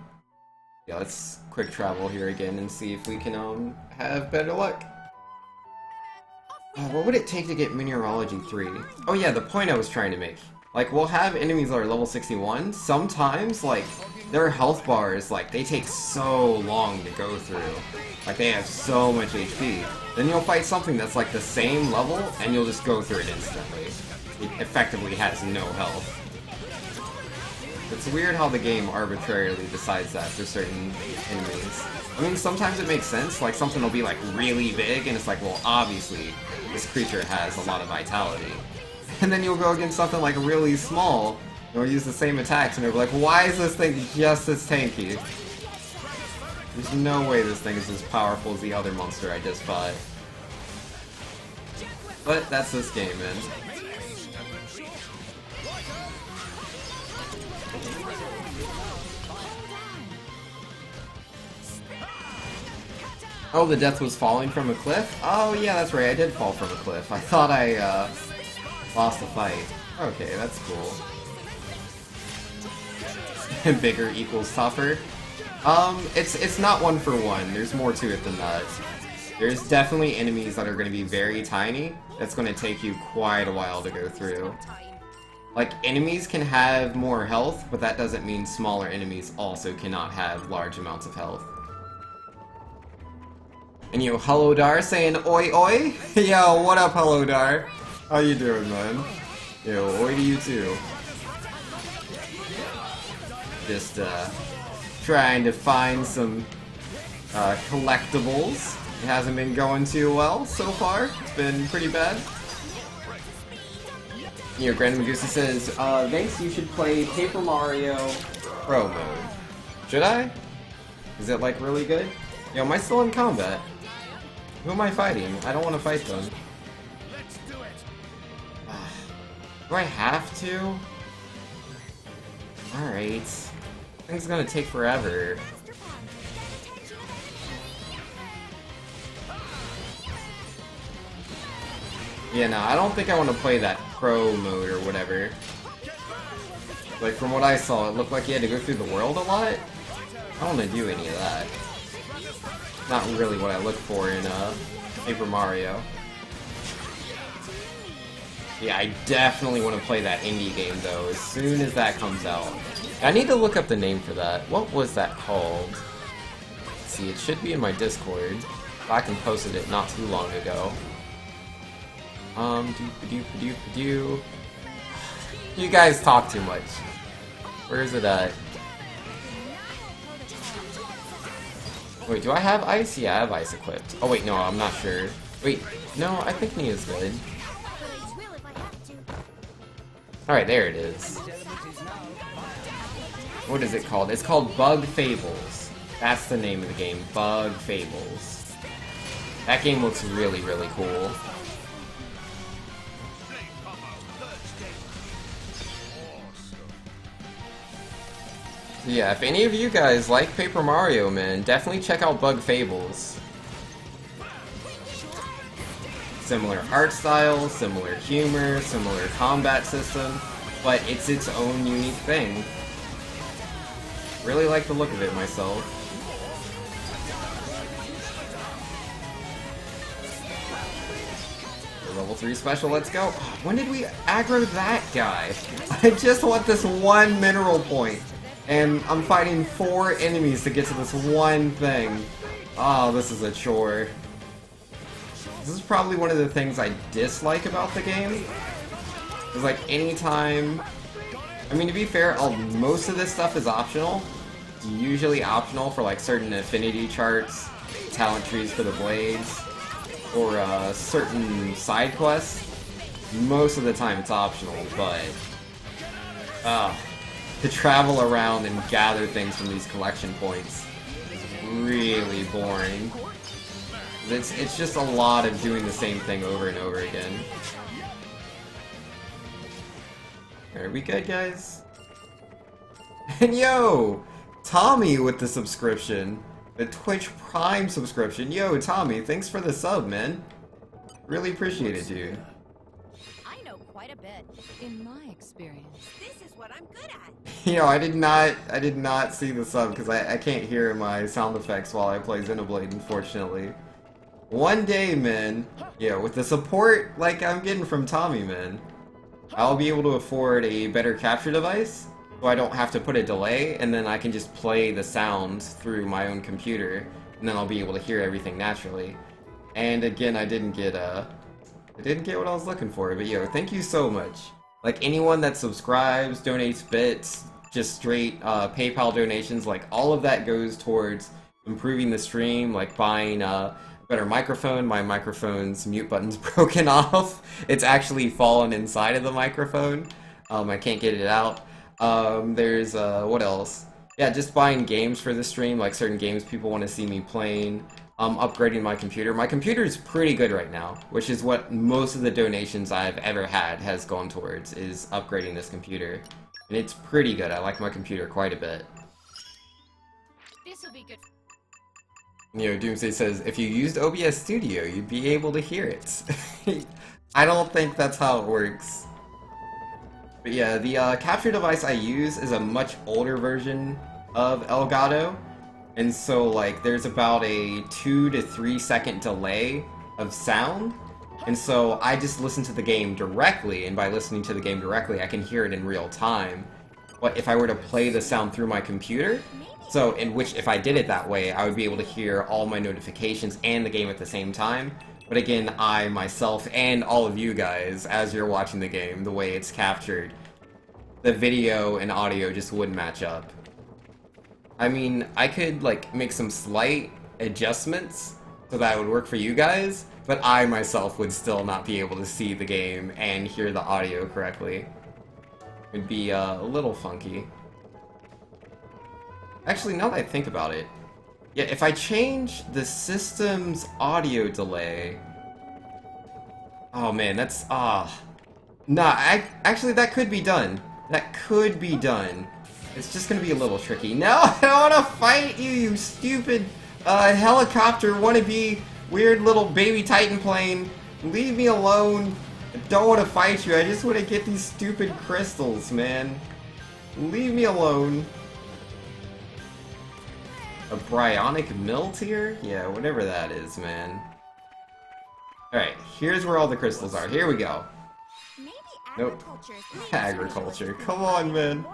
Yeah, let's quick travel here again and see if we can, have better luck. What would it take to get Mineralogy 3? Oh yeah, the point I was trying to make. Like, we'll have enemies that are level 61. Sometimes, like, their health bars, like, they take so long to go through. Like, they have so much HP. Then you'll fight something that's, like, the same level, and you'll just go through it instantly. It effectively has no health. It's weird how the game arbitrarily decides that for certain enemies. I mean, sometimes it makes sense, like, something will be, like, really big, and it's like, well, obviously, this creature has a lot of vitality. And then you'll go against something like really small, and it'll use the same attacks, and they'll be like, why is this thing just as tanky? There's no way this thing is as powerful as the other monster I just fought. But that's this game, man. Oh, the death was falling from a cliff? Oh yeah, that's right, I did fall from a cliff. I thought I, lost a fight. Okay, that's cool. Bigger equals tougher. It's not one for one. There's more to it than that. There's definitely enemies that are going to be very tiny. That's going to take you quite a while to go through. Like, enemies can have more health, but that doesn't mean smaller enemies also cannot have large amounts of health. And yo, Hello Dar saying oi oi? Yo, what up, Hello Dar? How you doing, man? Yo, oi to you too. Just, trying to find some, collectibles. It hasn't been going too well so far. It's been pretty bad. You know, Grand Magusa says, thanks, you should play Paper Mario Pro mode. Should I? Is it, like, really good? Yo, am I still in combat? Who am I fighting? I don't want to fight them. Do I have to? Alright. Thing's gonna take forever. Yeah, no, I don't think I want to play that pro mode or whatever. Like, from what I saw, it looked like you had to go through the world a lot. I don't want to do any of that. Not really what I look for in Paper Mario. Yeah, I definitely want to play that indie game, though, as soon as that comes out. I need to look up the name for that. What was that called? Let's see, it should be in my Discord. I can posted it not too long ago. Doop-a-doop-a-doop-a-doop-a-doo. You guys talk too much. Where is it at? Wait, do I have ice? Yeah, I have ice equipped. Oh wait, no, I'm not sure. Wait, no, I think Nia's good. Alright, there it is. What is it called? It's called Bug Fables. That's the name of the game, Bug Fables. That game looks really, really cool. Yeah, if any of you guys like Paper Mario, man, definitely check out Bug Fables. Similar art style, similar humor, similar combat system, but it's its own unique thing. Really like the look of it myself. Level 3 special, let's go. When did we aggro that guy? I just want this one mineral point, and I'm fighting 4 enemies to get to this one thing. Oh, this is a chore. This is probably one of the things I dislike about the game. Is like anytime... I mean, to be fair, most of this stuff is optional. It's usually optional for like certain affinity charts, talent trees for the blades, or certain side quests. Most of the time it's optional, but to travel around and gather things from these collection points is really boring. It's just a lot of doing the same thing over and over again. Are we good, guys? And yo! Tommy with the subscription. The Twitch Prime subscription. Yo, Tommy, thanks for the sub, man. Really appreciate it, dude. I know quite a bit. In my experience, this is what I'm good at. You know, I did not see the sub because I can't hear my sound effects while I play Xenoblade, unfortunately. One day, man, yeah, with the support like I'm getting from Tommy, man, I'll be able to afford a better capture device, so I don't have to put a delay, and then I can just play the sounds through my own computer, and then I'll be able to hear everything naturally. And again, I didn't get what I was looking for, but yo, thank you so much. Like, anyone that subscribes, donates bits, just straight PayPal donations, like, all of that goes towards improving the stream, like buying better microphone. My microphone's mute button's broken off. It's actually fallen inside of the microphone. I can't get it out. There's what else? Yeah, just buying games for the stream, like certain games people want to see me playing. Upgrading my computer. My computer's pretty good right now, which is what most of the donations I've ever had has gone towards, is upgrading this computer. And it's pretty good. I like my computer quite a bit. This will be good. You know, Doomsday says, if you used OBS Studio, you'd be able to hear it. I don't think that's how it works. But yeah, the capture device I use is a much older version of Elgato. And so, like, there's about a 2 to 3 second delay of sound. And so I just listen to the game directly, and by listening to the game directly, I can hear it in real time. But if I were to play the sound through my computer, so in which if I did it that way, I would be able to hear all my notifications and the game at the same time. But again, I, myself, and all of you guys, as you're watching the game, the way it's captured, the video and audio just wouldn't match up. I mean, I could, like, make some slight adjustments so that would work for you guys, but I, myself, would still not be able to see the game and hear the audio correctly. It'd be a little funky. Actually, now that I think about it, yeah, if I change the system's audio delay... Oh man, that's... actually, that could be done. That could be done. It's just gonna be a little tricky. No, I don't wanna fight you, you stupid helicopter wannabe weird little baby Titan plane. Leave me alone. I don't want to fight you, I just want to get these stupid crystals, man. Leave me alone. A bryonic mill tier? Yeah, whatever that is, man. Alright, here's where all the crystals are. Here we go. Nope. Agriculture. Come on, man.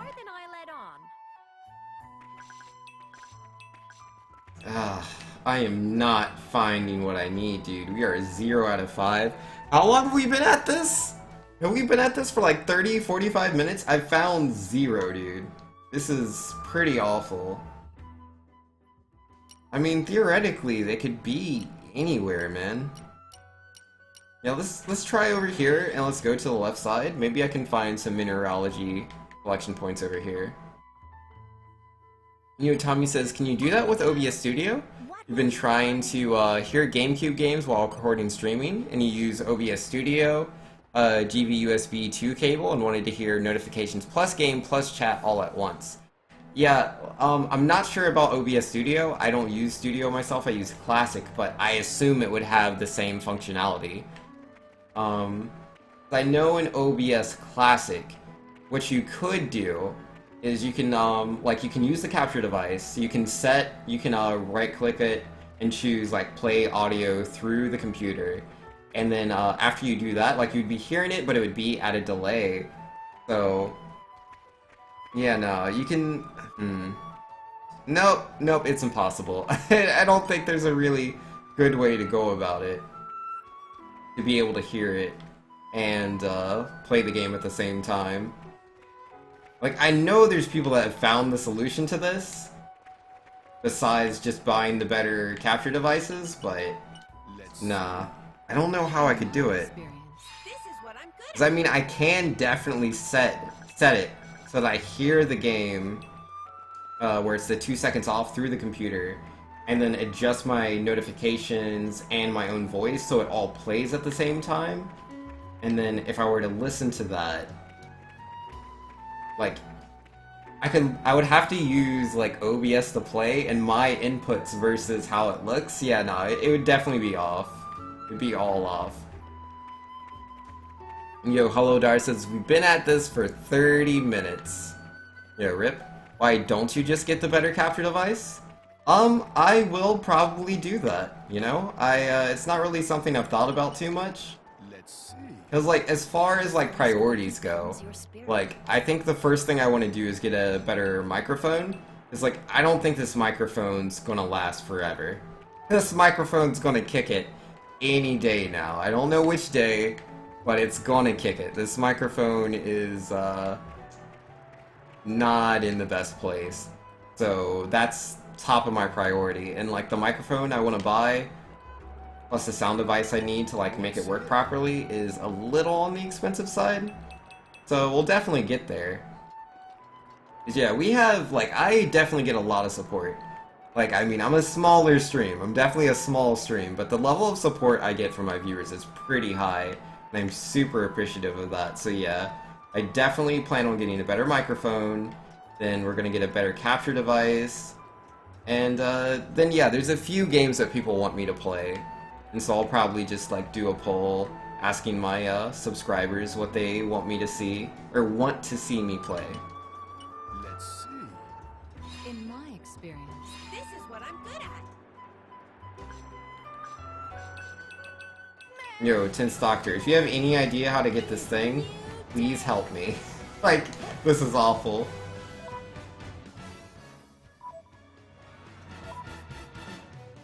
I am not finding what I need, dude. We are a 0 out of 5. How long have we been at this? Have we been at this for like 30, 45 minutes? I found 0, dude. This is pretty awful. I mean, theoretically, they could be anywhere, man. Yeah, let's try over here, and let's go to the left side. Maybe I can find some mineralogy collection points over here. You know, Tommy says, can you do that with OBS Studio? You've been trying to hear GameCube games while recording streaming, and you use OBS Studio, GV-USB 2 cable, and wanted to hear notifications plus game plus chat all at once. Yeah, I'm not sure about OBS Studio. I don't use Studio myself, I use Classic, but I assume it would have the same functionality. I know in OBS Classic, what you could do is you can, like, you can use the capture device, you can right-click it and choose, like, play audio through the computer, and then, after you do that, like, you'd be hearing it, but it would be at a delay, so, yeah, no, you can, nope, it's impossible. I don't think there's a really good way to go about it, to be able to hear it, and, play the game at the same time. Like, I know there's people that have found the solution to this, besides just buying the better capture devices, but nah. I don't know how I could do it. Because, I mean, I can definitely set it so that I hear the game, where it's the 2 seconds off through the computer, and then adjust my notifications and my own voice so it all plays at the same time. And then if I were to listen to that, like, I would have to use, like, OBS to play, and my inputs versus how it looks, yeah, no, it would definitely be off. It'd be all off. Yo, Hello Dar says, we've been at this for 30 minutes. Yo, Rip, why don't you just get the better capture device? I will probably do that, you know? It's not really something I've thought about too much. Because, like, as far as, like, priorities go, like, I think the first thing I want to do is get a better microphone. It's like, I don't think this microphone's gonna last forever. This microphone's gonna kick it any day now. I don't know which day, but it's gonna kick it. This microphone is, not in the best place. So, that's top of my priority. And, like, the microphone I want to buy, plus the sound device I need to, like, make it work properly is a little on the expensive side. So we'll definitely get there. 'Cause yeah, we have, like, I definitely get a lot of support. Like, I mean, I'm a smaller stream. I'm definitely a small stream, but the level of support I get from my viewers is pretty high, and I'm super appreciative of that. So yeah, I definitely plan on getting a better microphone, then we're gonna get a better capture device, and then yeah, there's a few games that people want me to play. And so I'll probably just, like, do a poll asking my subscribers what they want me to see, or want to see me play. Let's see. In my experience, This is what I'm good at. Yo, Tin's Doctor, if you have any idea how to get this thing, please help me. Like, this is awful.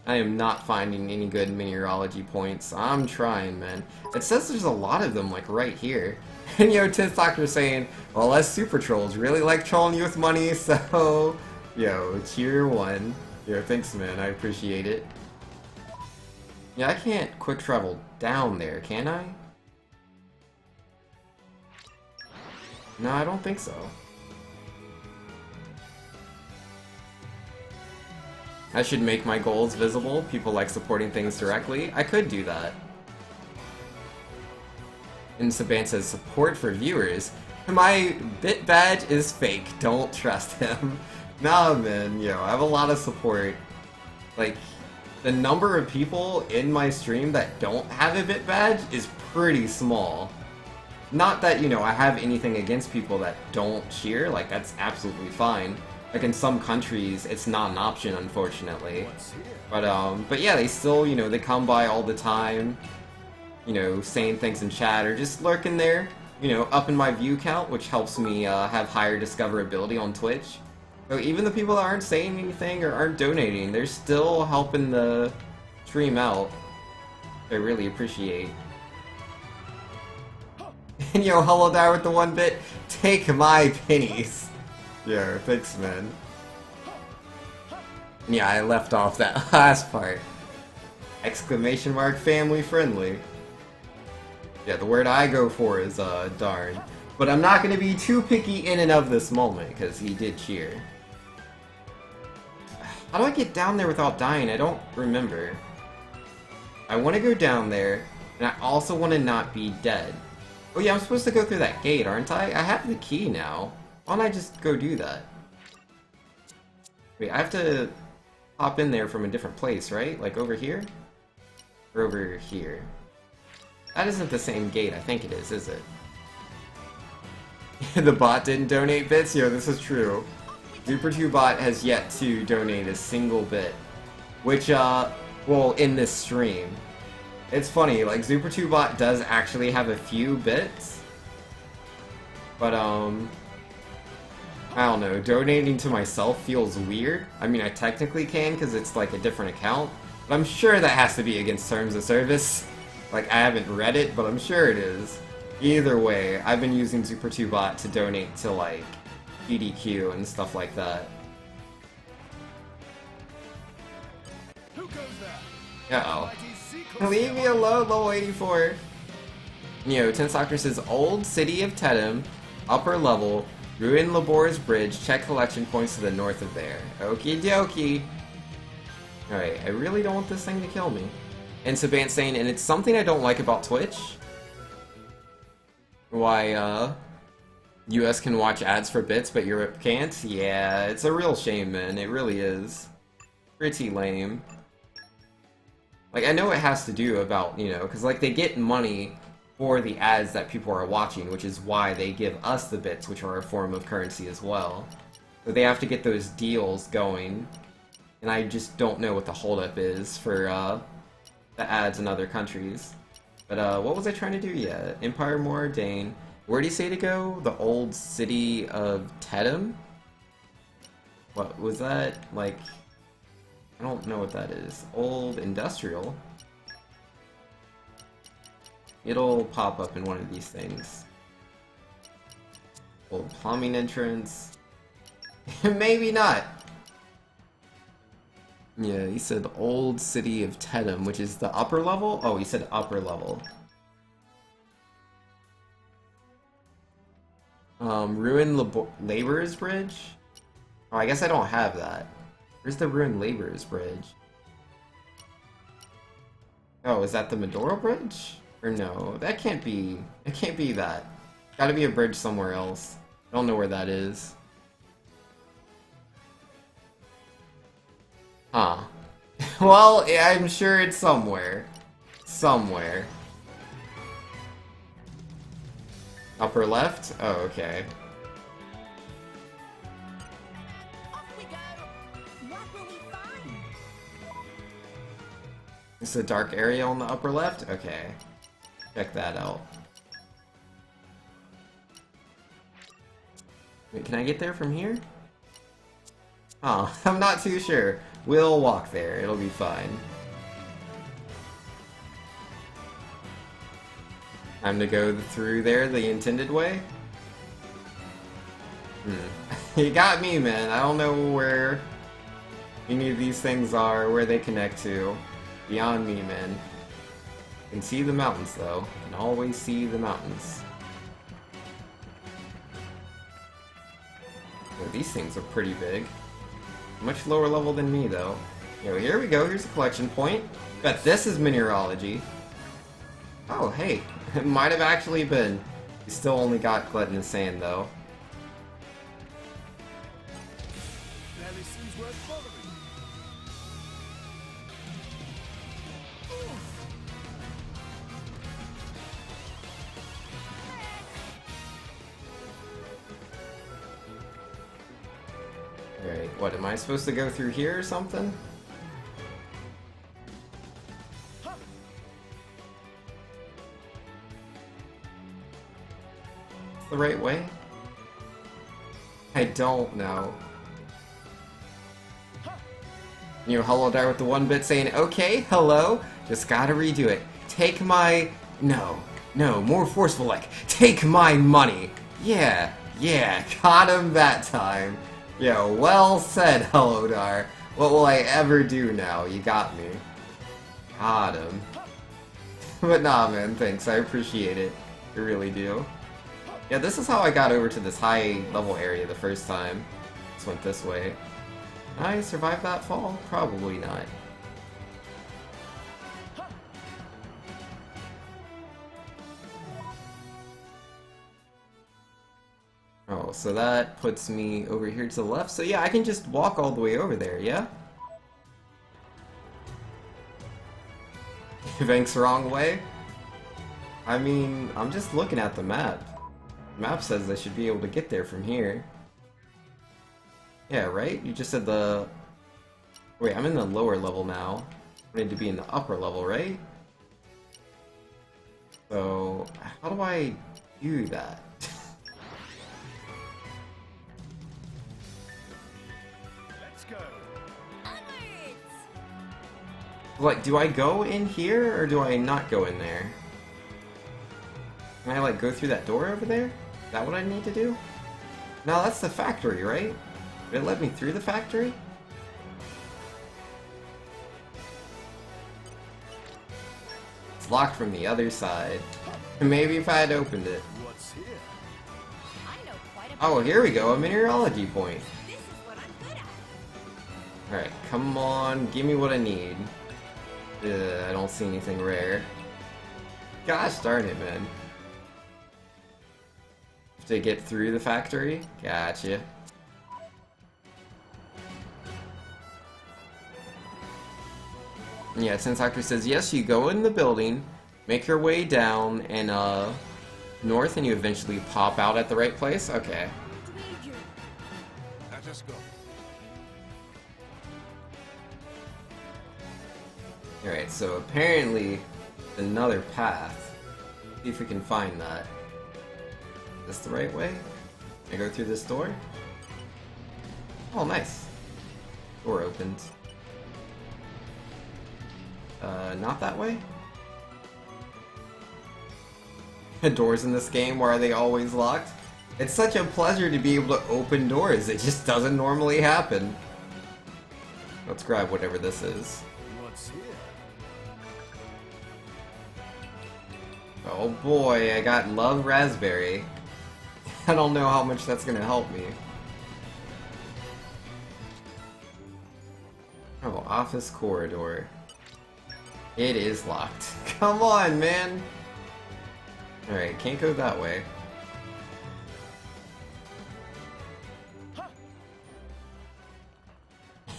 I am not finding any good mineralogy points. I'm trying, man. It says there's a lot of them, like, right here. And yo, Tin's Doctor saying, well, us super trolls really like trolling you with money, so... Yo, tier 1. Yo, thanks, man. I appreciate it. Yeah, I can't quick travel down there, can I? No, I don't think so. I should make my goals visible. People like supporting things directly. I could do that. And Saban says, support for viewers. My bit badge is fake. Don't trust him. Nah, man. Yo, I have a lot of support. Like, the number of people in my stream that don't have a bit badge is pretty small. not that, you know, I have anything against people that don't cheer, like, that's absolutely fine. Like, in some countries, it's not an option, unfortunately. But yeah, they still, you know, they come by all the time, you know, saying things in chat, or just lurking there, you know, up in my view count, which helps me have higher discoverability on Twitch. So even the people that aren't saying anything or aren't donating, they're still helping the stream out. I really appreciate. And yo, hello there with the 1 bit. Take my pennies. Yeah, thanks, man. Yeah, I left off that last part. Exclamation mark family friendly. Yeah, the word I go for is darn. But I'm not gonna be too picky in and of this moment, because he did cheer. How do I get down there without dying? I don't remember. I want to go down there, and I also want to not be dead. Oh yeah, I'm supposed to go through that gate, aren't I? I have the key now. Why don't I just go do that? Wait, I have to hop in there from a different place, right? Like over here? Or over here? That isn't the same gate. I think it is it? The bot didn't donate bits? Yo, this is true. SuperTwoU bot has yet to donate a single bit. Which, well, in this stream. It's funny, like, SuperTwoU bot does actually have a few bits. But, I don't know, donating to myself feels weird. I mean, I technically can, because it's, like, a different account. But I'm sure that has to be against terms of service. Like, I haven't read it, but I'm sure it is. Either way, I've been using SuperTwoU bot to donate to, like, PDQ and stuff like that. Uh-oh. Leave me alone, level 84. You know, Tensoctor says, Old City of Tedham, upper level, Ruin Labor's Bridge, check collection points to the north of there. Okie dokie. Alright, I really don't want this thing to kill me. And Sabant saying, and it's something I don't like about Twitch. Why, US can watch ads for bits, but Europe can't? Yeah, it's a real shame, man. It really is. Pretty lame. Like, I know it has to do about, you know, because, like, they get money for the ads that people are watching, which is why they give us the bits, which are a form of currency as well. So they have to get those deals going. And I just don't know what the holdup is for, the ads in other countries. But, what was I trying to do yet? Empire More Dane. Where do you say to go? The Old City of Tedham? What was that? Like, I don't know what that is. Old Industrial? It'll pop up in one of these things. Old Plumbing Entrance. Maybe not. Yeah, he said Old City of Tedham, which is the upper level? Oh, he said upper level. Ruin Laborer's Bridge? Oh, I guess I don't have that. Where's the Ruin Laborer's Bridge? Oh, is that the Medora Bridge? Or no, that can't be. It can't be that. Gotta be a bridge somewhere else. I don't know where that is. Huh. Well, yeah, I'm sure it's somewhere. Somewhere. Upper left? Oh, okay. It's a dark area on the upper left? Okay. Check that out. Wait, can I get there from here? Oh, I'm not too sure. We'll walk there. It'll be fine. Time to go through there the intended way? You got me, man. I don't know where any of these things are, where they connect to. Beyond me, man. I can see the mountains, though. I can always see the mountains. Oh, these things are pretty big. Much lower level than me, though. Here we go. Here's a collection point. Bet this is mineralogy. Oh, hey. It might have actually been. We still only got Gluttonous Sand, though. What, am I supposed to go through here or something? The right way? I don't know. You know, hello there with the 1-bit saying, okay, hello, just gotta redo it. Take my... No, more forceful, like, take my money. Yeah, got him that time. Yo, well said, hello there. What will I ever do now? You got me. Got him. But nah, man, thanks, I appreciate it. I really do. Yeah, this is how I got over to this high level area the first time. Just went this way. I survived that fall? Probably not. Oh, so that puts me over here to the left. So yeah, I can just walk all the way over there, yeah? Bank's the wrong way? I mean, I'm just looking at the map. The map says I should be able to get there from here. Yeah, right? You just said the... Wait, I'm in the lower level now. I need to be in the upper level, right? So, how do I do that? Let's go. Like, do I go in here, or do I not go in there? Can I, like, go through that door over there? Is that what I need to do? No, that's the factory, right? Did it let me through the factory? It's locked from the other side. Maybe if I had opened it. What's here? Oh, here we go, a mineralogy point. Alright, come on, give me what I need. I don't see anything rare. Gosh darn it, man. To get through the factory? Gotcha. Yeah, Sense Doctor says, yes, you go in the building, make your way down and north, and you eventually pop out at the right place? Okay. Let us go. Alright, so apparently another path. See if we can find that. Is this the right way? Can I go through this door? Oh, nice. Door opened. Not that way? Doors in this game, why are they always locked? It's such a pleasure to be able to open doors, it just doesn't normally happen. Let's grab whatever this is. What's here? Oh boy, I got Love Raspberry. I don't know how much that's gonna help me. Oh, office corridor. It is locked. Come on, man! Alright, can't go that way.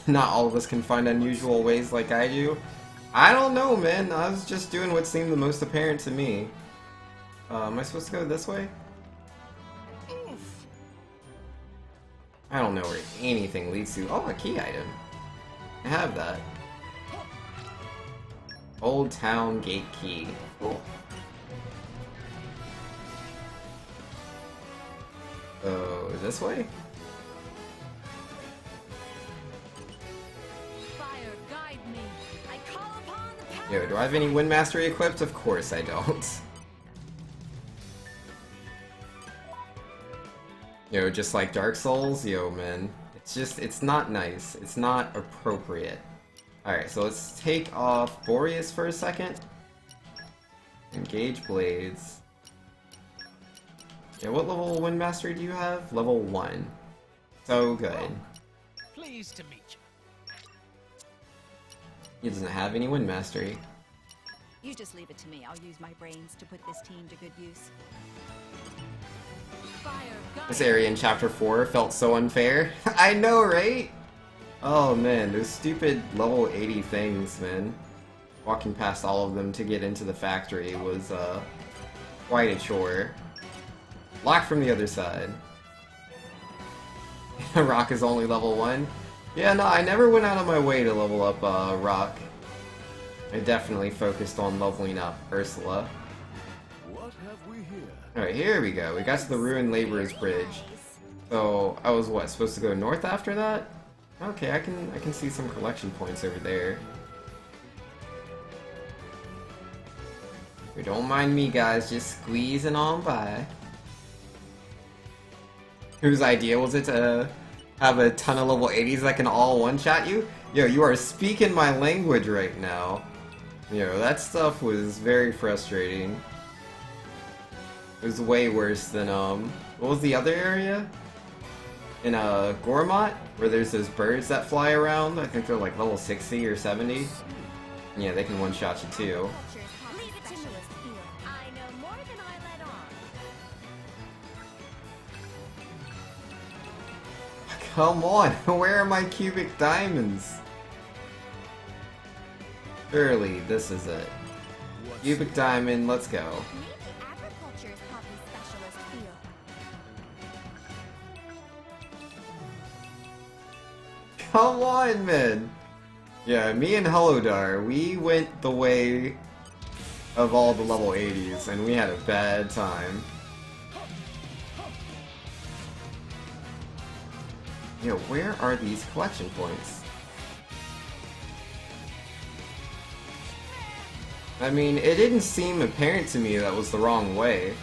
Not all of us can find unusual ways like I do. I don't know, man. I was just doing what seemed the most apparent to me. Am I supposed to go this way? I don't know where anything leads to. Oh, a key item. I have that. Old Town Gate Key. Cool. Oh, this way? Yo, do I have any Wind Mastery equipped? Of course I don't. Yo, just like Dark Souls? Yo, man. It's not nice. It's not appropriate. Alright, so let's take off Boreas for a second. Engage Blades. Yeah, what level Wind Mastery do you have? Level 1. So good. Pleased to meet you. He doesn't have any Wind Mastery. You just leave it to me. I'll use my brains to put this team to good use. This area in Chapter 4 felt so unfair. I know, right? Oh man, those stupid level 80 things, man. Walking past all of them to get into the factory was quite a chore. Locked from the other side. Rock is only level 1. Yeah, no, I never went out of my way to level up Rock. I definitely focused on leveling up Ursula. What have we here? Alright, here we go. We got to the Ruined Laborer's Bridge. So, I was what, supposed to go north after that? Okay, I can see some collection points over there. Don't mind me, guys, just squeezing on by. Whose idea was it to have a ton of level 80s that can all one-shot you? Yo, you are speaking my language right now. Yo, that stuff was very frustrating. It was way worse than, what was the other area? In, Gormott, where there's those birds that fly around. I think they're like level 60 or 70. Yeah, they can one-shot you too. Come on, where are my cubic diamonds? Surely, this is it. Cubic diamond, let's go. Come on, man! Yeah, me and Helodar, we went the way of all the level 80s, and we had a bad time. Yo, where are these collection points? I mean, it didn't seem apparent to me that was the wrong way.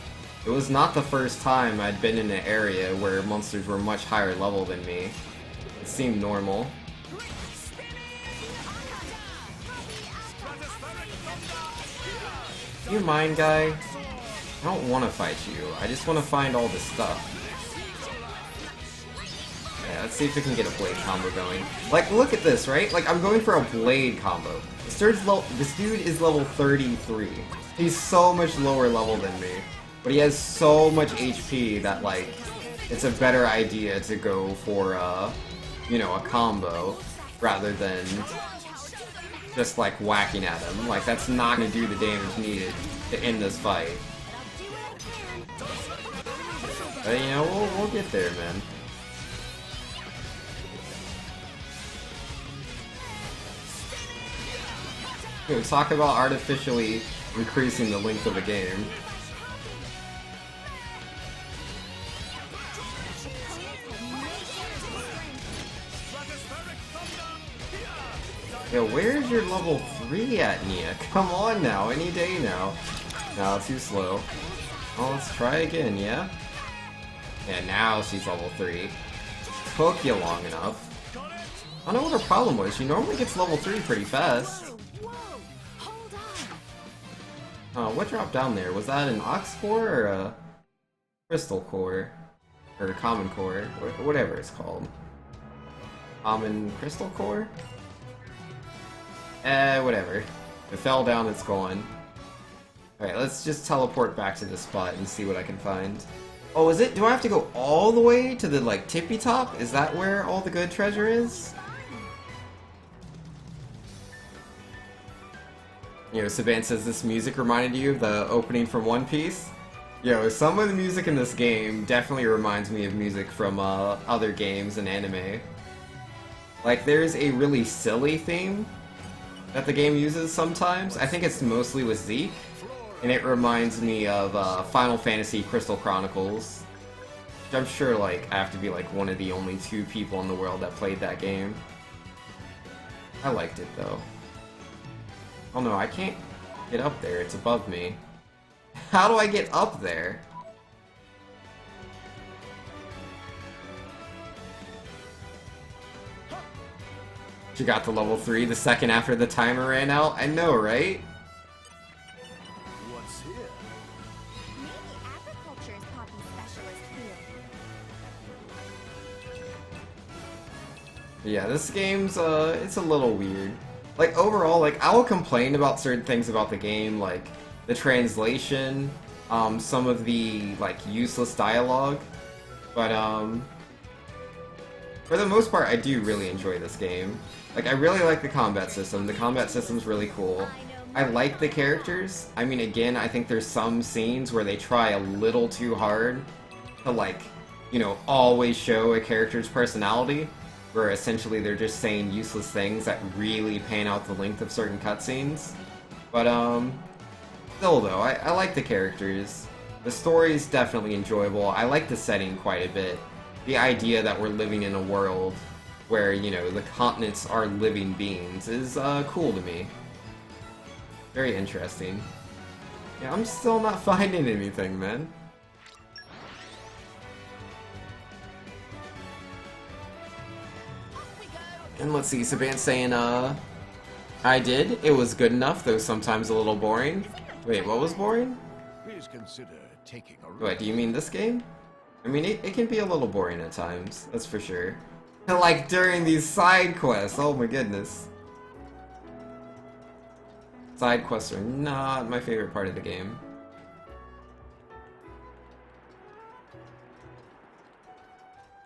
It was not the first time I'd been in an area where monsters were much higher level than me. It seemed normal. You mind, guy? I don't want to fight you. I just want to find all this stuff. Yeah, let's see if we can get a blade combo going. Like, look at this, right? Like, I'm going for a blade combo. This dude is level 33. He's so much lower level than me. But he has so much HP that, like, it's a better idea to go for, you know, a combo rather than just, like, whacking at him. Like, that's not gonna do the damage needed to end this fight. But, you know, we'll get there, man. Yo, talk about artificially increasing the length of a game. Yo, where's your level 3 at, Nia? Come on now, any day now. No, too slow. Oh, let's try again, yeah? Yeah, now she's level 3. Took you long enough. I don't know what her problem was. She normally gets level 3 pretty fast. What dropped down there? Was that an Ox Core or a Crystal Core? Or a Common Core? Whatever it's called. Common Crystal Core? Whatever. It fell down, it's gone. Alright, let's just teleport back to this spot and see what I can find. Oh, is it? Do I have to go all the way to the, like, tippy top? Is that where all the good treasure is? Yo, Saban says this music reminded you of the opening from One Piece. Yo, some of the music in this game definitely reminds me of music from other games and anime. Like, there's a really silly theme that the game uses sometimes. I think it's mostly with Zeke, and it reminds me of Final Fantasy Crystal Chronicles. Which I'm sure, like, I have to be like one of the only 2 people in the world that played that game. I liked it though. Oh no, I can't get up there, it's above me. How do I get up there? She got to level 3 the second after the timer ran out? I know, right? What's here? Maybe agriculture's poppy specialist field. Yeah, this game's, it's a little weird. Like, overall, like, I will complain about certain things about the game, like the translation, some of the, like, useless dialogue, but, for the most part, I do really enjoy this game. Like, I really like the combat system. The combat system's really cool. I like the characters. I mean, again, I think there's some scenes where they try a little too hard to, like, you know, always show a character's personality. where essentially they're just saying useless things that really pan out the length of certain cutscenes. But, still though, I like the characters. The story's definitely enjoyable. I like the setting quite a bit. The idea that we're living in a world where, you know, the continents are living beings is, cool to me. Very interesting. Yeah, I'm still not finding anything, man. And let's see, Saban's saying, I did. It was good enough, though sometimes a little boring. Wait, what was boring? Please consider taking a What, do you mean this game? I mean, it can be a little boring at times, that's for sure. Like, during these side quests, oh my goodness. Side quests are not my favorite part of the game.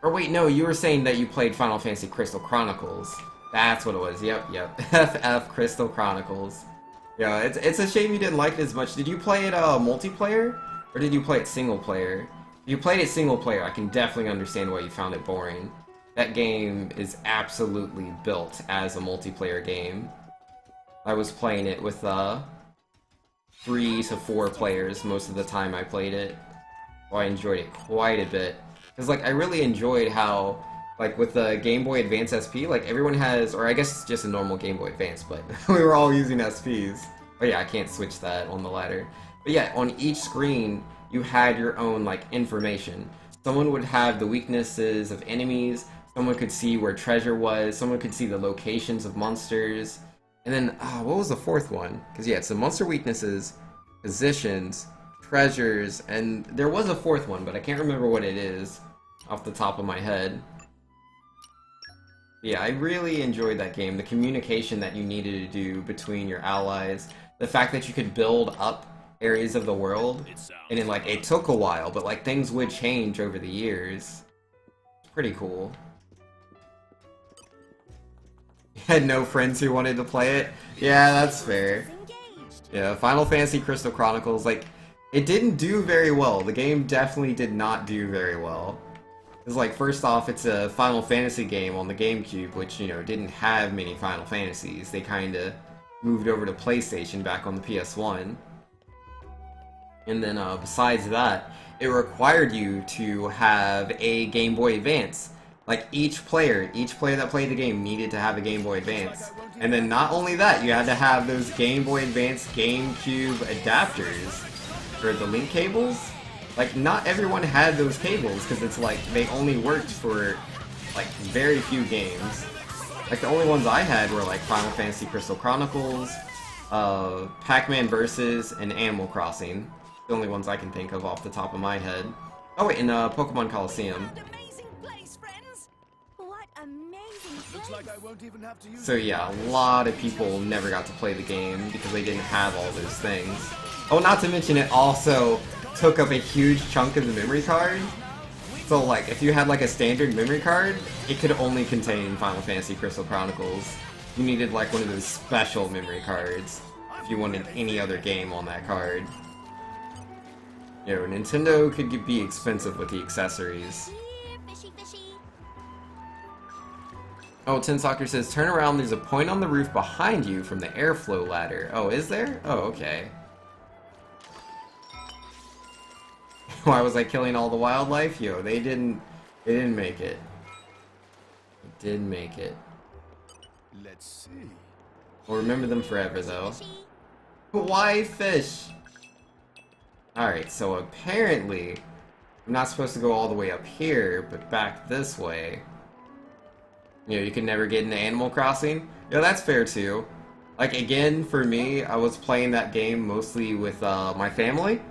Or wait, no, you were saying that you played Final Fantasy Crystal Chronicles. That's what it was, yep. FF Crystal Chronicles. Yeah, it's a shame you didn't like it as much. Did you play it multiplayer? Or did you play it single player? If you played it single player, I can definitely understand why you found it boring. That game is absolutely built as a multiplayer game. I was playing it with 3 to 4 players most of the time I played it. So I enjoyed it quite a bit. Because, like, I really enjoyed how, like, with the Game Boy Advance SP, like, everyone has, or I guess it's just a normal Game Boy Advance, but we were all using SPs. Oh yeah, I can't switch that on the ladder. But yeah, on each screen, you had your own, like, information. Someone would have the weaknesses of enemies, someone could see where treasure was, someone could see the locations of monsters, and then, what was the fourth one? Because yeah, it's the monster weaknesses, positions, treasures, and there was a fourth one, but I can't remember what it is off the top of my head. Yeah, I really enjoyed that game. The communication that you needed to do between your allies, the fact that you could build up areas of the world, and then, like, it took a while, but, like, things would change over the years. It's pretty cool. You had no friends who wanted to play it? Yeah, that's fair. Yeah, Final Fantasy Crystal Chronicles, like, it didn't do very well. The game definitely did not do very well. Because, like, first off, it's a Final Fantasy game on the GameCube, which, you know, didn't have many Final Fantasies. They kinda moved over to PlayStation back on the PS1. And then, besides that, it required you to have a Game Boy Advance. Like, each player that played the game needed to have a Game Boy Advance. And then not only that, you had to have those Game Boy Advance GameCube adapters for the link cables. Like, not everyone had those cables, because it's like, they only worked for, like, very few games. Like, the only ones I had were, like, Final Fantasy Crystal Chronicles, Pac-Man Versus, and Animal Crossing. The only ones I can think of off the top of my head. Oh wait, and Pokemon Coliseum. So yeah, a lot of people never got to play the game because they didn't have all those things. Oh, not to mention it also took up a huge chunk of the memory card. So like, if you had like a standard memory card, it could only contain Final Fantasy Crystal Chronicles. You needed like one of those special memory cards if you wanted any other game on that card. You know, Nintendo could be expensive with the accessories. Oh, Tin Soccer says, turn around, there's a point on the roof behind you from the airflow ladder. Oh, is there? Oh, okay. Why was I killing all the wildlife? Yo, they didn't make it. They didn't make it. Let's see. We'll remember them forever, though. Why fish? Alright, so apparently, I'm not supposed to go all the way up here, but back this way. You know, you can never get into Animal Crossing. Yeah, that's fair too. Like, again, for me, I was playing that game mostly with my family.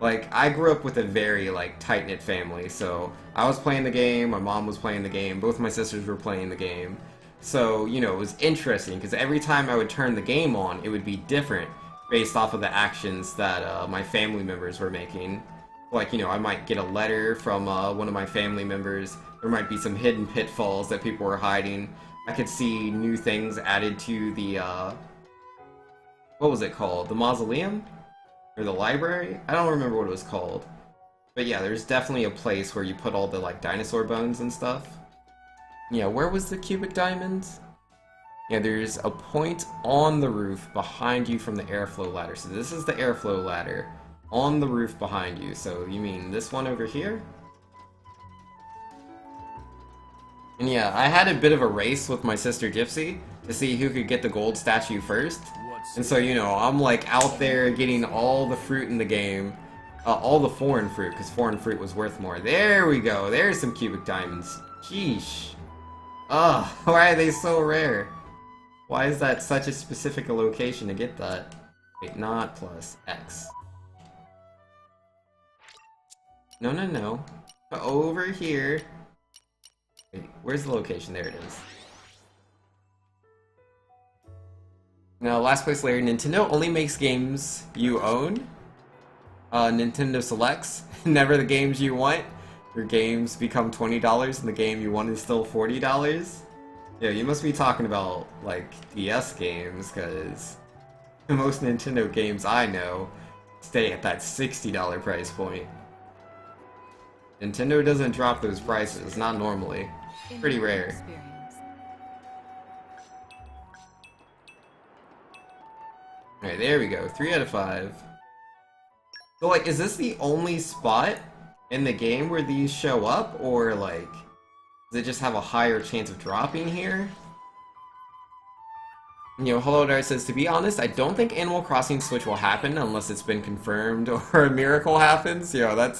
Like, I grew up with a very, like, tight-knit family, so I was playing the game, my mom was playing the game, both my sisters were playing the game. So, you know, it was interesting, because every time I would turn the game on, it would be different based off of the actions that my family members were making. Like, you know, I might get a letter from one of my family members. There might be some hidden pitfalls that people were hiding. I could see new things added to the, what was it called? The mausoleum? Or the library? I don't remember what it was called. But yeah, there's definitely a place where you put all the, like, dinosaur bones and stuff. Yeah, where was the cubic diamond? Yeah, there's a point on the roof behind you from the airflow ladder. So this is the airflow ladder on the roof behind you. So you mean this one over here? And yeah, I had a bit of a race with my sister Gypsy to see who could get the gold statue first. And so, you know, I'm like out there getting all the fruit in the game. All the foreign fruit, because foreign fruit was worth more. There we go. There's some cubic diamonds. Sheesh. Ugh, why are they so rare? Why is that such a specific location to get that? Wait, not plus X. No, no, no. Over here. Wait, where's the location? There it is. Now, last place layer, Nintendo only makes games you own. Nintendo selects, never the games you want. Your games become $20 and the game you want is still $40. Yeah, you must be talking about, like, DS games, because most Nintendo games I know stay at that $60 price point. Nintendo doesn't drop those prices, not normally. Pretty rare. Alright, there we go. 3 out of 5. So, like, is this the only spot in the game where these show up? Or, like, does it just have a higher chance of dropping here? You know, Hello Dart says, to be honest, I don't think Animal Crossing Switch will happen unless it's been confirmed or a miracle happens. You know,